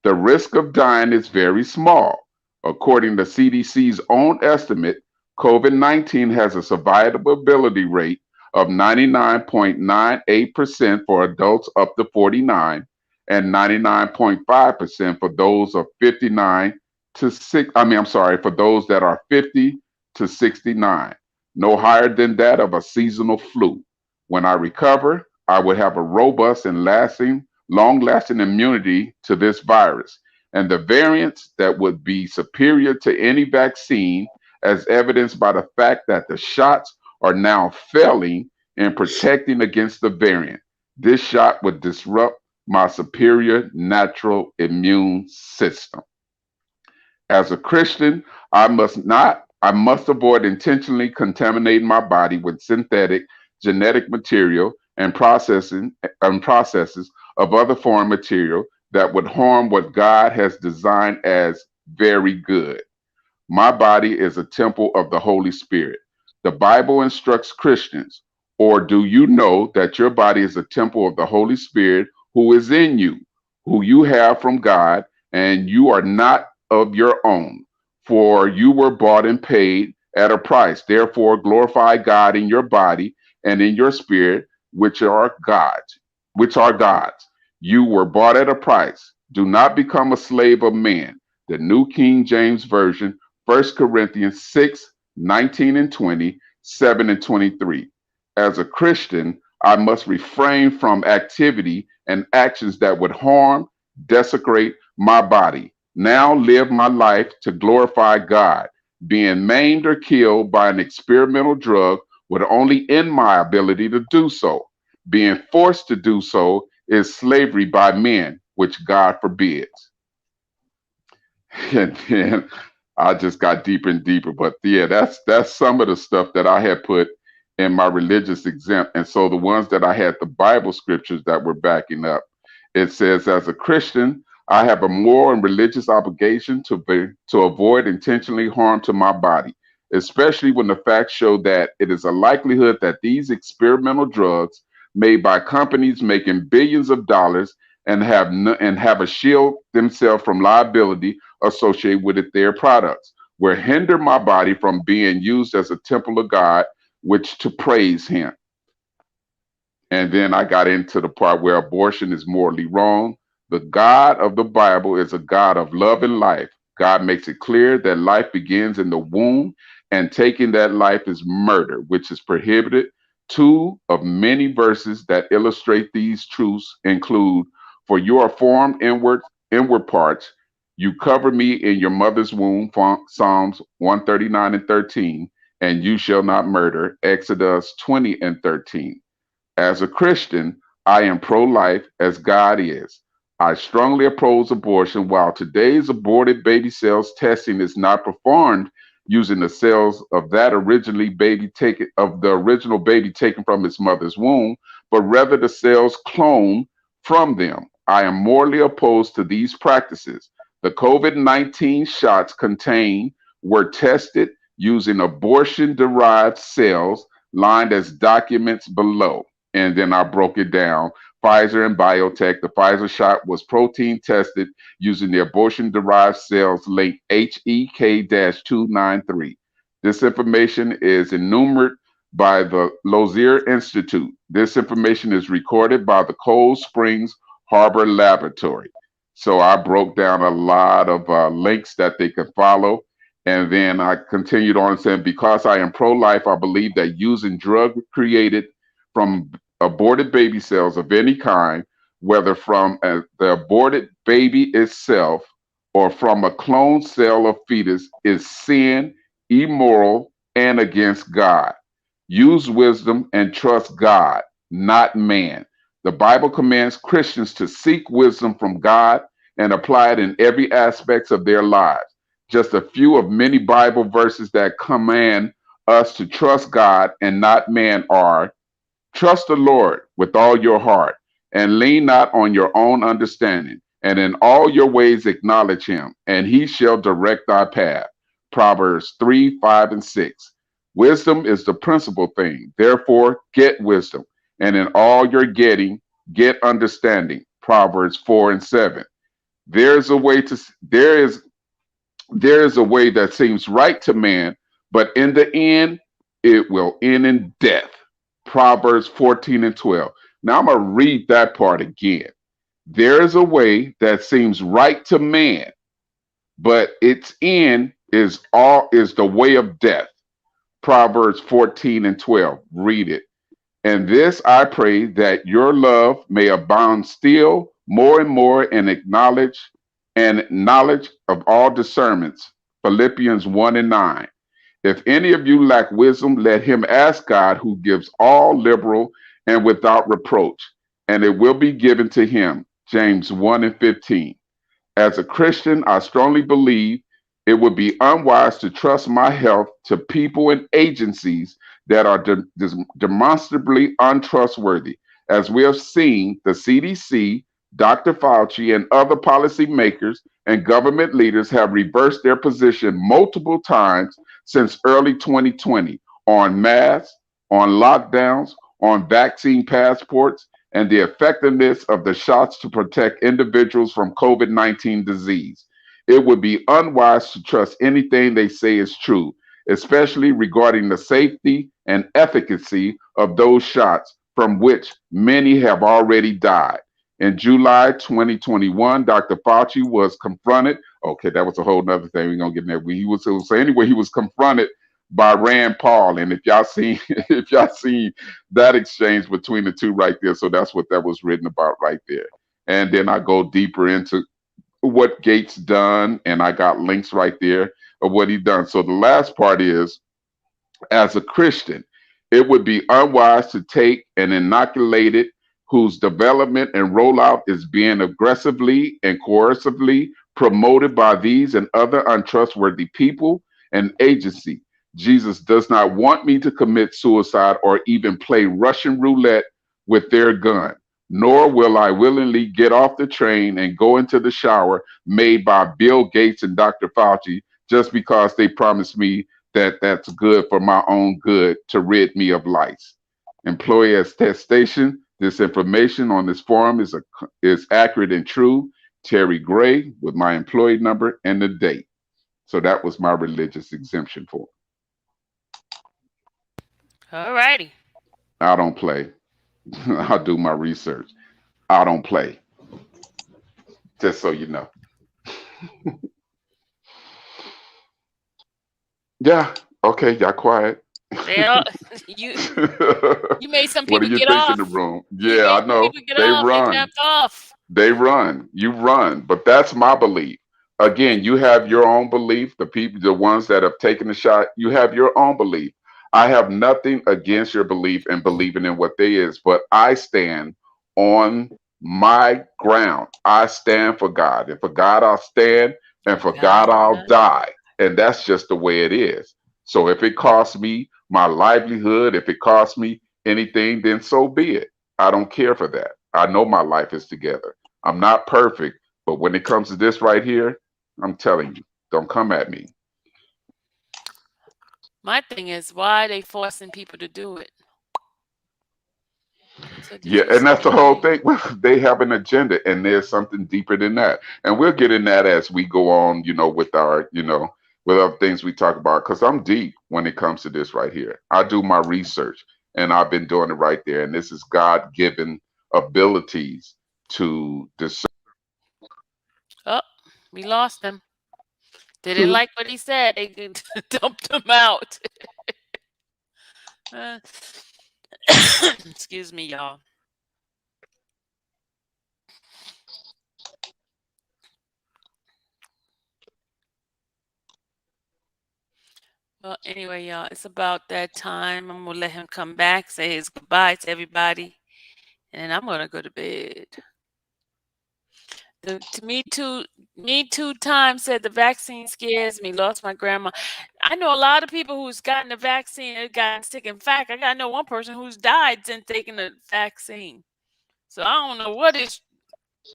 the risk of dying is very small. According to CDC's own estimate, COVID 19 has a survivability rate of 99.98% for adults up to 49 and 99.5% for those of 59 to 6 I'm sorry, for those that are 50 to 69, no higher than that of a seasonal flu. When I recover, I would have a robust and long-lasting immunity to this virus, and the variants that would be superior to any vaccine, as evidenced by the fact that the shots are now failing in protecting against the variant. This shot would disrupt my superior natural immune system. As a Christian, I must avoid intentionally contaminating my body with synthetic genetic material and processes of other foreign material that would harm what God has designed as very good. My body is a temple of the Holy Spirit. The Bible instructs Christians, or do you know that your body is a temple of the Holy Spirit who is in you, who you have from God, and you are not of your own? For you were bought and paid at a price. Therefore, glorify God in your body and in your spirit, which are God's. You were bought at a price. Do not become a slave of man. The New King James Version, 1 Corinthians 6:19 and 20, 7 and 23. As a Christian, I must refrain from activity and actions that would harm, desecrate my body. Now live my life to glorify God. Being maimed or killed by an experimental drug would only end my ability to do so. Being forced to do so is slavery by men, which God forbids. And then I just got deeper and deeper. But yeah, that's some of the stuff that I had put in my religious exempt. And so the ones that I had the Bible scriptures that were backing up, it says, as a Christian, I have a moral and religious obligation to avoid intentionally harm to my body, especially when the facts show that it is a likelihood that these experimental drugs made by companies making billions of dollars and have a shield themselves from liability associated with their products will hinder my body from being used as a temple of God, which to praise Him. And then I got into the part where abortion is morally wrong. The God of the Bible is a God of love and life. God makes it clear that life begins in the womb, and taking that life is murder, which is prohibited. Two of many verses that illustrate these truths include, for you are formed inward parts. You cover me in your mother's womb, Psalms 139 and 13, and you shall not murder, Exodus 20 and 13. As a Christian, I am pro life as God is. I strongly oppose abortion. While today's aborted baby cells testing is not performed using the cells of the original baby taken from its mother's womb, but rather the cells cloned from them. I am morally opposed to these practices. The COVID-19 shots contained were tested using abortion derived cells lined as documents below. And then I broke it down. Pfizer and biotech. The Pfizer shot was protein tested using the abortion derived cells linked HEK-293. This information is enumerated by the Lozier Institute. This information is recorded by the Cold Springs Harbor Laboratory. So I broke down a lot of links that they could follow. And then I continued on saying, because I am pro life, I believe that using drug created from aborted baby cells of any kind, whether from the aborted baby itself or from a cloned cell of fetus, is sin, immoral, and against God. Use wisdom and trust God, not man. The Bible commands Christians to seek wisdom from God and apply it in every aspect of their lives. Just a few of many Bible verses that command us to trust God and not man are: trust the Lord with all your heart, and lean not on your own understanding. And in all your ways acknowledge him, and he shall direct thy path. Proverbs 3, 5, and 6. Wisdom is the principal thing. Therefore, get wisdom. And in all your getting, get understanding. Proverbs 4 and 7. There is a way to there is a way that seems right to man, but in the end, it will end in death. Proverbs 14 and 12. Now I'm going to read that part again. There is a way that seems right to man, but its end is the way of death. Proverbs 14 and 12. Read it. And this I pray, that your love may abound still more and more in knowledge of all discernments. Philippians 1 and 9. If any of you lack wisdom, let him ask God, who gives all liberal and without reproach, and it will be given to him. James 1 and 15. As a Christian, I strongly believe it would be unwise to trust my health to people and agencies that are demonstrably untrustworthy. As we have seen, the CDC, Dr. Fauci and other policymakers and government leaders have reversed their position multiple times since early 2020 on masks, on lockdowns, on vaccine passports, and the effectiveness of the shots to protect individuals from COVID 19 disease. It would be unwise to trust anything they say is true, especially regarding the safety and efficacy of those shots, from which many have already died. In July 2021, Dr. Fauci was confronted. Okay, that was a whole nother thing. We're gonna get in there. So anyway, he was confronted by Rand Paul. And if y'all seen if y'all seen that exchange between the two right there, so that's what that was written about right there. And then I go deeper into what Gates done, and I got links right there of what he done. So the last part is, as a Christian, it would be unwise to take an inoculated whose development and rollout is being aggressively and coercively promoted by these and other untrustworthy people and agency. Jesus does not want me to commit suicide or even play Russian roulette with their gun, nor will I willingly get off the train and go into the shower made by Bill Gates and Dr. Fauci just because they promised me that that's good for my own good to rid me of lice. Employee attestation. This information on this form is accurate and true. Terry Gray with my employee number and the date. So that was my religious exemption form. All righty. I don't play. I'll do my research. I don't play. Just so you know. Yeah. Okay. Y'all quiet. They all you you made some What do people you get think in the off. room? You Yeah, made I some know. people get They off. They run. tapped off. They run. You run. But that's my belief. Again, you have your own belief. The people, the ones that have taken the shot, you have your own belief. I have nothing against your belief and believing in what they is, but I stand on my ground. I stand for God. And for God I'll stand, and For for God I'll God. die. And that's just the way it is. So if it costs me my livelihood, if it costs me anything, then so be it. I don't care for that. I know my life is together. I'm not perfect, but when it comes to this right here, I'm telling you, don't come at me. My thing is, why are they forcing people to do it? So did Yeah, you and that's the whole say? thing. Well, they have an agenda, and there's something deeper than that. And we'll get in that as we go on, with our, with other things we talk about. Because I'm deep when it comes to this right here. I do my research, and I've been doing it right there. And this is God given abilities to discern. Oh, we lost him. They didn't like what he said. They dumped him out. Uh, excuse me, y'all. Well, anyway, y'all, it's about that time. I'm gonna let him come back, say his goodbye to everybody, and then I'm gonna go to bed. The Me Too time said the vaccine scares me. Lost my grandma. I know a lot of people who's gotten the vaccine and gotten sick. In fact, I know one person who's died since taking the vaccine. So I don't know what is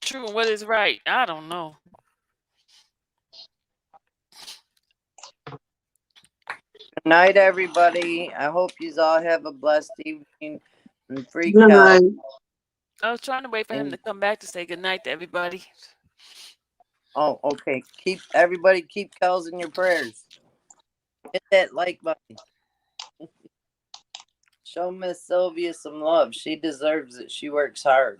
true and what is right. I don't know. Good night, everybody. I hope you all have a blessed evening and free Good Kel. night. I was trying to wait for him And to come back to say goodnight to everybody. oh, okay. Keep Kel's in your prayers. Hit that like button. Show Miss Sylvia some love. She deserves it. She works hard.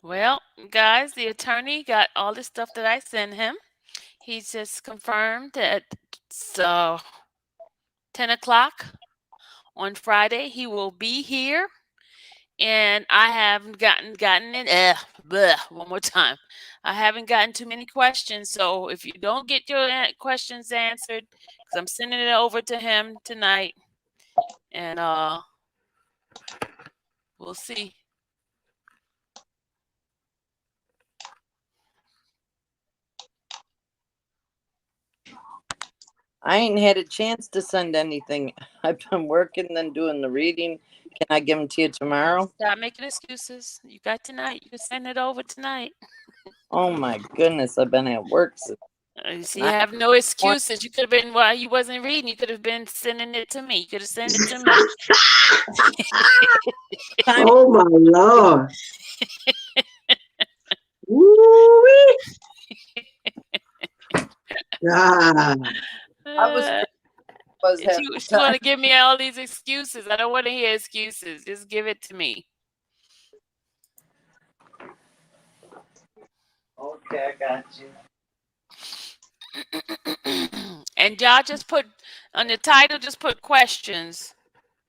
Well, guys, the attorney got all the stuff that I sent him. He just confirmed that so 10 o'clock on Friday he will be here. And I haven't gotten it. One more time. I haven't gotten too many questions. So if you don't get your questions answered, because I'm sending it over to him tonight, and we'll see. I ain't had a chance to send anything. I've been working, then doing the reading. Can I give them to you tomorrow? Stop making excuses. You got tonight. You can send it over tonight. Oh my goodness, I've been at work since You see, you 9 have no morning. excuses. You could have been while you wasn't reading. You could have been sending it to me. You could have sent it to me. Time Oh my Lord. Woo-wee. God. I was She having she want time. to give me all these excuses. I don't want to hear excuses. Just give it to me. Okay, I got you. And y'all just put on the title, just put questions.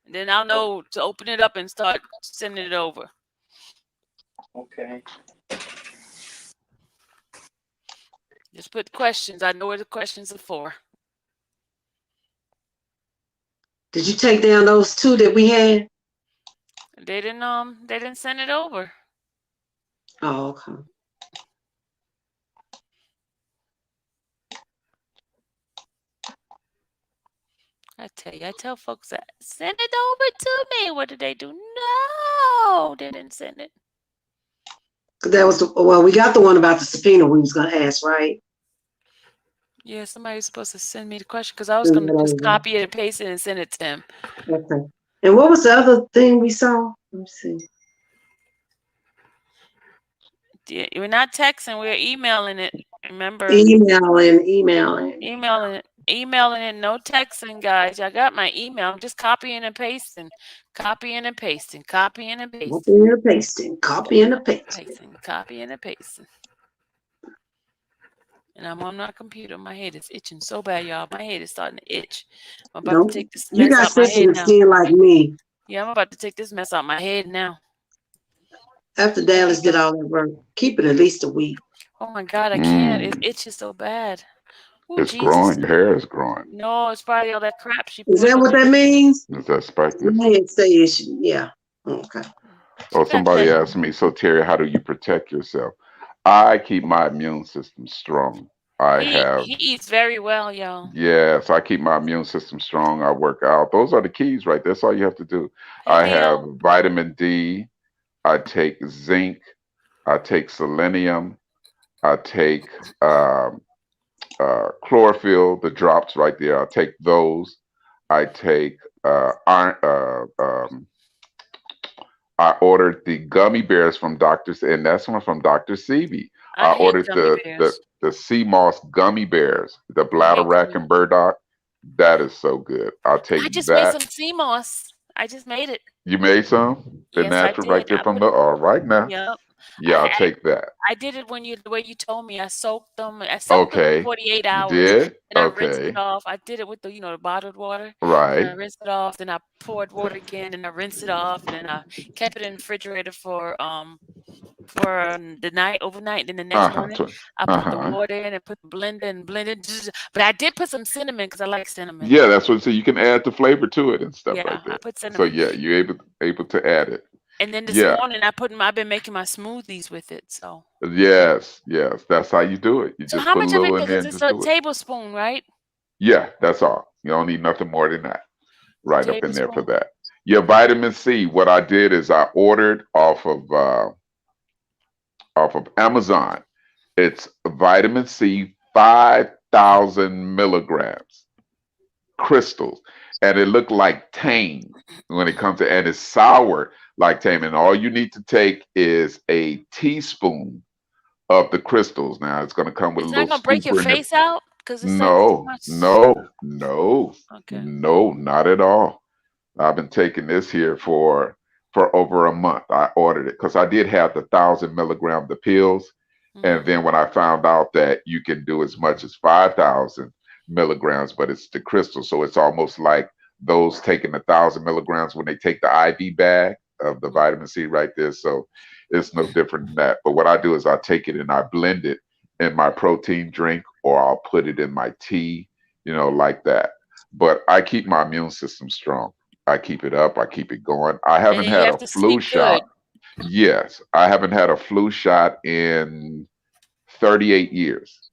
Then I'll know to open it up and start sending it over. Okay. Just put questions. I know what the questions are for. Did you take down those 2 that we had? They didn't send it over. Oh, okay. I tell you, I tell folks that send it over to me. What did they do? No, they didn't send it. That was well, we got the one about the subpoena we was gonna ask, right? Yeah, somebody's supposed to send me the question because I was gonna just copy it and paste it and send it to him. Okay. And what was the other thing we saw? Let me see. Yeah, we're not texting, we're emailing it. Remember? Emailing. Emailing it, no texting, guys. I got my email. I'm just copying and pasting, copying and pasting, copying and pasting, Copying and pasting. Copying and pasting. copying and pasting. And I'm on my computer. My head is itching so bad, y'all. My head is starting to itch. I'm about to take this You mess got out my head sensitive now. skin like me. Yeah, I'm about to take this mess out my head now. After Dallas did all that work, keep it at least a week. Oh my God, I can't. It itches so bad. Oh, It's Jesus. growing. Your hair is growing. No, it's probably all that crap she Is put that in what it. that means? Is that spikeness? My head say it. Yeah. Okay. She Oh, got somebody that. asked me, so Terry, how do you protect yourself? I keep my immune system strong. I have, He eats very well, y'all. yes, I keep my immune system strong. I work out. Those are the keys, right? That's all you have to do. I have Paleo. vitamin D. I take zinc. I take selenium. I take chlorophyll, the drops right there. I take those. I take iron. I ordered the gummy bears from Doctor's, and that's one from Dr. Sebi. I I hate ordered gummy bears. the sea moss gummy bears, the I hate bladderwrack gummy and burdock. That is so good. I'll take I just made that. some sea moss. I just made it. You made some? The Yes, I natural right did. there from the all right now. Yep. Yeah, I'll I take that. I did it when the way you told me. I soaked them. I soaked them for Okay. 48 You hours. did? Then I rinsed it Okay. off. I did it with the bottled water. Then I Right. rinsed it off. Then I poured water again. Then I rinsed it off. And then I kept it in the refrigerator for the night overnight. Then the next Uh-huh. morning I put the Uh-huh. water in and put the blender and blended. But I did put some cinnamon because I like cinnamon. Yeah, that's what so you can add the flavor to it and stuff right Yeah, I there. put So cinnamon. yeah, you're able to add it. And then this Yeah. morning I've been making my smoothies with it. So Yes, yes. That's how you do it. You so just how put a much of little it in there is and this just a do it. tablespoon, right? Yeah, that's all. You don't need nothing more than that. Right up in there for Tablespoon. that. Your vitamin C, what I did is I ordered off of Amazon. It's vitamin C 5,000 milligrams crystals. And it looked like tang when it comes to and it's sour like tang. And all you need to take is a teaspoon of the crystals. Now it's going to come with a It's little not gonna break your scooper in it. face out because it's like too No, much. no, no, Okay. no, not at all. I've been taking this here for over a month. I ordered it because I did have the 1,000 milligram the pills, and Hmm. then when I found out that you can do as much as 5,000 milligrams, but it's the crystal, so it's almost like those taking 1,000 milligrams when they take the IV bag of the Hmm. vitamin C right there. So it's no different than that. But what I do is I take it and I blend it in my protein drink, or I'll put it in my tea, like that. But I keep my immune system strong. I keep it up. I keep it going. I And haven't then you had have a to flu sleep shot. good. Yes, I haven't had a flu shot in 38 years.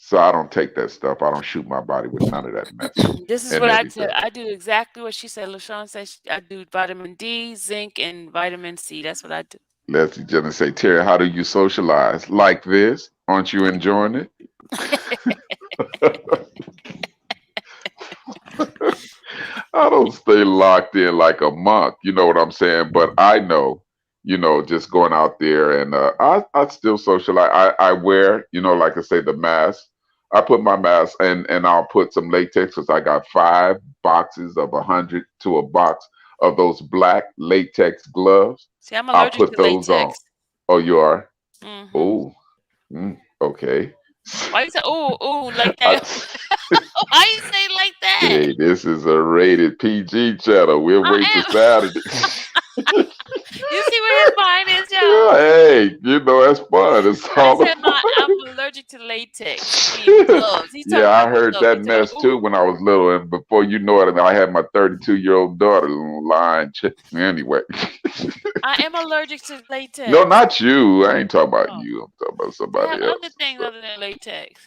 So I don't take that stuff. I don't shoot my body with none of that mess This is and what I do. everything. I do exactly what she said. LaShawn says I do vitamin D, zinc, and vitamin C. That's what I do. Let's just say, Terry, how do you socialize? Like this? Aren't you enjoying it? I don't stay locked in like a monk, you know what I'm saying? But I know, just going out there and I still socialize. I wear, like I say, the mask. I put my mask and I'll put some latex because I got 5 boxes of 100 to a box of those black latex gloves. See, I'm I'll allergic put to those on. latex. Oh, you are? Hmm. Oh, okay. Why you say ooh like I, that? Why you say it like that? hey, this is a rated PG channel. We'll wait till I am. Saturday. You see where his mind is, Yeah, y'all? hey, that's fun. It's I all said fun. I'm allergic to latex. I mean gloves. He's Yeah, talking I about heard gloves. that He talking mess about too ooh. when I was little, and before you know it, I had my 32-year-old daughter lying. Anyway, I am allergic to no, latex. not you. I ain't talking about Oh, you. I'm talking about I somebody have other else. things other than latex.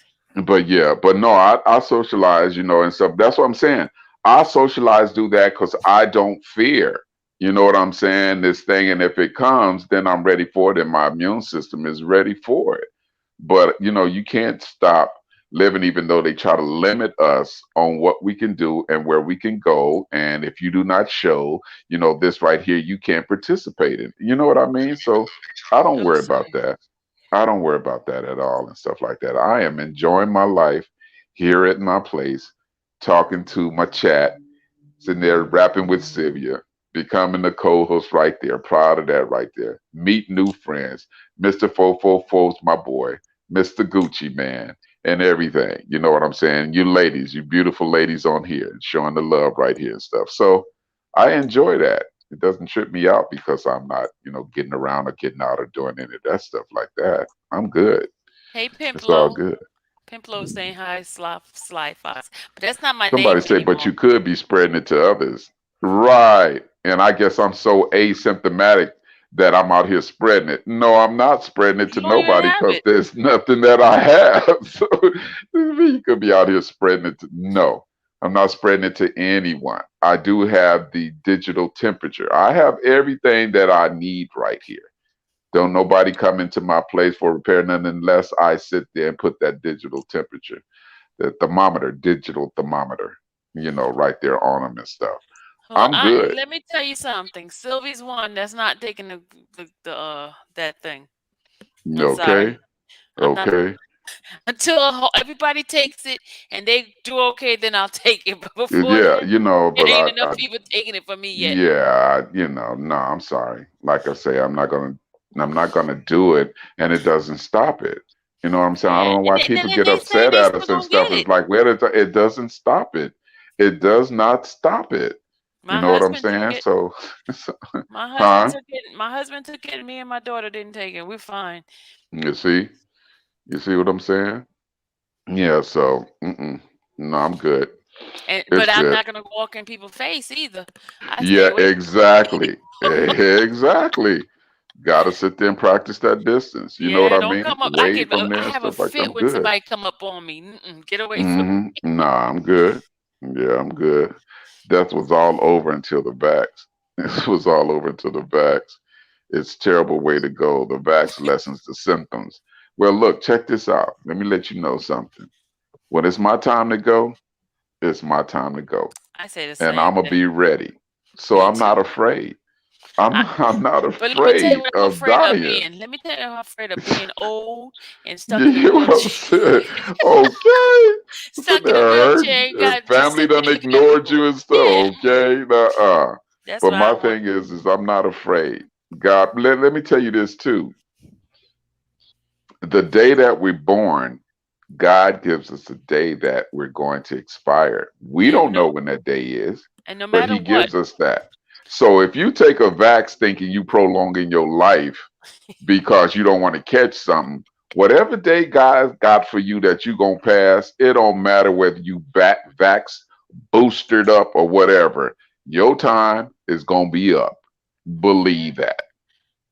But yeah, but no, I socialize, and stuff. That's what I'm saying. I socialize, do that because I don't fear. You know what I'm saying? This thing, and if it comes, then I'm ready for it, and my immune system is ready for it. But you can't stop living, even though they try to limit us on what we can do and where we can go. And if you do not show, this right here, you can't participate in. You know what I mean? So I don't I'm worry about sorry. that. I don't worry about that at all and stuff like that. I am enjoying my life here at my place, talking to my chat, sitting there rapping with Sylvia, becoming the co-host right there. Proud of that right there. Meet new friends. Mr. 444's my boy. Mr. Gucci man and everything. You know what I'm saying? You ladies, you beautiful ladies on here, showing the love right here and stuff. So I enjoy that. It doesn't trip me out because I'm not, getting around or getting out or doing any of that stuff like that. I'm good. Hey It's all Pimplo. good. Pimplo saying hi, Sly Fox. But that's not my Somebody name say, but anymore. you could be spreading it to others. Right. And I guess I'm so asymptomatic that I'm out here spreading it. No, I'm not spreading it You to don't even nobody have because it. there's nothing that I have. So you could be out here spreading it to, no, I'm not spreading it to anyone. I do have the digital temperature. I have everything that I need right here. Don't nobody come into my place for repair nothing unless I sit there and put that digital temperature, the thermometer, digital thermometer, right there on them and stuff. Well, I'm good. let me tell you something. Sylvie's one that's not taking the that thing. I'm Okay. sorry. I'm not Okay. until everybody takes it and they do okay. Then I'll take it. But before Yeah, then, but there ain't enough people taking it for me yet. yeah, no, I'm sorry. Like I say, I'm not gonna do it, and it doesn't stop it. You know what I'm saying? I don't Yeah, know why people and get they say upset they at still us and gonna get stuff. It's it. like, it doesn't stop it. It does not stop it. You My know what I'm husband took saying? it. So, My husband huh? took it. My husband took it. Me and my daughter didn't take it. We're fine. You see? You see what I'm saying? Yeah. So, no, I'm good. And It's but I'm good. not gonna walk in people's face either. I stay Yeah, away from exactly. Exactly. Got to sit there and practice that distance. You know what Yeah, I don't mean? come up. Away from I there and have a stuff like that. I'm fit when good. somebody come up on me. Get away from Nah, I'm good. Yeah, I'm good. Death was all over until the vax. It was all over until the vax. It's a terrible way to go. The vax lessens the symptoms. Well, look, check this out. Let me let you know something. When it's my time to go, it's my time to go. I say the And same I'm going to thing. be ready. So Me I'm not too. afraid. I'm I, not, I'm not but let me tell you afraid what I'm of afraid of dying. being. Let me tell you I'm afraid of being old and stuck You in a hear what I'm wheelchair. saying? Okay. Sitting Stuck in there a hurt. wheelchair. You gotta just Family sit there done looking at ignored people. you and stuff. Yeah, Okay. Nuh-uh. that's But what I my don't want. thing is I'm not afraid. God, let me tell you this too. The day that we're born, God gives us a day that we're going to expire. We And don't know no, when that day is, and no but matter He what, gives us that. So if you take a vax thinking you prolonging your life, because you don't want to catch something. Whatever day God got for you that you gonna pass, it don't matter whether you back vax, boosted up, or whatever. Your time is gonna be up. yeah, Believe that.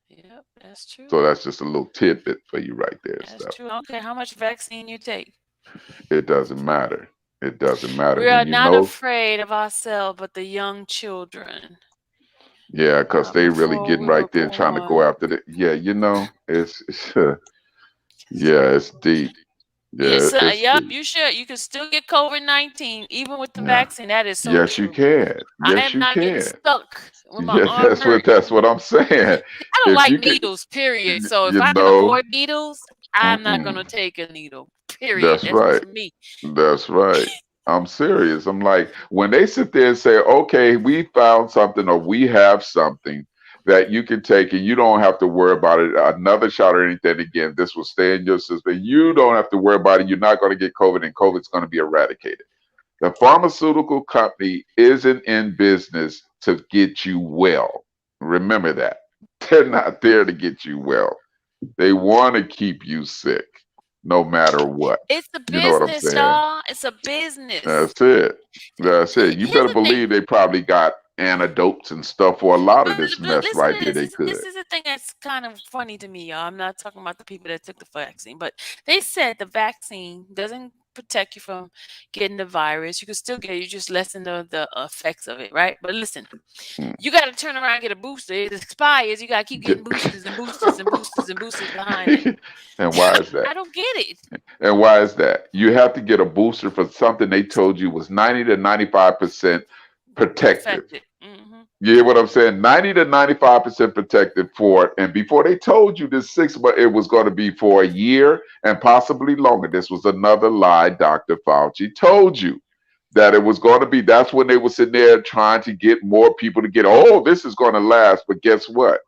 yep, that's true. So that's just a little tidbit for you right there and That's stuff. true. I don't care how much vaccine you take. It doesn't matter. It doesn't matter We when are you not know. afraid of ourselves, but the young children Yeah, because they really before getting we were right there and trying to go born. after the. Yeah, it's yeah, it's deep. Yeah, Yes, it's yep, deep. you should. You can still get COVID-19 even with the Yeah. vaccine. That is so Yes, you true. can. I Yes, am you not getting can. stuck with my Yeah, arm hurt. that's what I'm saying. I don't If like you can, needles, period. So if you I can know, avoid needles, I'm not mm-mm, gonna take a needle. Period. that's That's right. to me. That's right. I'm serious. I'm like, when they sit there and say, okay, we found something or we have something that you can take and you don't have to worry about it, another shot or anything again, this will stay in your system. You don't have to worry about it. You're not going to get COVID and COVID's going to be eradicated. The pharmaceutical company isn't in business to get you well. Remember that. They're not there to get you well. They want to keep you sick no matter what. It's a You know what I'm business, saying? y'all. It's a business. That's it. That's it. You Here's better the thing. believe they probably got antidotes and stuff for a lot of this But mess listen right to here. this. They This could. is the thing that's kind of funny to me, y'all. I'm not talking about the people that took the vaccine, but they said the vaccine doesn't protect you from getting the virus. You can still get it. You just lessen the effects of it, right? But listen, Mm. you got to turn around and get a booster. It expires. You got to keep getting Get- boosters and boosters and boosters and boosters behind it. and why is that? I don't get it. And why is that? You have to get a booster for something they told you was 90 to 95% protective. Perfected. Hmm. You hear what I'm saying? 90 to 95% protected for it. And before they told you this 6 months, it was going to be for a year and possibly longer. This was another lie Dr. Fauci told you that it was going to be. That's when they were sitting there trying to get more people to get, oh, this is going to last. But guess what?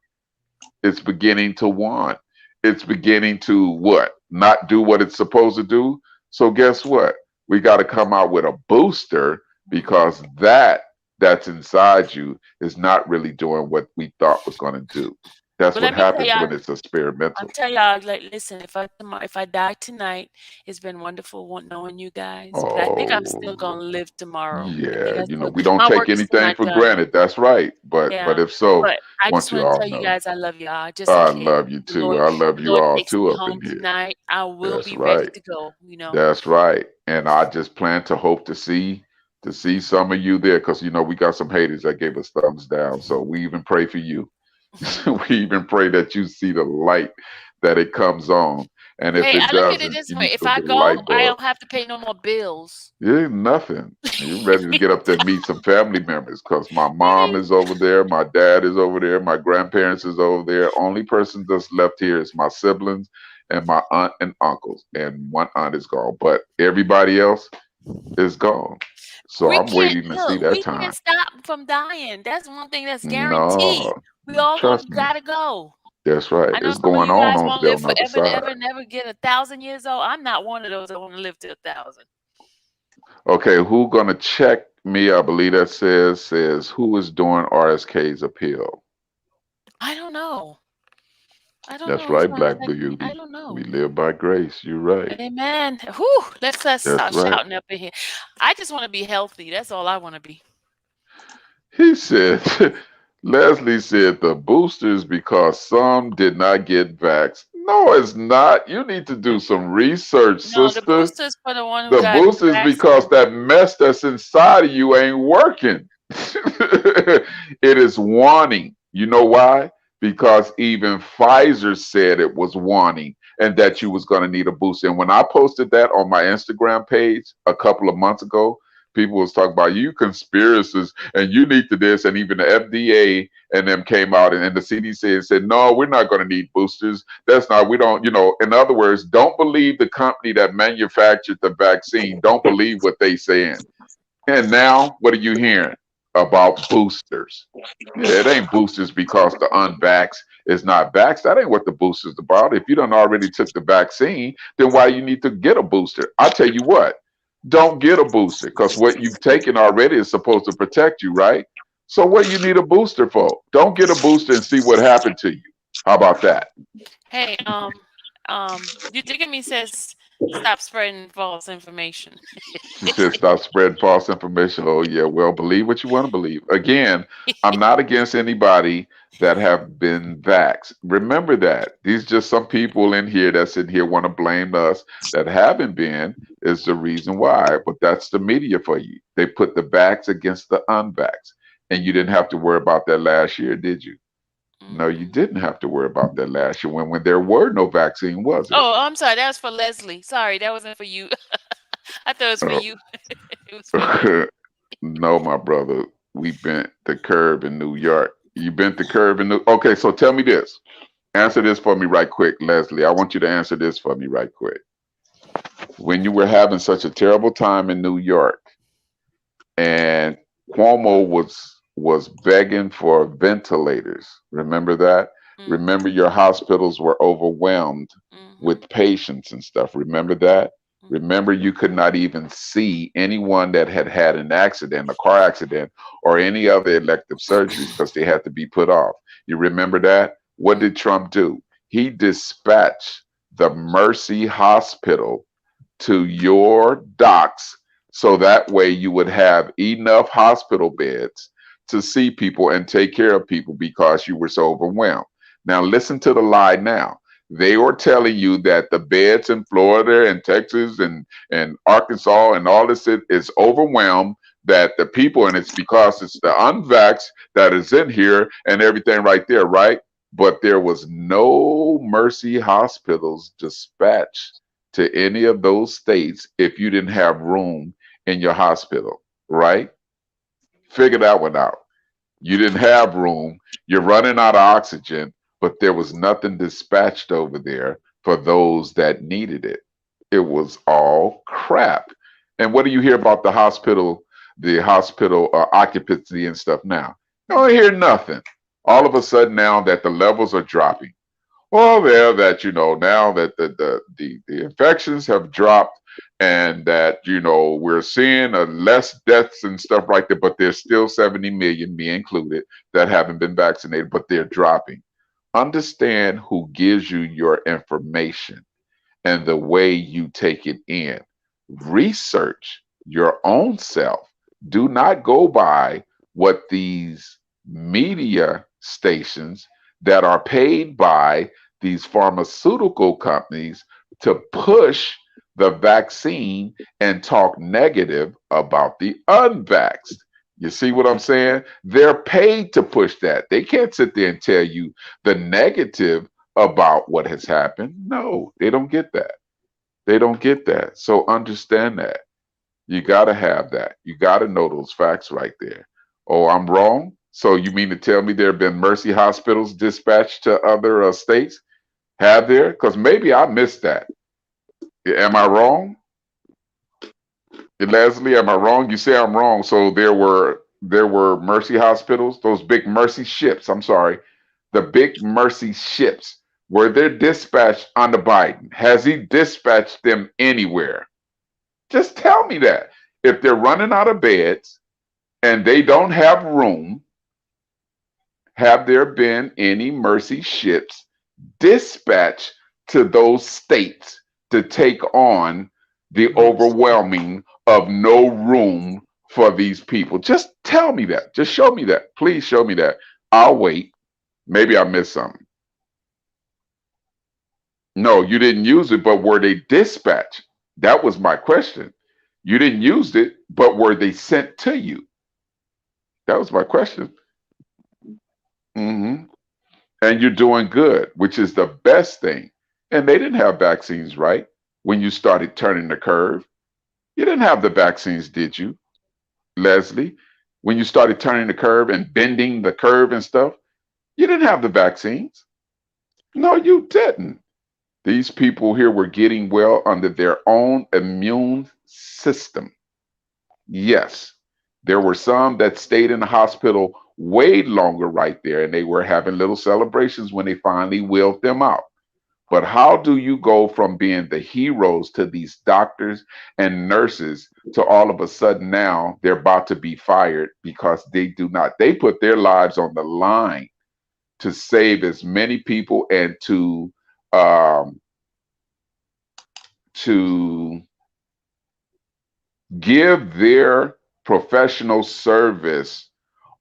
It's beginning to want. It's beginning to what? Not do what it's supposed to do. So guess what? We got to come out with a booster because that's inside you is not really doing what we thought was going to do. That's But what let me tell happens y'all, when it's experimental. like, listen, if I die tonight, it's been wonderful knowing you guys. But I think I'm still Oh, gonna live tomorrow. I think yeah. I You know, still we don't my take work is still anything not for done. granted. That's right. But Yeah. if so, But I just want you want to all tell you know, guys I love y'all. Just in I case love you too. I love the you Lord all takes too me up in home here. tonight, I will That's be ready right. to go, you know. That's right. And I just plan to hope to see some of you there because you know we got some haters that gave us thumbs down. So we even pray for you. We even pray that you see the light that it comes on. And if Hey, it I look at it doesn't, this you way. need to If go I get a go, light I bulb. don't have to pay no more bills. Yeah, nothing. You're ready to get up there and meet some family members because my mom is over there, my dad is over there, my grandparents is over there. Only person that's left here is my siblings and my aunt and uncles. And one aunt is gone, but everybody else is gone. So I'm waiting to see that We can't time. stop from dying. That's one thing that's guaranteed. No, We all gonna trust me. gotta go. That's right. I know It's some of going you on guys over want to there live on the other forever and side. ever, never get 1,000 years old. I'm not one of those that want to live to 1,000. Okay, who gonna check me? I believe that says who is doing RSK's appeal. I don't know. I don't That's know who's right, gonna Black check me. I Beauty. don't We know. live by grace. You're right. Amen. Whew, let's That's start right. shouting up in here. I just want to be healthy. That's all I want to be. He said, Leslie said the boosters because some did not get vaxxed. No, it's not. You need to do some research, No, the sister. boosters for the one who The got boosters because vaccinated. that mess that's inside of you ain't working. It is warning. You know why? Because even Pfizer said it was warning and that you was going to need a booster. And when I posted that on my Instagram page a couple of months ago, people was talking about you conspiracists and you need to this. And even the FDA and them came out and the CDC and said, no, we're not going to need boosters. That's not, we don't, you know, in other words, don't believe the company that manufactured the vaccine. Don't believe what they saying. And now, what are you hearing about boosters? Yeah, it ain't boosters because the unvax is not vaxxed. That ain't what the booster's about. If you don't already took the vaccine, then why you need to get a booster? I tell you what, don't get a booster because what you've taken already is supposed to protect you, right? So what you need a booster for? Don't get a booster and see what happened to you. How about that? Hey, you digging me says stop spreading false information. She said, stop spreading false information. Oh, yeah. Well, believe what you want to believe. Again, I'm not against anybody that have been vaxxed. Remember that. These just some people in here that sit here want to blame us that haven't been is the reason why. But that's the media for you. They put the backs against the unbacks. And you didn't have to worry about that last year, did you? No, you Mm-mm. didn't have to worry about that last year when there were no vaccine, was it? Oh, I'm sorry. That was for Leslie. Sorry, that wasn't for you. I thought it was for you. It was for me. No, my brother. We bent the curve in New York. You bent the curve in New. Okay, so tell me this. Answer this for me right quick, Leslie. I want you to answer this for me right quick. When you were having such a terrible time in New York, and Cuomo was begging for ventilators. Remember that? Remember Mhm. your hospitals were overwhelmed Mhm. with patients and stuff. Remember that? Mhm. Remember you could not even see anyone that had had an accident, a car accident, or any other elective surgeries because they had to be put off. You remember that? What Mm. did Trump do? He dispatched the Mercy Hospital to your docs so that way you would have enough hospital beds to see people and take care of people because you were so overwhelmed. Now, listen to the lie now. They were telling you that the beds in Florida and Texas and Arkansas and all this is overwhelmed, that the people, and it's because it's the unvaxxed that is in here and everything right there, right? But there was no Mercy hospitals dispatched to any of those states if you didn't have room in your hospital, right? Figure that one out. You didn't have room. You're running out of oxygen, but there was nothing dispatched over there for those that needed it. It was all crap. And what do you hear about the hospital occupancy and stuff now? You don't hear nothing. All of a sudden now that the levels are dropping. Well, there that now that the infections have dropped and that we're seeing less deaths and stuff like that, but there's still 70 million, me included, that haven't been vaccinated, but they're dropping. Understand who gives you your information and the way you take it in. Research your own self. Do not go by what these media stations that are paid by these pharmaceutical companies to push the vaccine and talk negative about the unvaxxed. You see what I'm saying? They're paid to push that. They can't sit there and tell you the negative about what has happened. No, they don't get that. They don't get that. So understand that. You got to have that. You got to know those facts right there. Oh, I'm wrong? So you mean to tell me there have been mercy hospitals dispatched to other states? Have there? Because maybe I missed that. Am I wrong? Leslie, am I wrong? You say I'm wrong. So there were mercy hospitals, those big mercy ships. I'm sorry, the big mercy ships. Were they dispatched under Biden? Has he dispatched them anywhere? Just tell me that. If they're running out of beds and they don't have room, have there been any mercy ships dispatched to those states to take on the overwhelming of no room for these people? Just tell me that. Just show me that. Please show me that. I'll wait. Maybe I missed something. No, you didn't use it, but were they dispatched? That was my question. You didn't use it, but were they sent to you? That was my question. Hmm. And you're doing good, which is the best thing. And they didn't have vaccines, right? When you started turning the curve, you didn't have the vaccines, did you, Leslie? When you started turning the curve and bending the curve and stuff, you didn't have the vaccines. No, you didn't. These people here were getting well under their own immune system. Yes, there were some that stayed in the hospital way longer right there, and they were having little celebrations when they finally wheeled them out. But how do you go from being the heroes to these doctors and nurses to all of a sudden now they're about to be fired because they put their lives on the line to save as many people and um, to give their professional service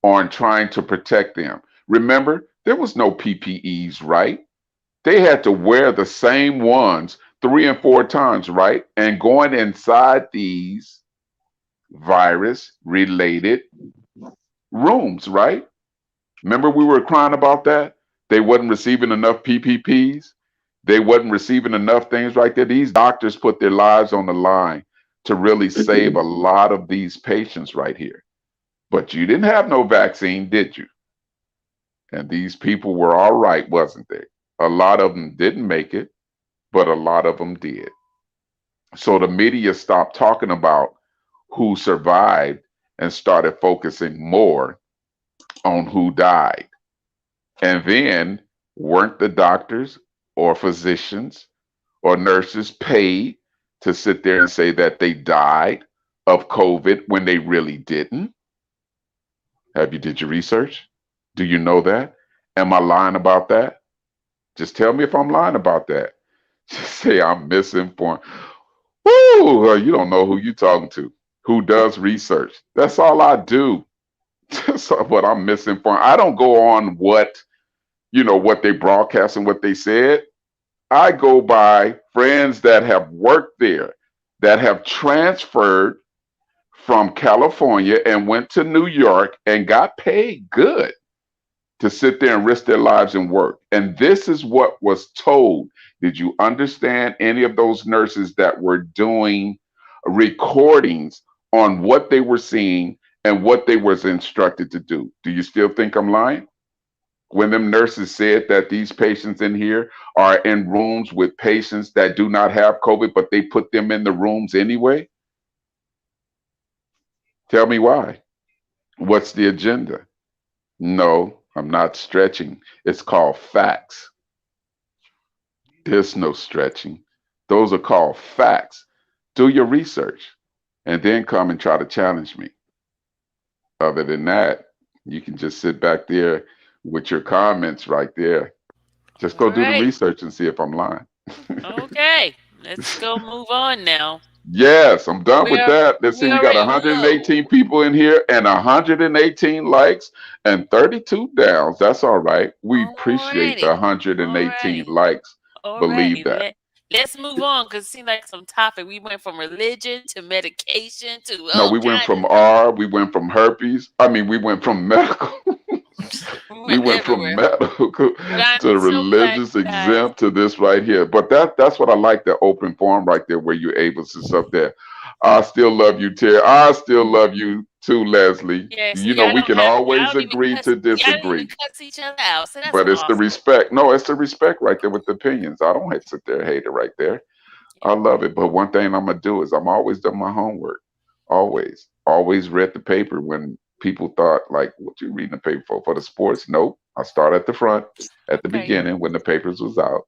on trying to protect them. Remember, there was no PPEs, right? They had to wear the same ones three and four times, right? And going inside these virus related rooms, right? Remember we were crying about that? They wasn't receiving enough PPPs. They wasn't receiving enough things right there. These doctors put their lives on the line to really save a lot of these patients right here. But you didn't have no vaccine, did you? And these people were all right, wasn't they? A lot of them didn't make it, but a lot of them did. So the media stopped talking about who survived and started focusing more on who died. And then weren't the doctors or physicians or nurses paid to sit there and say that they died of COVID when they really didn't? Did you research? Do you know that? Am I lying about that? Just tell me if I'm lying about that. Just say I'm misinformed. Woo! You don't know who you talking to. Who does research? That's all I do. But I'm misinformed. I don't go on what they broadcast and what they said. I go by friends that have worked there, that have transferred from California and went to New York and got paid good to sit there and risk their lives and work. And this is what was told. Did you understand any of those nurses that were doing recordings on what they were seeing and what they was instructed to do? Do you still think I'm lying? When them nurses said that these patients in here are in rooms with patients that do not have COVID, but they put them in the rooms anyway? Tell me why. What's the agenda? No, I'm not stretching. It's called facts. There's no stretching. Those are called facts. Do your research and then come and try to challenge me. Other than that, you can just sit back there with your comments right there. Just All go do the right. research and see if I'm lying. Okay. Let's go move on now. Yes, I'm done with We're that. Let's see, we we got already whoa. 118 people in here and 118 likes and 32 downs. That's all right. We appreciate the Alrighty. 118 Alrighty. likes. Believe Alrighty. that. Let's move on because it seems like some topic. We went from religion to medication to No, all we went kinds of from R, we went from herpes. I mean, we went from medical. stuff. We We went went from everywhere. medical But I'm to so glad religious you guys. exempt to this right here. But that's what I like, the open forum right there where you're able to stuff there. I still love you, Terry. I still love you too, Leslie. Yeah, so You know, we can y'all always don't even agree cuss to y'all don't even disagree. cuss each other out. So that's But it's the awesome. respect. No, it's the respect right there with the opinions. I don't hate sit there hate it right there. I Yeah. love it. But one thing I'm gonna do is I'm always done my homework. Always. Always read the paper when people thought like, what you reading the paper for? For the sports? Nope. I start at the front, at the Okay. beginning when the papers was out,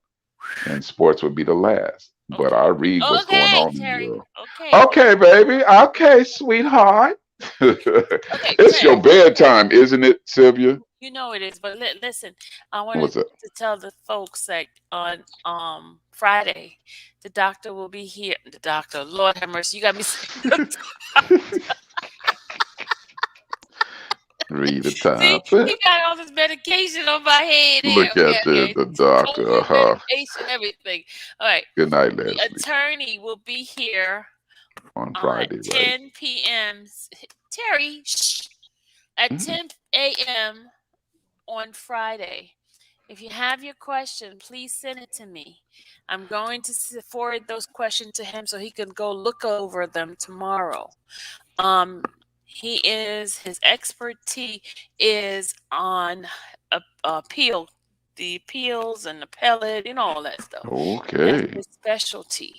and sports would be the last. But Okay. I read what's going Okay, on in the Terry. world. Okay. Okay, baby. Okay, sweetheart. Okay, It's your Terry. bedtime, isn't it, Sylvia? You know it is, but listen, I wanted What's it? to tell the folks that on Friday, the doctor will be here. The doctor, Lord have mercy, you got me saying the Read the see, time. he got all this medication on my head here. Look Okay, at okay. the doctor. COVID medication, everything. All right. Good night, The Leslie. attorney will be here On at Friday, right? 10 p.m. Terry, shh, at Mm. 10 a.m. on Friday. If you have your question, please send it to me. I'm going to forward those questions to him so he can go look over them tomorrow. Um, his expertise is on appeal, the appeals and appellate, all that stuff. That's Okay. his specialty.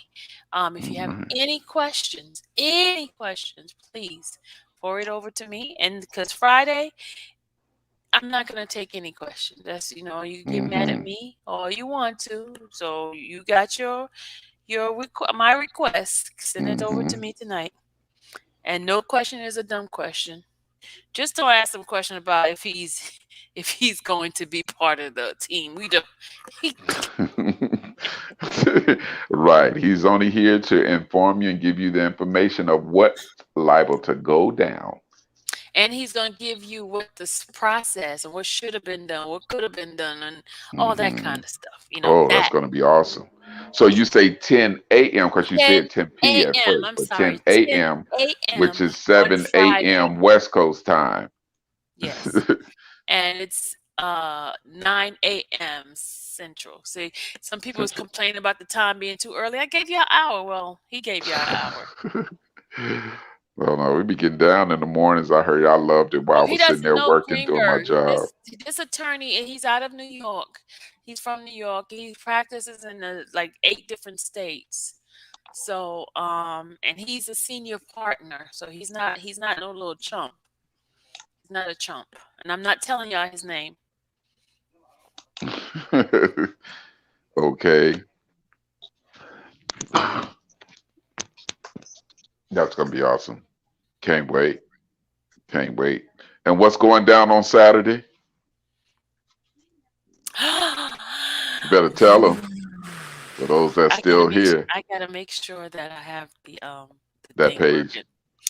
If All you have right. any questions, please forward over to me. And because Friday, I'm not gonna take any questions. You get mad at Mm-hmm. me all you want to. So you got my request. Send it over to Mm-hmm. me tonight. And no question is a dumb question. Just don't ask him a question about if he's if he's going to be part of the team. We don't. He, Right. He's only here to inform you and give you the information of what's liable to go down. And he's gonna give you what this process and what should have been done, what could have been done, and all that Hmm. kind of stuff. Oh, that's That going to be awesome. So you say 10 a.m. because you 10 said 10 p. at a.m. first, I'm but sorry, 10 10 a.m., which a.m. is on 7 Friday. a.m. West Coast time. Yes. And it's 9 a.m. Central. See, some people was Central. complaining about the time being too early. I gave you an hour. Well, he gave you an hour. Well, no, we be getting down in the mornings. I heard y'all loved it while Oh, I he was sitting doesn't there know working, doing my Greenberg. job. This attorney, and he's out of New York. He's from New York. He practices in like 8 different states. So, and he's a senior partner. So he's not no little chump. He's not a chump. And I'm not telling y'all his name. Okay. That's going to be awesome. Can't wait. Can't wait. And what's going down on Saturday? You better tell them for those that's still here. I gotta make sure that I have the That thing page. working.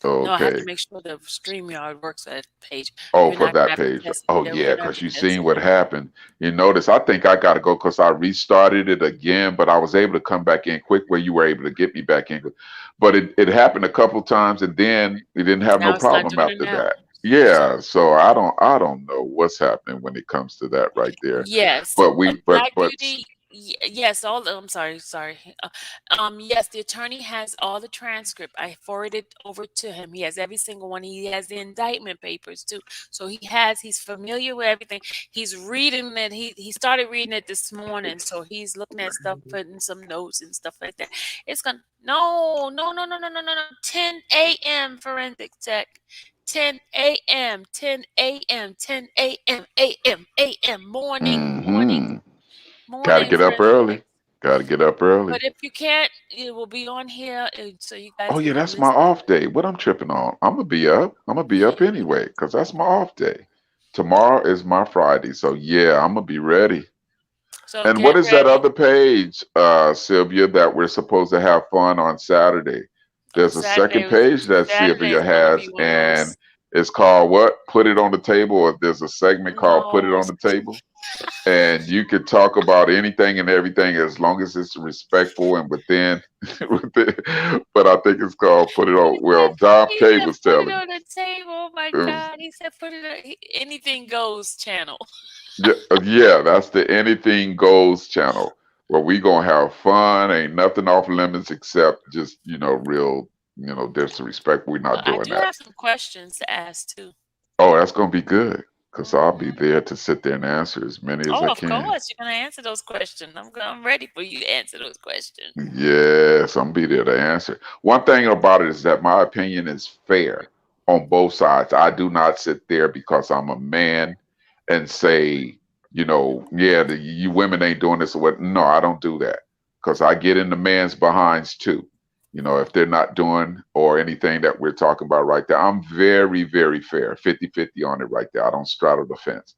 No, I have to Okay. make sure the StreamYard works at that page. Oh, We're for not gonna that have to page. test. Oh, Yeah, we're yeah, gonna have because to you test seen it what out. happened. You notice, I think I got to go because I restarted it again, but I was able to come back in quick where you were able to get me back in. But it happened a couple times and then we didn't have no Now it's not problem doing it after now. that. So Yeah, so I don't know what's happening when it comes to that right there. yes, But we Black but Beauty. Yes, all the, I'm sorry, sorry. Yes, the attorney has all the transcript. I forwarded over to him. He has every single one. He has the indictment papers too. So he's familiar with everything. He's reading it. He started reading it this morning. So he's looking at stuff, putting some notes and stuff like that. It's gonna no, no, no, no, no, no, no, no. 10 a.m. forensic tech. 10 a.m. 10 a.m. 10 a.m. a.m. a.m. morning, morning, hmm got to morning get up early. forensics. Got to get up early. But if you can't, it will be on here so you Oh guys yeah, can that's my listen. off day. What I'm tripping on? I'm gonna be up. I'm gonna be up anyway because that's my off day. Tomorrow is my Friday, so yeah, I'm gonna be ready. So And what get is that ready. other page, Sylvia, that we're supposed to have fun on Saturday? Oh, There's a second page that Saturday Sylvia is gonna be has, one of and those. it's called what? Put it on the table, or there's a segment called Put It No, on the Table. And you could talk about anything and everything as long as it's respectful and within, within. But I think it's called Put It On. Well, Dom he K said was put it telling on the table. Oh my me. God. He said put it on anything goes channel. Yeah, yeah, that's the Anything Goes channel where we gonna have fun. Ain't nothing off limits except just real disrespect. We're Well, not I doing do that. have some questions to ask too. Oh, that's gonna be good because I'll be Hmm. there to sit there and answer as many as Oh, I of can. course, you're gonna answer those questions. I'm ready for you to answer those questions. Yes, I'm be there to answer. One thing about it is that my opinion is fair on both sides. I do not sit there because I'm a man and say, yeah, you women ain't doing this or what. No, I don't do that because I get in the man's behinds too. If they're not doing or anything that we're talking about right there, I'm very, very fair, 50-50 on it right there. I don't straddle the fence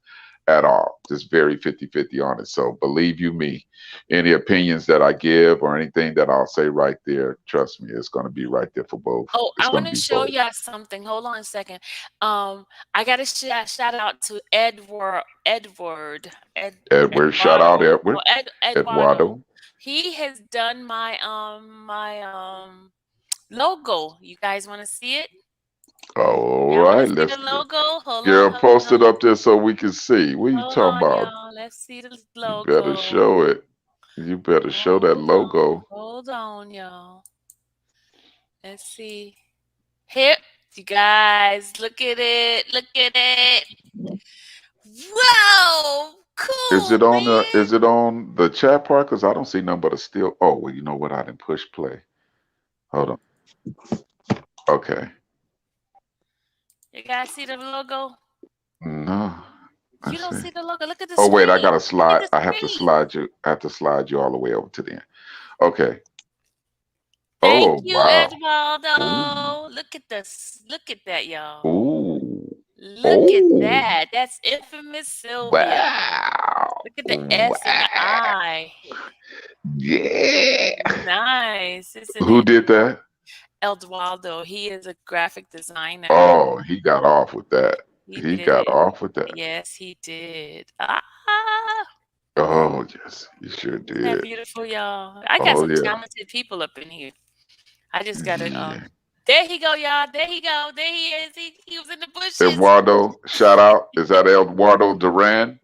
at all. Just very 50-50 on it. So believe you me, any opinions that I give or anything that I'll say right there, trust me, it's going to be right there for both. Oh, It's I going want to to be show both. y'all something. Hold on a second. I got to shout out to Edward, shout out Eduardo. Edward, Oh, Eduardo. Eduardo. He has done my logo. You guys want to see it? All Y'all want to right, see the let's logo? girl post it up there so we can see. What are you Hold talking on, about? y'all. Let's see the You better logo. show it. You better show that logo. Hold on, y'all. Let's see. Here, you guys, look at it. Look at it. Whoa! Is Cool, it on the man. is it on the chat part? Because I don't see nothing but a still. Oh, well, you know what? I didn't push play. Hold on. Okay. You guys see the logo? No. You Let's don't see. see the logo. Look at the Oh wait, I screen. gotta Look at slide. the I have to screen. slide you. I have to slide you all the way over to the end. Okay. Thank Oh you, wow. Ooh. Eduardo. Look at this. Look at that, y'all. Ooh. Look at Oh. that. That's infamous Sylvia. Wow. Look at the S and the Wow. I. Yeah. Nice, isn't Who it? did that? Eldwaldo, he is a graphic designer. Oh, he got off with that. He He got did. off with that. Yes, he did. Oh, yes, he sure Isn't that did. beautiful, y'all? I got Oh, some yeah. talented people up in here. I just gotta Yeah. there he go, y'all. There he go. There he is. He was in the bushes. Eduardo, shout out. Is that Eduardo Duran?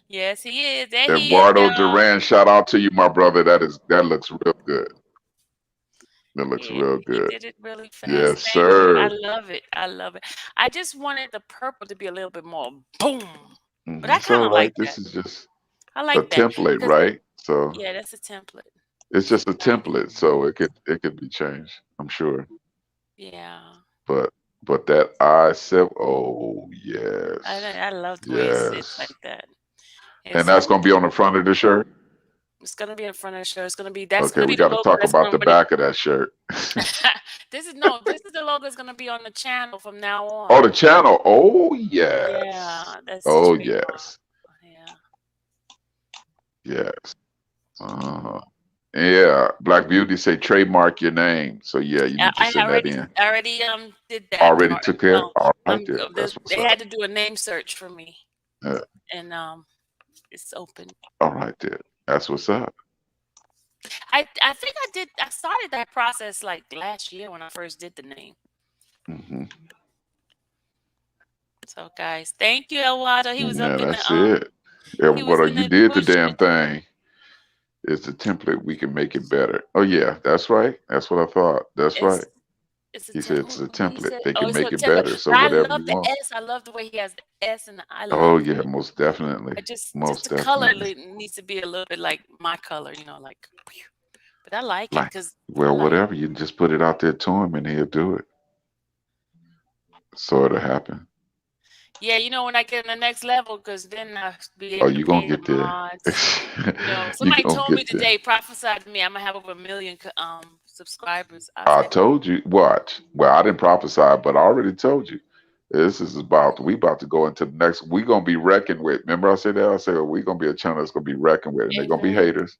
Yes, he is. There he is, Eduardo y'all. Duran, shout out to you, my brother. That looks real good. That looks Yeah, real he good. did it really fast. Yes, Thank you. I sir. love it. I love it. I just wanted the purple to be a little bit more boom. But I It's all kind of right. like This that. is just I a like that template, because right? So yeah, that's a template. it's just a Um, template, so it could be changed, I'm sure. yeah, But that I said, oh yes, I love the way it sits yes, like that. and It's that's gonna be on the front of the shirt. it's gonna be in front of the show. It's gonna be that's Okay, gonna we be the got to logo. talk That's about gonna the when it. back of that shirt. This is no. This is the logo. That's gonna be on the channel from now Oh, on. the channel. Oh yes. Yeah, that's the Oh trademark. yes. Yeah. Yes. Uh-huh. Yeah. Black Beauty say trademark your name. So yeah, you need to I send that in. already did that Already part. took care. All right I'm there. That's what's they up. had to do a name search for me, Yeah. and it's open. All right there. That's what's up. I think I started that process like last year when I first did the name. Hmm. So guys, thank you, Elwado. Yeah, that's it. Yeah, he was what in you the did the bushes. damn thing. It's the template. We can make it better. Oh yeah, that's right. That's what I thought. That's right. It's it's a He said it's a what he template. said. They Oh, can it's a make it template. better. So But I whatever love you the want. S. I love the way he has the S, and I Oh love yeah, most definitely. I just Most the color definitely. needs to be a little bit like my color, like. But I like it Like, because I well, like. whatever. You just put it out there to him and he'll do it. So it'll happen. Yeah, when I get in the next level, because then I'll be Oh, able to you gonna pay the get there. mods. You Somebody gonna told me get there. today, prophesied to me, I'm gonna have over 1 million subscribers. I I said, told you what? Well, I didn't prophesy, but I already told you. This is we about to go into the next. We gonna be reckoned with. Remember I said that? I said we gonna be a channel that's gonna be reckoned with, and they're gonna be Amen. haters.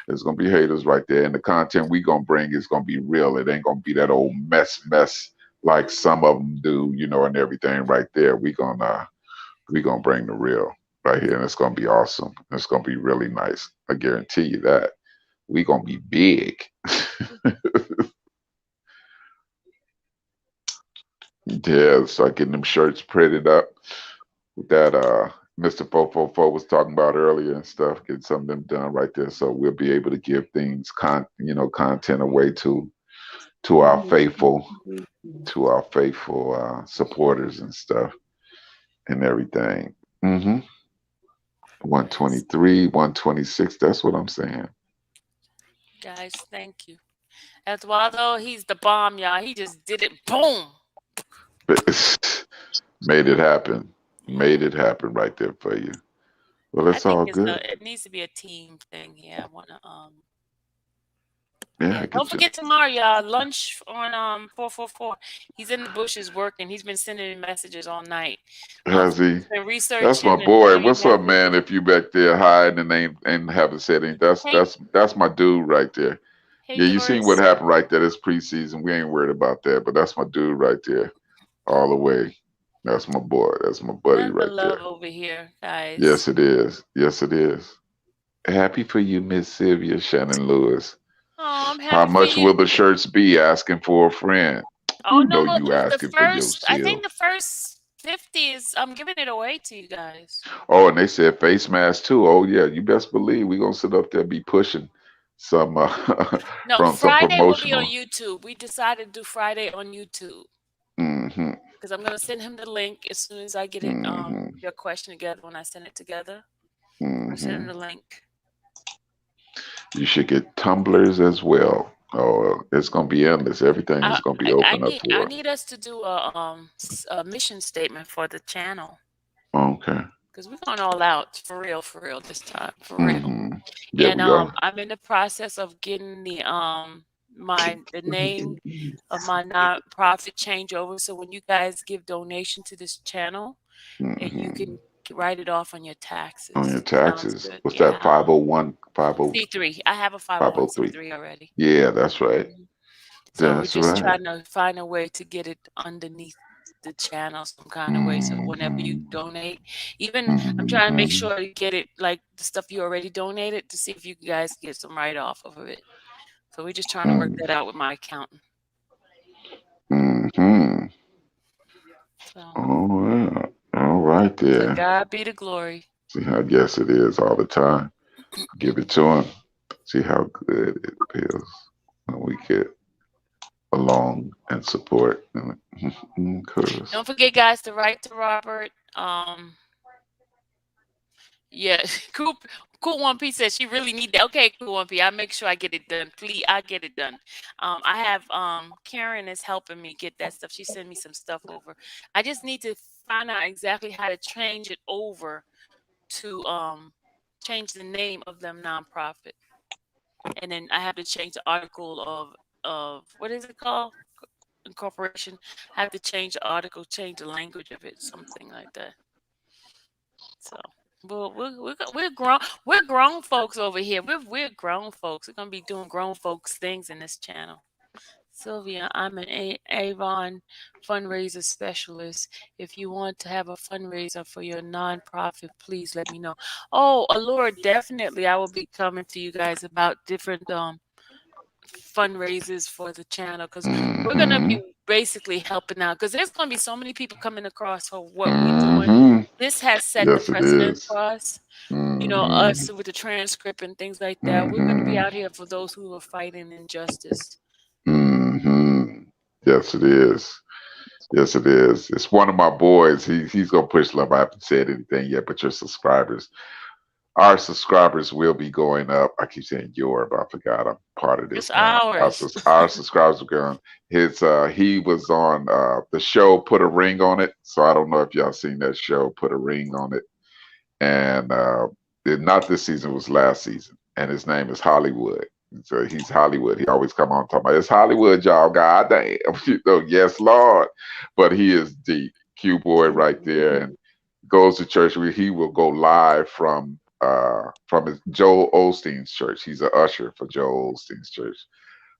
There's gonna be haters right there, and the content we gonna bring is gonna be real. It ain't gonna be that old mess like some of them do, and everything right there. We gonna bring the real right here, and it's gonna be awesome. It's gonna be really nice. I guarantee you that. We gonna be big. Yeah, start getting them shirts printed up that Mr. 444 was talking about earlier and stuff. Get some of them done right there, so we'll be able to give things content away to our faithful supporters and stuff and everything. 123, 126. That's what I'm saying. Guys, thank you. Eduardo, he's the bomb, y'all. He just did it. Boom. Made it happen. Yeah. Made it happen right there for you. Well, I it's think all good. it needs to be a team thing. Yeah, I wanna Yeah, yeah. I Don't get you. forget tomorrow, y'all. Lunch on 444. He's in the bushes working. He's been sending me messages all night. Has he? He's been That's my researching and boy. sending me What's up, man? messages. If you back there hiding and haven't said anything, that's Hey, that's that's my dude right there. hey, Yeah, you seen what Doris. happened right there. This preseason. We ain't worried about that, but that's my dude right there, all the way. That's my boy. That's my buddy None but right there. love over here, guys. Yes, it is. Yes, it is. Happy for you, Miss Sylvia Shannon Lewis. Oh, I'm How happy for much you. will the shirts be? Asking for a friend. Oh You know no, you the asking for first. I think yourself. the first 50 is. I'm giving it away to you guys. Oh, and they said face mask too. Oh yeah, you best believe we gonna sit up there be pushing some No, from some Friday will be on promotional. YouTube. We decided to do Friday on YouTube Mm-hmm. because I'm gonna send him the link as soon as I get it. Mm-hmm. Your question together when I send it together. I send him Mm-hmm. the link. You should get tumblers as well. Oh, it's gonna be endless. Everything I is gonna be open up I for. need us to do a mission statement for the channel Okay. because we're going all out for real this time for real. Mm-hmm. Yeah, And we are. I'm in the process of getting the name of my nonprofit changeover. So when you guys give donation to this channel, you Mm-hmm. can write it off on your On your taxes. Sounds taxes. good. What's that? Yeah. 501, 50, C3. I have a 503. 501c3 already. Yeah, that's right. Mhm. So we're That's just right. trying to find a way to get it underneath the channel some kind of way. So whenever you Mm-hmm. donate, even I'm trying to make Mm-hmm. sure to get it like the stuff you already donated to see if you guys get some write off of it. So we're just trying to work that out with my accountant. Mm-hmm. So All right. All right to there. God be the glory. See how yes it is all the time. Give it to him. See how good it feels when we get along and support and encourage. Don't forget, guys, to write to Robert. Yeah, cool one P says she really need that. Okay, cool one P. I'll make sure I get it done. Please, I'll get it done. I have Karen is helping me get that stuff. She sent me some stuff over. I just need to find out exactly how to change it over to change the name of them nonprofit, and then I have to change the article of what is it called? Incorporation. I have to change the article, change the language of it, something like that. So, but we're grown folks over here. We're grown folks. We're gonna be doing grown folks things in this channel. Sylvia, I'm an Avon fundraiser specialist. If you want to have a fundraiser for your nonprofit, please let me know. Oh, Allura, definitely, I will be coming to you guys about different fundraisers for the channel because we're gonna Mm-hmm. be basically helping out because there's gonna be so many people coming across for what we're doing. Mm-hmm. This has set the Yes, it precedent is. for us. You know, Mm-hmm. us with the transcript and things like that. We're gonna be Mm-hmm. out here for those who are fighting injustice. Mm-hmm. Yes, it is. Yes, it is. It's one of my boys. He's gonna push love. I haven't said anything yet, but your subscribers, our subscribers will be going up. I keep saying your, but I forgot I'm part of It's this now. ours. Our subscribers are going. His he was on the show Put a Ring on It. So I don't know if y'all seen that show Put a Ring on It. And not this season, it was last season. And his name is Hollywood. So he's Hollywood. He always come on talking about it's Hollywood, y'all. God damn, you know, yes, Lord. But he is deep, Q boy right there, and goes to church. He will go live from his Joel Osteen's church. He's an usher for Joel Osteen's church.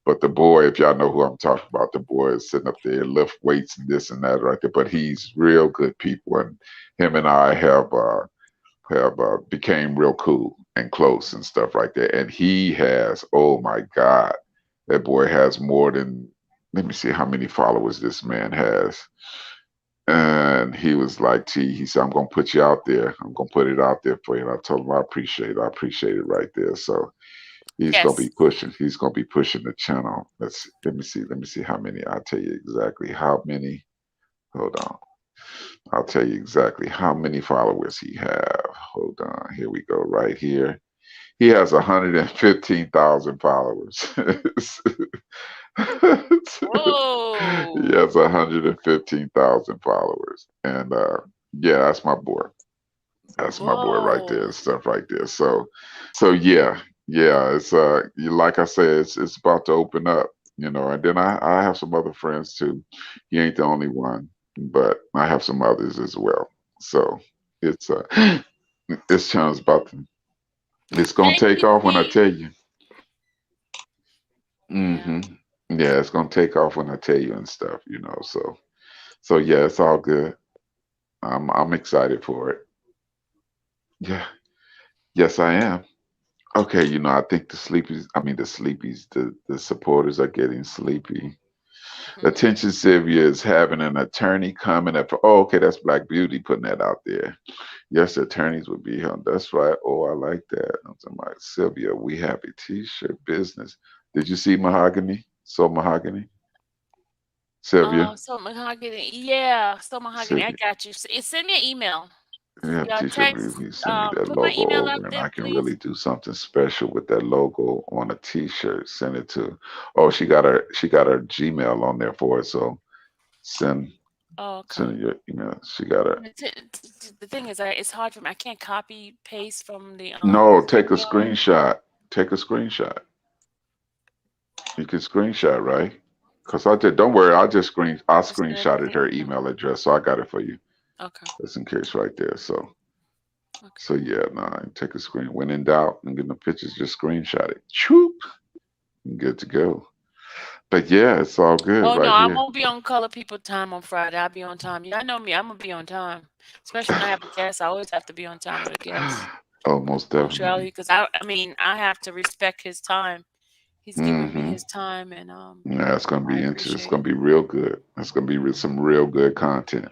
But the boy, if y'all know who I'm talking about, the boy is sitting up there, lift weights and this and that right there. But he's real good people, and him and I have became real cool and close and stuff like that. And he has, oh my God, that boy has more than, let me see how many followers this man has. And he was like, T, he said, I'm gonna put you out there. I'm gonna put it out there for you. And I told him I appreciate it. I appreciate it right there. So he's gonna be Yes. pushing. He's gonna be pushing the channel. Let me see. Let me see how many. I'll tell you exactly how many. Hold on. I'll tell you exactly how many followers he have. Hold on. Here we go. Right here. He has 115,000 followers. He Whoa. has 115,000 followers. And yeah, that's my boy. That's my boy right there and Whoa. stuff right there. So yeah, yeah, it's like I said, it's about to open up, you know, and then I have some other friends too. He ain't the only one, but I have some others as well. So it's this channel's about to, it's gonna Thank take you, off when I P. tell you. Yeah. Hmm. Yeah, it's gonna take off when I tell you and stuff, you know. So yeah, it's all good. I'm excited for it. Yeah. Yes, I am. Okay, you know, I think the supporters are getting sleepy. Attention Sylvia is having an attorney coming up. Oh, okay, that's Black Beauty putting that out there. Yes, the attorneys would be here. That's right. Oh, I like that. I'm talking about Sylvia, we have a t-shirt business. Did you see Mahogany? So Mahogany? Sylvia? So mahogany, yeah. So mahogany, I Sylvia. got you. Send me an email. We have Y'all t-shirt. text. You send me that Put my logo email up over, and there, I can please. really do something special with that logo on a t-shirt. Send it to. Oh, she got her Gmail on there for it. So send Oh, okay. send your email. She got her. The thing is, it's hard for me. I can't copy paste from the No, take a email. screenshot. Take a screenshot. You can screenshot, right? Cause I did. Don't worry. I Just send it to screenshotted the her email. email address, so I got it for you. Okay. Just in case, right there. So Okay. yeah, nah. Take a screen. When in doubt, and get the pictures, just screenshot it. Choop. Good to go. But yeah, it's all good Oh no, right I here. won't be on color people time on Friday. I'll be on time. Y'all know me. I'm gonna be on time. Especially when I have a guest. I always have to be on time with a guest. Oh, most Punctuality, definitely. because I mean, I have to respect his time. He's giving me Mm-hmm. his time, and Yeah, it's gonna I be interesting. It's appreciate gonna it. be real good. It's gonna be some real good content.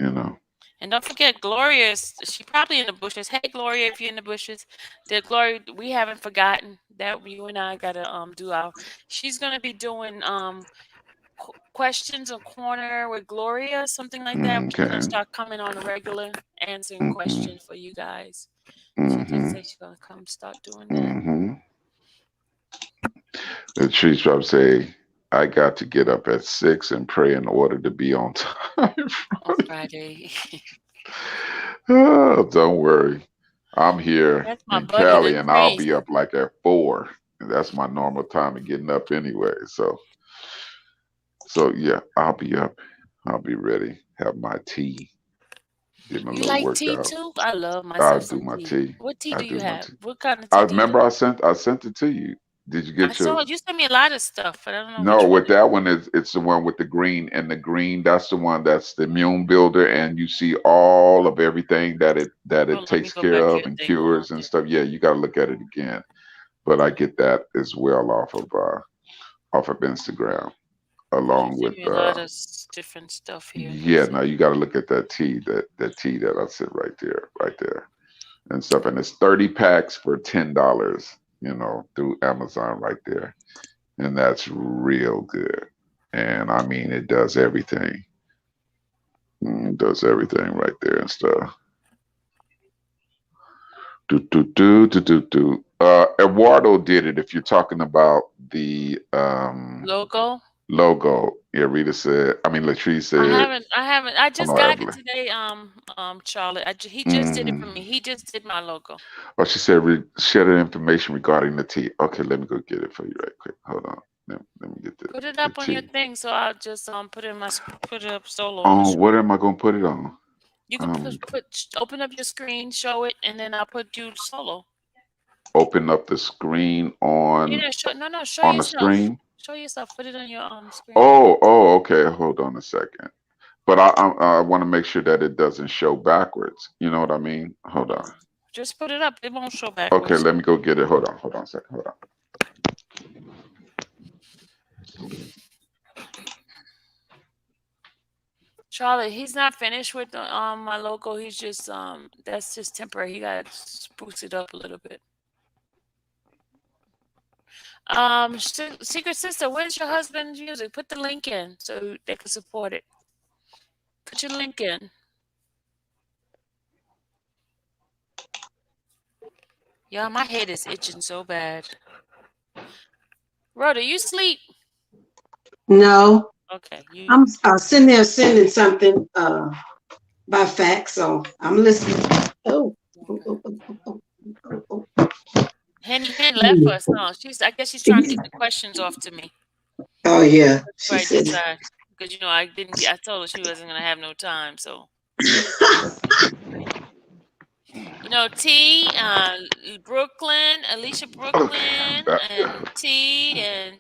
You know. And don't forget, Gloria is she probably in the bushes. Hey, Gloria, if you're in the bushes, the Gloria, we haven't forgotten that you and I gotta do our. She's gonna be doing questions or corner with Gloria, something like that. She's gonna Okay. start coming on a regular answering Mm-hmm. questions for you guys. She did Mm-hmm. say she's gonna come start doing that Mm-hmm. The tree tribe say, I got to get up at 6 and pray in order to be on time. on Friday. Oh, don't worry. I'm here That's my in buddy, Cali and I'll Latrice. be up like at 4. And that's my normal time of getting up anyway. So yeah, I'll be up. I'll be ready. Have my tea. Did my You little like tea workout. too? I love I'll myself do some my tea. tea. What tea I do you do my have? tea. What kind of I tea do you remember have? I sent it to you. Did you I get saw your you sent me a lot of stuff, but I don't know No, which one with it that is. one is it's the one with the green and the green. That's the one that's the immune builder, and you see all of everything that it Oh, let me takes go care back to of your and thing. Hold on. cures and stuff. Yeah, you got to look at it again. But I get that as well off of Instagram, Oh, you along sent with me a lot of different stuff here. Let me yeah. see. Now you got to look at that tea that I said right there, and stuff. And it's 30 packs for $10. Through Amazon right there, and that's real good. And I mean, it does everything. Does everything right there and stuff. Do do do do do do. Eduardo did it. If you're talking about the Logo. logo, yeah. Rita said. I mean, Latrice I said. haven't. I haven't. I Oh just no, got it Evelyn. today. Charlotte. He just did it Hmm. for me. He just did my logo. Oh, she said share the information regarding the tea. Okay, let me go get it for you right quick. Hold on. Let me get Put it the up on your tea. thing, so I'll just put it up solo on the Oh, what screen. am I gonna put it on? You can Um, open up your screen, show it, and then I'll put you solo. Open up the screen Yeah, show no, no, show on the yourself. screen. Show yourself. Put it on your screen. Oh, okay. Hold on a second. But I want to make sure that it doesn't show backwards. You know what I mean? Hold on. Just put it up. It won't show Okay, backwards. let me go get it. Hold on a second. Hold on. Charlotte, he's not finished with my logo. He's just that's just temporary. He got to spruce it up a little bit. Secret Sister, where's your husband's music? Put the link in so they can support it. Put your link in. Yeah, my head is itching so bad. Rhoda, you sleep? No, Okay, you. I'm sitting there sending something by fax, so I'm listening. Oh, oh, Okay. oh, oh, oh, oh, oh, Henny Hen left oh. us, huh? I guess she's trying to get the questions off to me Oh, yeah, she before I said. decide. Because I didn't get. I told her she wasn't gonna have no time. So T, Brooklyn, Alicia Okay, I'm Brooklyn, back. and T, and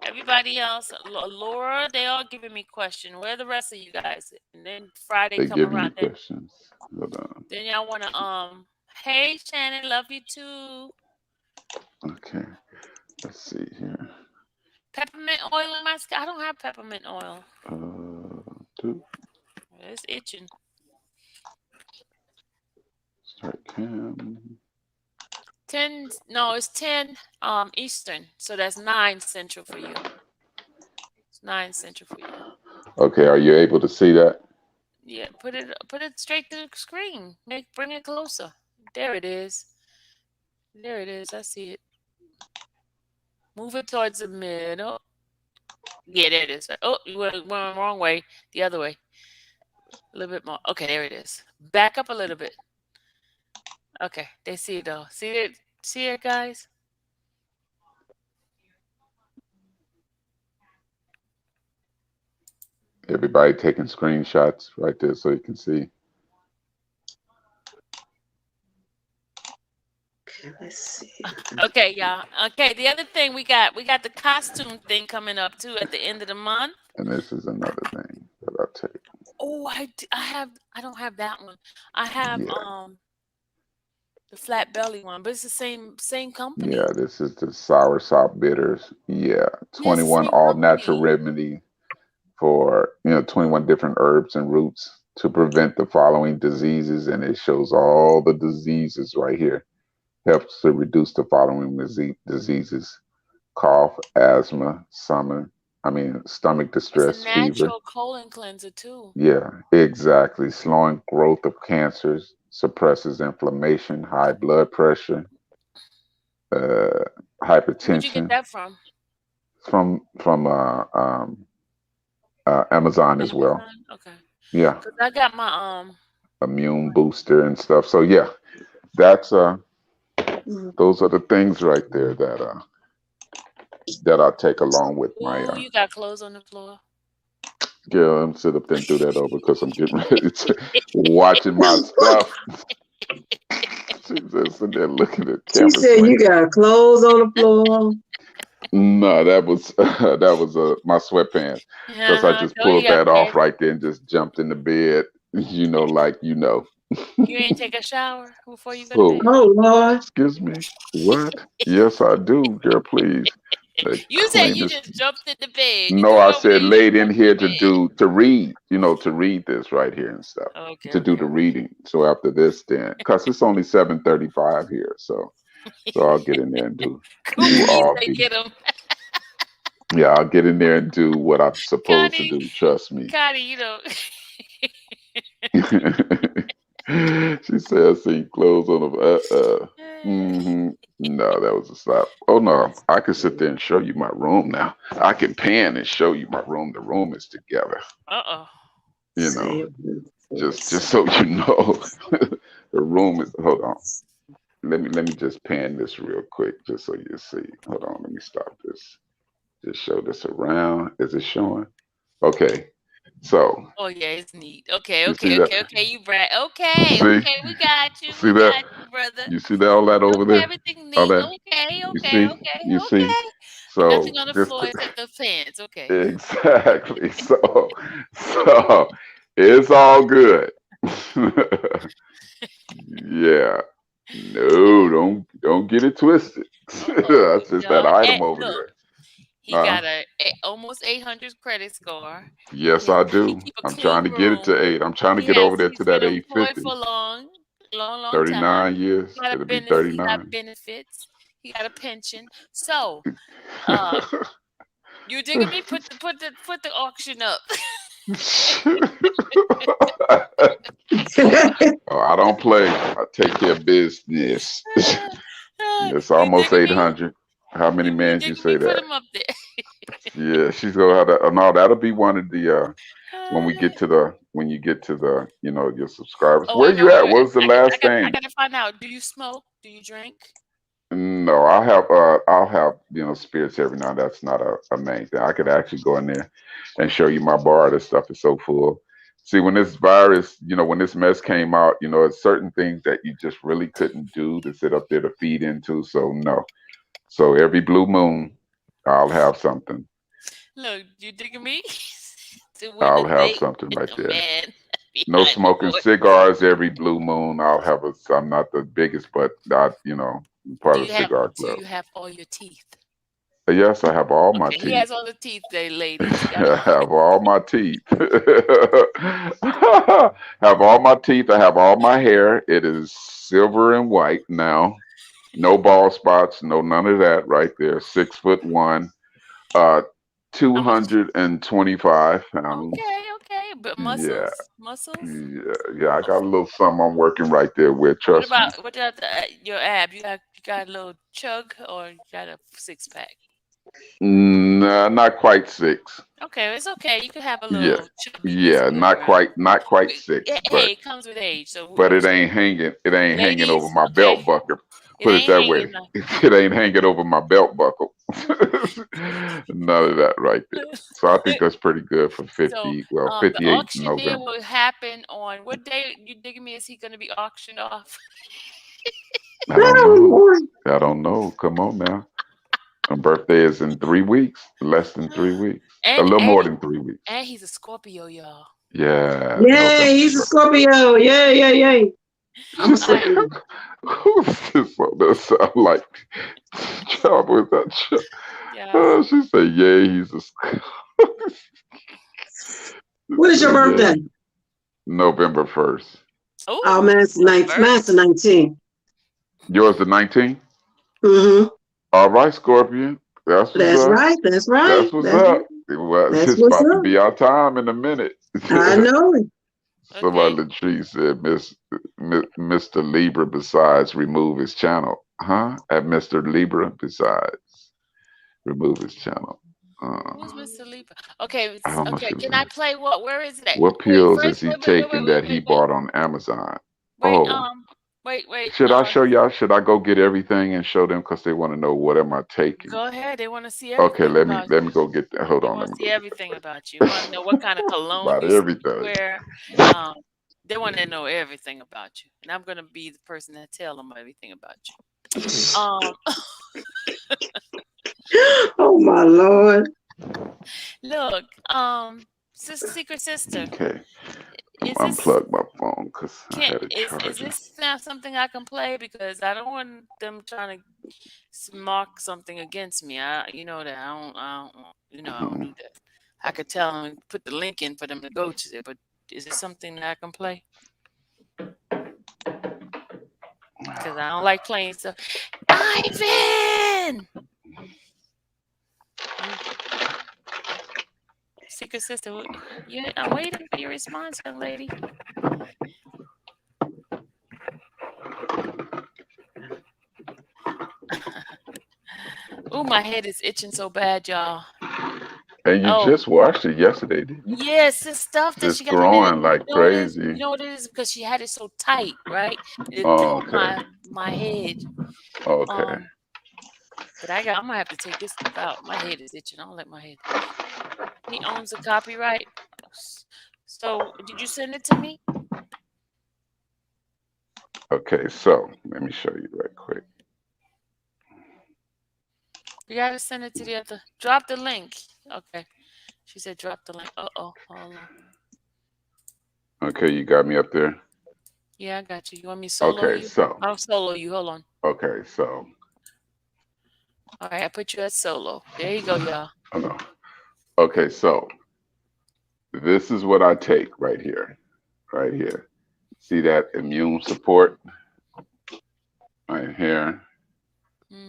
everybody else, Laura, they all giving me question. Where the rest of you guys? And then Friday They come giving you around. questions. Hold on. Then y'all wanna hey Shannon, love you too. Okay, let's see here. Peppermint oil in my skin. I don't have peppermint oil. Two, It's itching. start cam. 10, no, it's 10 Eastern. So that's 9 Central for you. It's 9 Central for you. Okay, are you able to see that? Yeah, put it straight to the screen. Bring it closer. There it is. There it is. I see it. Move it towards the middle. Yeah, there it is. Oh, you went the wrong way. The other way. A little bit more. Okay, there it is. Back up a little bit. Okay, they see it though. See it? See it, guys? Everybody taking screenshots right there so you can see. Okay, let's see. Okay, y'all. Okay, the other thing we got the costume thing coming up too at the end of the month. And this is another thing that I take. Oh, I don't have that one. I have Yeah, the flat belly one, but it's the same yeah. company. This is the sour sop bitters. Yeah, Yeah, it's the 21 same all natural company. remedy for 21 different herbs and roots to prevent the following diseases, and it shows all the diseases right here. Helps to reduce the following diseases: cough, asthma, stomach It's a distress, fever. natural colon cleanser too. Yeah, exactly. Slowing growth of cancers, suppresses inflammation, high blood pressure, uh, Where'd you get hypertension. that from? From Amazon as well. Amazon? Okay. Yeah, Cause I got my immune booster and stuff. So yeah, that's those are the things right there that I take along with my ooh, you got clothes on the floor. girl. I'm sit up there and do that over because I'm getting ready to watching my stuff. She's just sitting there looking at She camera said you swinging. got clothes on the floor. No, that was that was my sweatpants because I Uh-huh. just Oh, you pulled got that off pants. right there and just jumped in the bed. Like You ain't take a shower before you go to Who? bed. Oh Lord. Excuse me? What? Yes, I do, girl. Please, the You said you cleanest. just jumped in the bed. You No, threw I it over there. said You just laid in jumped in here the to bed. do to read. To read this right here and stuff. Okay, To do okay, the okay. reading. So after this, then, cause it's only 7:35 here, so I'll get in there and Cooper, do you all say the get him. yeah. I'll get in there and do what I'm supposed to Connie, do. Trust me. Connie, She said, I seen clothes on the hmm No, that was a stop. Oh no, I could sit there and show you my room now. I can pan and show you my room. The room is together. uh-oh. You know, Say just so you know, the room is. Hold on. Let me just pan this real quick, just so you see. Hold on. Let me stop this. Just show this around. Is it showing? Okay. So Oh yeah, it's neat. Okay, you see okay, that? okay, okay. You brat. Okay, See? okay. We got you. See We that? got you, brother. You see that all that over Okay, there? everything All neat. that Okay, you okay, see? okay, You see? okay. And nothing So on the just floor except the fence. Okay. exactly. So it's all good. Yeah. No, don't get it twisted. Uh-oh. That's just that Y'all, item over look, there. he Uh, got almost 800 credit score. yes, He I he do. keep a I'm trying clean to get it to room. 8. I'm trying to get over there to He's been that employed 850. for a long, long, long time. 39 years. It'll be He got 39. benefits. He got a pension. So, uh, you digging me? Put the auction up. it. Oh, I don't play. I take care of business. It's You almost digging me? 800. How many You men you digging me? say Put that? him up there. Yeah, she's gonna have that. Oh, no, that'll be one of the when we Uh, get to the when you get to the your subscribers. oh, Where wait, wait, you wait, at? wait. What was the last I thing? gotta find out. Do you smoke? Do you drink? No, I'll have spirits every now and that's not a main thing. I could actually go in there and show you my bar. This stuff is so full. See, when this virus, when this mess came out, it's certain things that you just really couldn't do to sit up there to feed into. So no. So every blue moon, I'll have something. Look, you digging me? To win a I'll have date something with right a there. man No behind the smoking door. cigars every blue moon. I'll have a. I'm not the biggest, but part of the cigar Do club. you have all your teeth? Yes, I have all my Okay, he teeth. has all the teeth, they ladies. You gotta I have all my teeth. Have all my teeth. I have all my hair. It is silver and white now. No bald spots. No none of that. Right there. 6'1". Uh, two how much? hundred and 25 pounds. Okay, okay. But Yeah. muscles. Yeah. I got a little something I'm working right there with. Trust me. What about your ab? You got a little chug or you got a six pack? Nah, not quite 6. Okay, it's okay. You can have a Yeah. little chubbiness Yeah. going Not around. quite. Not quite 6. Hey, it comes with age, so we But it understand. ain't hanging. It ain't hanging over Ladies, my okay, belt buckle. it Put it ain't that way. hanging now. It ain't hanging over my belt buckle. None of that right there. So I think that's pretty good for So, 50. Well, the 58 in auctioneer November. will happen on what day? You digging me? Is he going to be auctioned off? I don't know. I don't know. Come on now. My birthday is in 3 weeks. Less than 3 weeks. A and little and more than 3 weeks. and he's a Scorpio, y'all. Yeah, Yay, November he's a 1st. Scorpio. Yay, yay, yay. I'm a I Scorpio. Who's this one that sound like Job with that shit? yeah. She said, "Yay, he's a." She What is your said, "Yay, birthday? November 1st." Oh, Oh, man's the ninth. Man's the first. 19th. Yours the 19th. Mm-hmm. All right, Scorpion. That's what's That's up. right. That's right. That's what's up. Well, That's it's what's about to up. be our time in a minute. I know it. Somebody Okay. Latrice said, Mr. Libra besides remove his channel. Huh? At Mr. Libra besides remove his channel. Who's Uh, Mr. Libra? Okay, I don't know if okay. it Can I was. play what? Where is it at? What Wait, pills is first, he wait, wait, wait, wait, taking wait, that he wait, wait, bought on Amazon? wait. Oh, Wait. should I show y'all? Should I go get everything and show them because they want to know what am I taking? Go ahead. They want to see Okay, everything let me about let you. me go get that. Hold They on, want let to me see go get everything about you. Want to know what kind of cologne about you everything. wear. Um, they want to know everything about you, and I'm gonna be the person that tell them everything about you. Oh my Lord. Look, secret sister, Okay, is I'm this unplugged my phone because I can had a is charger. this not something I can play because I don't want them trying to mark something against me. You know that I don't Mhm. do that. I could tell them and put the link in for them to go to it, but is it something that I can play? Because I don't like playing stuff. Ivan, you secret sister, I'm waiting for your response, young lady. Oh, my head is itching so bad, y'all. And you Oh, just watched it yesterday, didn't you? yes, the stuff that It's she got in there. growing like You know what it is? crazy. You know what it is? Because she had it so tight, right? It Oh, filled okay. my head. Okay. Um, but I'm gonna have to take this stuff out. My head is itching. I don't like my head. He owns the copyright. So did you send it to me? Okay, so let me show you right quick. You gotta send it to the other. Drop the link. Okay. She said drop the link. Uh-oh. Hold on. Okay, you got me up there. Yeah, I got you. You want me to solo Okay, you? so I'll solo you. Hold on. okay, so All right, I put you at solo. There you go, y'all. oh no. Okay, so this is what I take right here. Right here. See that immune support right here.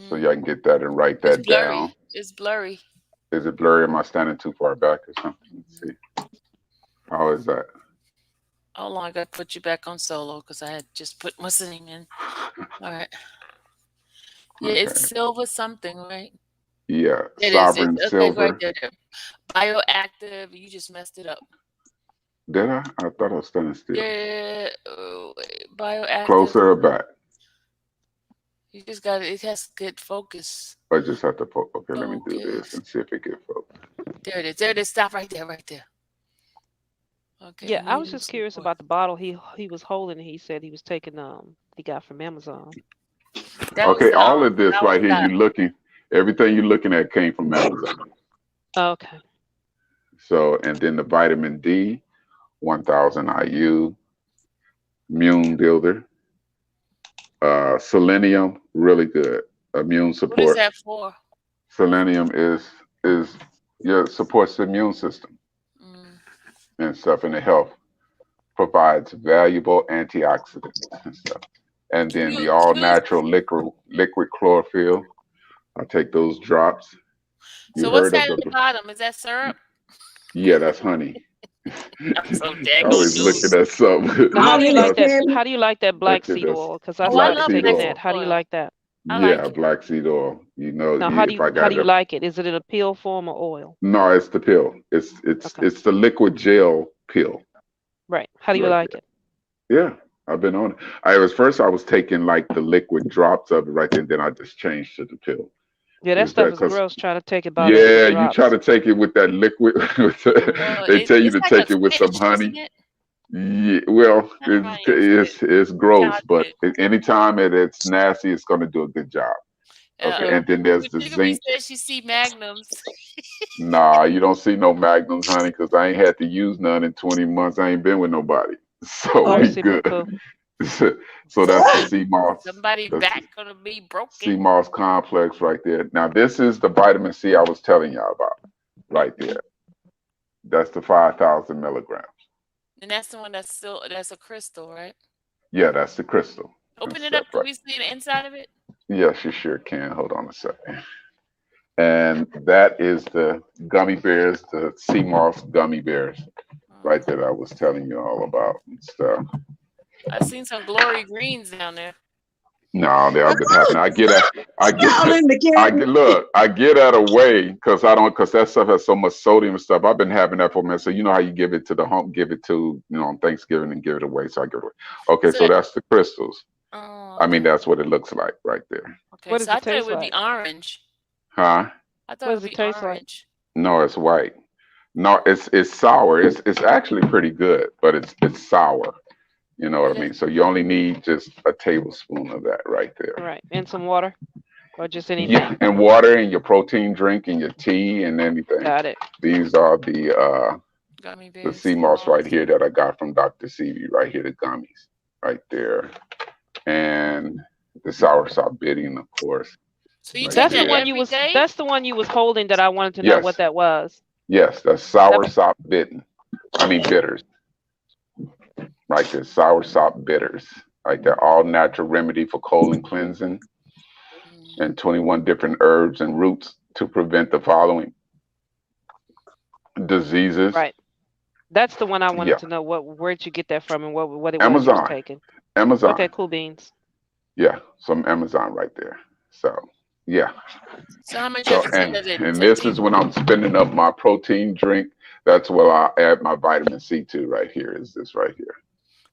So Mm, y'all can get that and write it's that blurry. down. It's blurry. Is it blurry? Am I standing too far back or something? Let's Mhm. see. How is that? Hold on, I got to put you back on solo because I had just put what's the name in. All right. Yeah, it's Okay. silver something, right? Yeah. It is. It's Sovereign okay, right silver. there. There. Bioactive. You just messed it up. Did I? I thought I was standing still. Yeah, bioactive. Closer or back? You just got it. It has good focus. I just have to okay, let me do this Focus. and see if it get focused. There it is. There it is. Stop right there. Right there. Okay, Yeah, I was immune just curious support. about the bottle he was holding. He said he was taking he got from Amazon. Okay, all of That this was right here, that. you looking, everything you're looking at came from Amazon. Okay. So, and then the vitamin D, 1000 IU, immune builder, selenium, really good, immune What is support. that for? Selenium is yeah, supports the immune system Mm. and stuff, and the health provides valuable antioxidants and stuff. And Can then you the all use? natural liquid chlorophyll. I take those drops. You So what's heard of that at the? the bottom? Is that syrup? Yeah, that's honey. I'm so daggone Always new. looking at something. Now, how do you Honey like and that's that? candy. How do you like that black okay. seed That's oil? Because I Oh, I started love black seed taking black that. seed oil. How do you oil. like that? I Yeah, like it. black seed oil. You know, Now, if I how got do you the like it? Is it in a pill form or oil? no, it's the pill. It's Okay. it's the liquid gel pill Right. How do you right like there. it? Yeah, I've been on it. I was first I was taking like the liquid drops of it right there, and then I just changed to the pill. Yeah, that Is that stuff is because gross. Trying to take it by the yeah, you try drops. to take it with that liquid. No, They tell you it's to like a take it with some fish, isn't honey. it? Yeah, well, Kind of around your foot. it's gross, but Chocolate. anytime it's nasty, it's going to do a good job. Okay, Uh, and then there's when the Jigabee zinc. says she see magnums. Nah, you don't see no magnums, honey, because I ain't had to use none in 20 months. I ain't been with nobody, so we Oh, Mercy, good. Poo. So that's the Somebody, sea moss. somebody That's back the gonna be broken. sea moss complex right there. Now this is the vitamin C I was telling y'all about right there. That's the 5,000 milligrams. And that's the one that's still that's a crystal, right? Yeah, that's the crystal and Open it up. stuff, Can right? we see the inside of it? Yes, you sure can. Hold on a second. And that is the gummy bears, the sea moss gummy bears, right Oh, there that I was telling you all about and stuff. I seen some glory greens down there. No, they have been happening. I get, y'all in the cabinet. I get out of way because I don't, because that stuff has so much sodium and stuff. I've been having that for a minute. So you know how you give it to the home, give it to, on Thanksgiving and give it away. So I give it away. Okay, So so that, that's the crystals. oh, I mean, okay. that's what it looks like right there. Okay. What So does I it thought it taste would be like? orange. Huh? I thought What it does would it be taste like? orange. No, it's white. No, it's sour. It's actually pretty good, but it's sour. You know what It I is. mean? So you only need just a tablespoon of that right there. Right. And some water or just Yeah, anything. and water and your protein drink and your tea and anything. Got it. These are Gummy the bears, sea sea moss right moss. here that I got from Dr. Seavey right here, the gummies right there, and the soursop bidding, of course, So you right take That's the that there. one you every was day? that's the one you was holding that I wanted to know what Yes, that was. yes, that's That soursop bitten. I mean bitters, right there. Soursop bitters, right there. All natural remedy for colon cleansing Mm. and 21 different herbs and roots to prevent the following diseases. right. That's the one I wanted Yeah, to know where'd you get that from and what it was you was Amazon, taking. Okay, Amazon. cool beans. Yeah, some Amazon right there. So yeah. So how much So does it and take this you? is when I'm spinning up my protein drink. That's where I add my vitamin C to right here. Is this right here?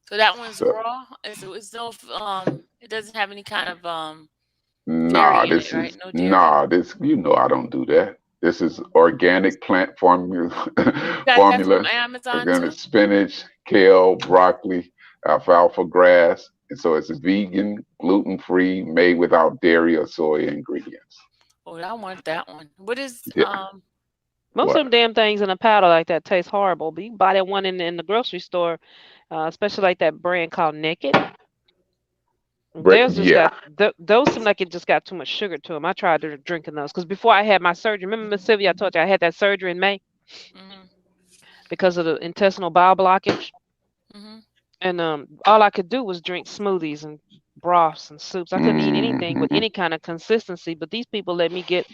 So that one's So raw. It's no it doesn't have any kind of nah, dairy in it, this right? is No dairy. nah, this I don't do that. This is organic plant formula You got that from formula, Amazon organic too? spinach, kale, broccoli, alfalfa grass. And so it's vegan, gluten free, made without dairy or soy ingredients. Oh, I want that one. What is Yeah. Most of What? them damn things in a powder like that taste horrible, but you can buy that one in the grocery store, especially like that brand called Naked. Theirs just Yeah. got those seem like it just got too much sugar to them. I tried to drinking those because before I had my surgery, remember Miss Sylvia, I told you I had that surgery in May mhm because of the intestinal bowel blockage, mhm. and all I could do was drink smoothies and broths and soups. I couldn't eat anything with Hmm. any kind of consistency. But these people let me get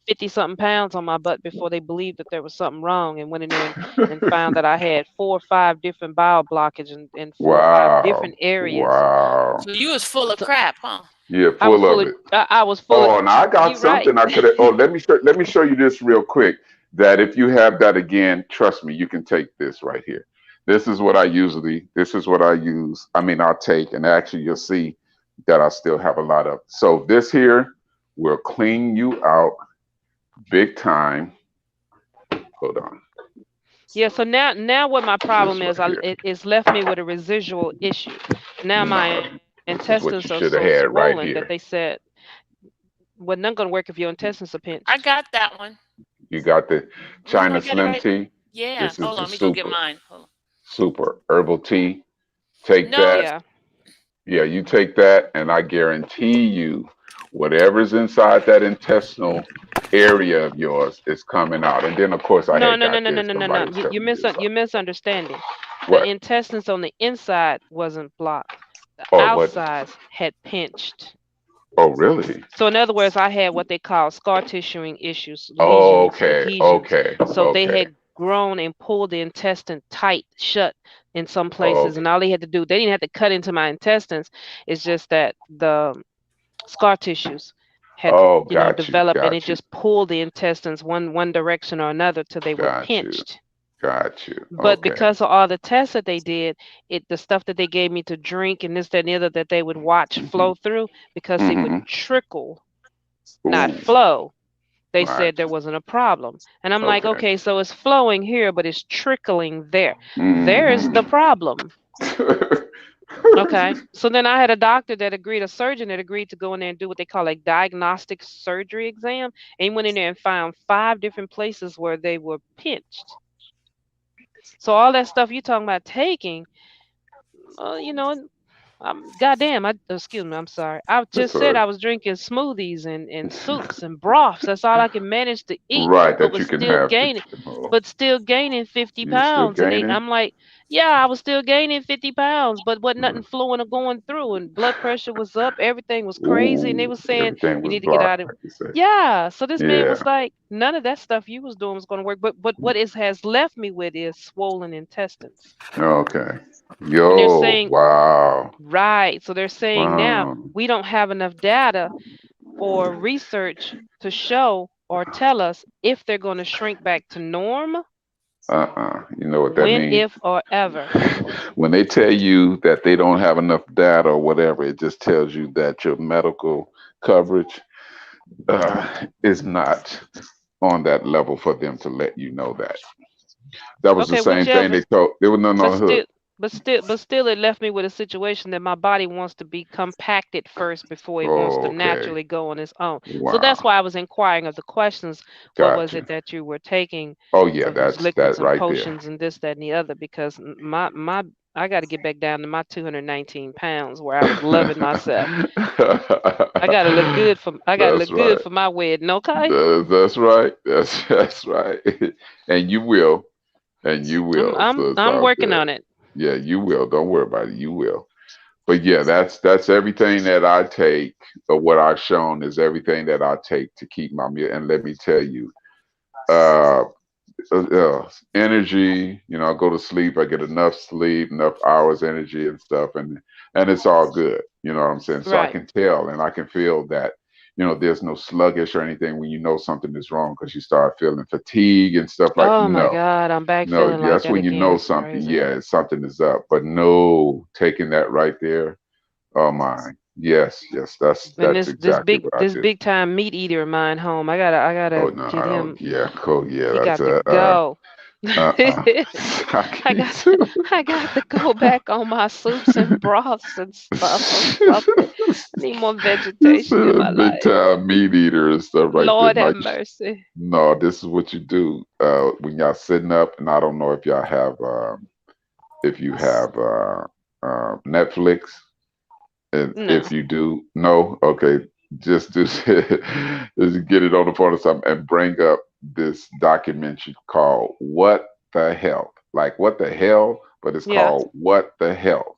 50 something pounds on my butt before they believed that there was something wrong and went in there and found that I had 4 or 5 different bowel blockage in 4 or 5 Wow. different areas. Wow. So you was full of So crap, huh? Yeah, I was full full of of it. I was full of Oh, and I got you right. something I could have. Oh, let me show you this real quick. That if you have that again, trust me, you can take this right here. This is what I use. I mean, I'll take, and actually you'll see that I still have a lot of. So this here will clean you out big time. Hold on. Yeah, so now what my This problem is, right here. it's left me with a residual issue. Now my No, intestines this are is what so you should have had swollen right that they here. said wasn't gonna work if your intestines are I pinched. got that one. You got the I China got it Slim right. tea. Yeah. This is Hold on, the let me go get super, mine. Hold on. super herbal tea. Take No, that. Yeah. Yeah, you take that, and I guarantee you, whatever's inside that intestinal area of yours is coming out. And then, of course, I No, had no, no, got no, no, this. no, no, Somebody no. was telling me this. You're misunderstanding. The What? intestines on the inside wasn't blocked. The Oh, what? outsides had pinched. Oh, really? So in other words, I had what they call scar tissuing issues, lesions, Okay, adhesions. okay, So they okay, had grown and pulled the intestine tight shut in some places, okay. and all they had to do, they didn't have to cut into my intestines. It's just that the scar tissues had Oh, got you, developed, and it got you, just pulled the intestines one direction or another till they were got you, pinched. got you. But Okay. because of all the tests that they did, the stuff that they gave me to drink and this, that, and the other that they would watch Hmm. flow through, because it would Hmm. trickle, not Ooh, flow, they Right. said there wasn't a problem. And I'm like, Okay. okay, so it's flowing here, but it's trickling there. There's the Hmm. problem. Okay. So then I had a doctor that agreed, a surgeon that agreed to go in there and do what they call a diagnostic surgery exam. And he went in there and found 5 different places where they were pinched. So all that stuff you talking about taking, you know, goddamn, excuse me, I'm sorry. I That's just all said right. I was drinking smoothies and soups and broths. That's all I can manage to eat, Right, but that was you can still have. gaining, Oh, 50 you were still pounds. And gaining. I'm like, yeah, I was still gaining 50 pounds, but wasn't nothing flowing or going through. And blood pressure was up. Everything was crazy. And they Ooh, was saying, everything you was need to get blocked, out of. like you say. Yeah. So this man Yeah. was like, none of that stuff you was doing was going to work. But what it has left me with is swollen intestines. Okay. And they're Yo, saying, wow. right. So they're saying now Wow. we don't have enough data for research to show or tell us if they're going to shrink back to norm, You know what that when, means? if, or ever. When they tell you that they don't have enough data or whatever, it just tells you that your medical coverage is not on that level for them to let you know that. That was the Okay, same thing whichever. they told. There was none But on the still, hook. it left me with a situation that my body wants to be compacted first before it wants to Oh, okay. naturally go on its own. So that's Wow. why I was inquiring of the questions. What was Gotcha. it that you were taking Oh yeah, of these that's liquids that and right there. potions and this, that, and the other? Because my I got to get back down to my 219 pounds where I was loving myself. I got to That's look right. good for my wedding. Okay, That's right. That's right. And you will. And you will. So it's I'm all working good. on it. Yeah, you will. Don't worry about it. You will. But yeah, that's everything that I take, or what I've shown is everything that I take to keep my meal. And let me tell you, uh, energy. You know, I go to sleep. I get enough sleep, enough hours, energy, and stuff, and it's all good. You know what I'm saying? So I Right. can tell and I can feel that. You know, there's no sluggish or anything when you know something is wrong because you start feeling fatigue and stuff like. Oh my No, God, I'm back no, feeling like that's that when you again. know It's something. crazy. Yeah, something is up. But no, taking that right there. Oh my, yes, yes, And that's this exactly what I did. big time meat eater of mine home. I Oh gotta no, get I don't. him. Yeah, cool. Yeah, He that's got to a go. uh. I I can't got too. I got to go back on my soups and broths and stuff or something. I need more You vegetation said in a my big life. time meat eater and stuff right there. Lord No, have mercy. no, this is what you do when y'all sitting up, and I don't know if y'all have if you have Netflix. And if No. you do, no, okay, just just get it on the phone or something and bring up this documentary called "What the Hell?" Like what the hell, but it's Yeah. called "What the Hell."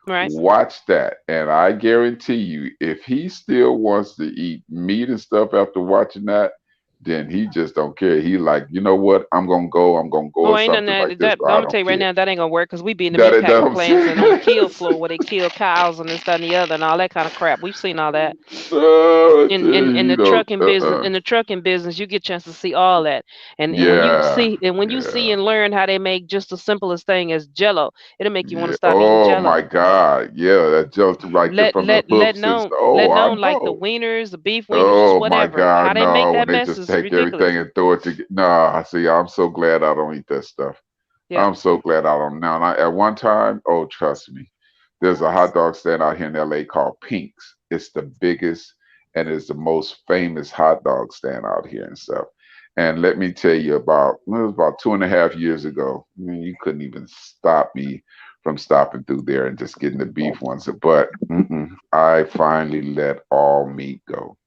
Right. Watch that, and I guarantee you, if he still wants to eat meat and stuff after watching that, then he just don't care. He like, you know what? I'm gonna go Oh, or ain't none something of like that. this. I'm I gonna tell don't you right care. now, that ain't gonna work because we be in the That meat it packing I'm plants and on the kill saying. floor where they kill cows and this, that, and the other and all that kind of crap. We've seen all that. No, I tell you, In you the know, trucking business, you get a chance to see all that. And yeah, when you see yeah, and learn how they make just the simplest thing as jello, it'll make you want to yeah. stop eating Oh my jello. God, yeah, that just right there from the hooks and stuff. Oh, Let I known like the know. wieners, the beef wieners, just Oh my whatever. How God, they make no! When that they mess just is take ridiculous. everything and throw it together. Nah, see, I'm so glad I don't eat that stuff. Yeah. I'm so glad I don't now. And at one time, oh, trust me, there's a hot dog stand out here in LA called Pink's. It's the biggest and it's the most famous hot dog stand out here and stuff. And let me tell you about, well, it was about 2.5 years ago. I mean, you couldn't even stop me from stopping through there and just getting the beef ones. But I finally let all meat go.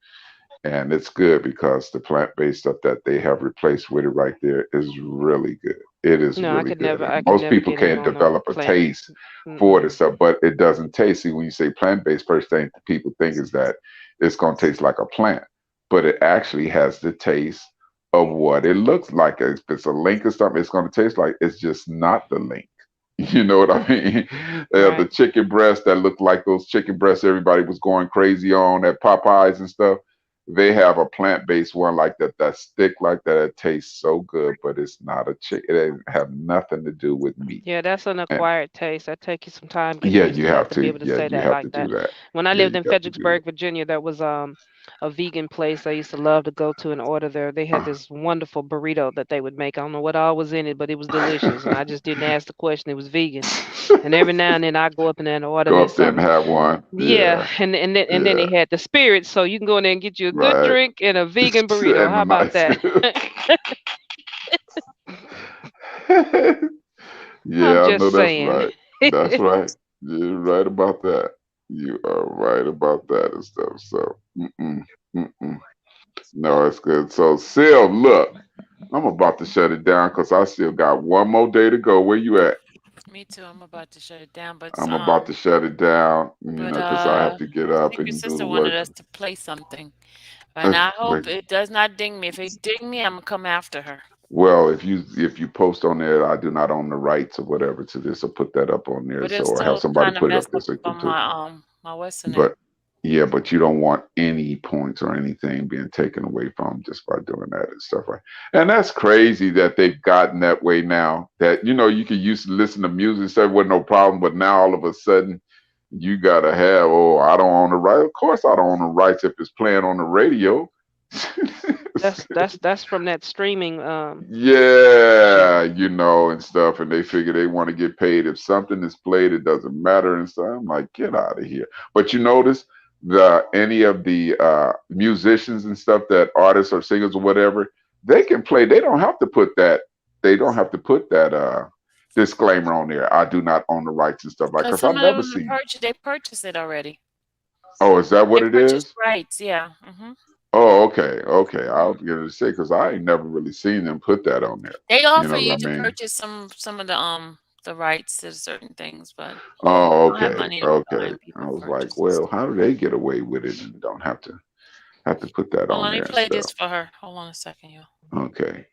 And it's good because the plant-based stuff that they have replaced with it right there is really good. It is No, really good. And I could most never people get in can't on no develop a plant. taste for Mm-mm. the stuff, but it doesn't taste. See, when you say plant-based, first thing people think is that it's going to taste like a plant, but it actually has the taste of what it looks like. If it's a link or something, it's going to taste like it's just not the link. You know what I mean? The Right. chicken breasts that look like those chicken breasts everybody was going crazy on at Popeyes and stuff. They have a plant-based one like that that stick like that. It tastes so good, but it's not a chicken. It ain't have nothing to do with meat. Yeah, that's an And acquired taste. That take you some time getting yeah, used you to that have to be to. able to Yeah, say you that have like to do that. that. When I Yeah, lived you in have to do Fredericksburg, Virginia, there was a vegan place I used to love to go to and order there. They had this wonderful burrito that they would make. I don't know what all was in it, but it was delicious. And I just didn't ask the question. It was vegan. And every now and then I go up in there and order Go me up there and something. have one. Yeah, Yeah, and then yeah, they had the spirits, so you can go in there and get you a good right. drink and a vegan burrito. And How a about nice. that? I'm Yeah, I know just that's saying. right. That's right. You're right about that. You are right about that and stuff. So, mm-mm. No, it's good. So, Sil, look, I'm about to shut it down because I still got one more day to go. Where you at? Me too. I'm about to shut it down, I'm about to shut it down, but because I have to get up Secret and do the Sister wanted work. us to play something, and I hope Wait. it does not ding me. If it ding me, I'm gonna come after her. Well, if you post on there, I do not own the rights or whatever to this, so put that up on there. But it'll So, or have still somebody kind of put it mess up there up so you on can put. my what's the name. But yeah, but you don't want any points or anything being taken away from just by doing that and stuff like. And that's crazy that they've gotten that way now. That you could used to listen to music and stuff with no problem, but now all of a sudden you gotta have. Oh, I don't own the right. Of course, I don't own the rights if it's playing on the radio. That's from that streaming shit. Yeah, and stuff, and they figure they want to get paid. If something is played, it doesn't matter and stuff. I'm like, get out of here. But you notice any of the musicians and stuff, that artists or singers or whatever, they can play. They don't have to put that. They don't have to put that disclaimer on there. I do not own the rights and stuff like. Because Cause I some of them never see. they purchased it already. Oh, is that They what it purchased is? rights. Yeah. Oh, okay, okay. I Hmm. was gonna say because I ain't never really seen them put that on there. They You offer know what you I to mean? purchase some of the rights to certain things, but Oh, I don't have okay, money to be okay. buying I people was like, purchases. well, how do they get away with it and don't have to put that Hold on, on let me there and play stuff? this for her. Hold on a second, y'all. Okay.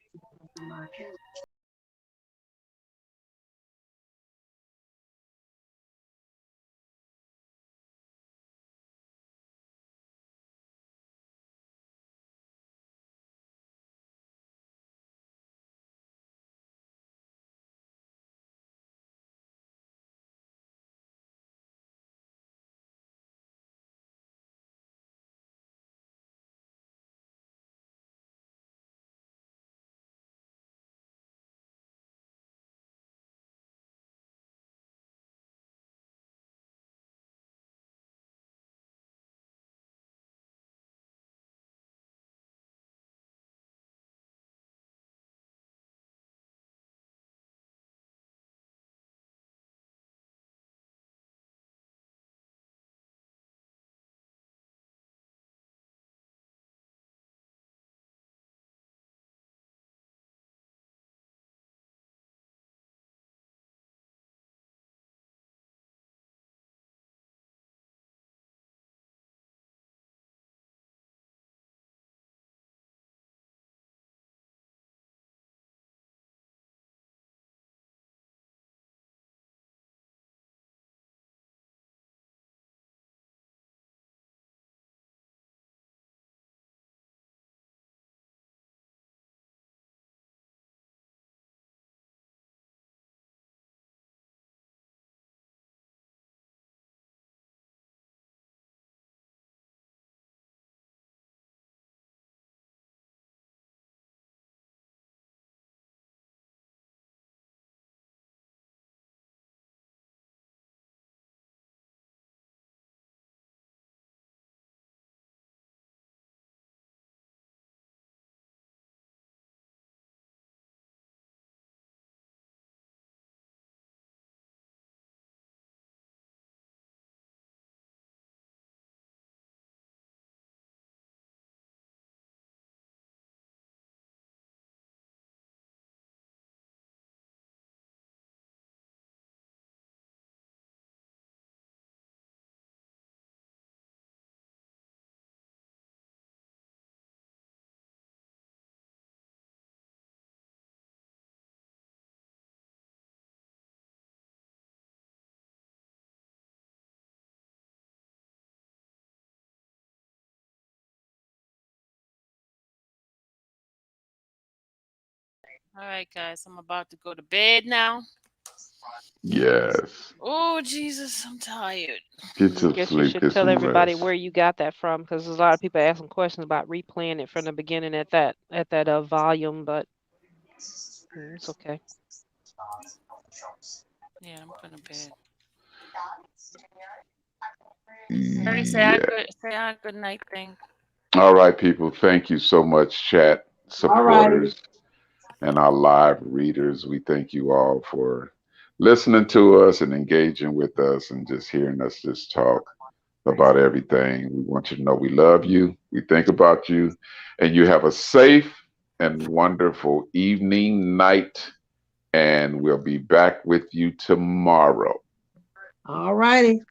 All right, guys, I'm about to go to bed now. Yes. Oh, Jesus, I'm tired. Get some Guess you sleep, should get tell some everybody rest. where you got that from, because there's a lot of people asking questions about replaying it from the beginning at that volume, but it's okay. Yeah, I'm going to bed. Already Yeah. say our good night thing. All right, people. Thank you so much, chat All righty. supporters and our live readers. We thank you all for listening to us and engaging with us and just hearing us just talk about everything. We want you to know we love you. We think about you. And you have a safe and wonderful evening, night. And we'll be back with you tomorrow. All righty.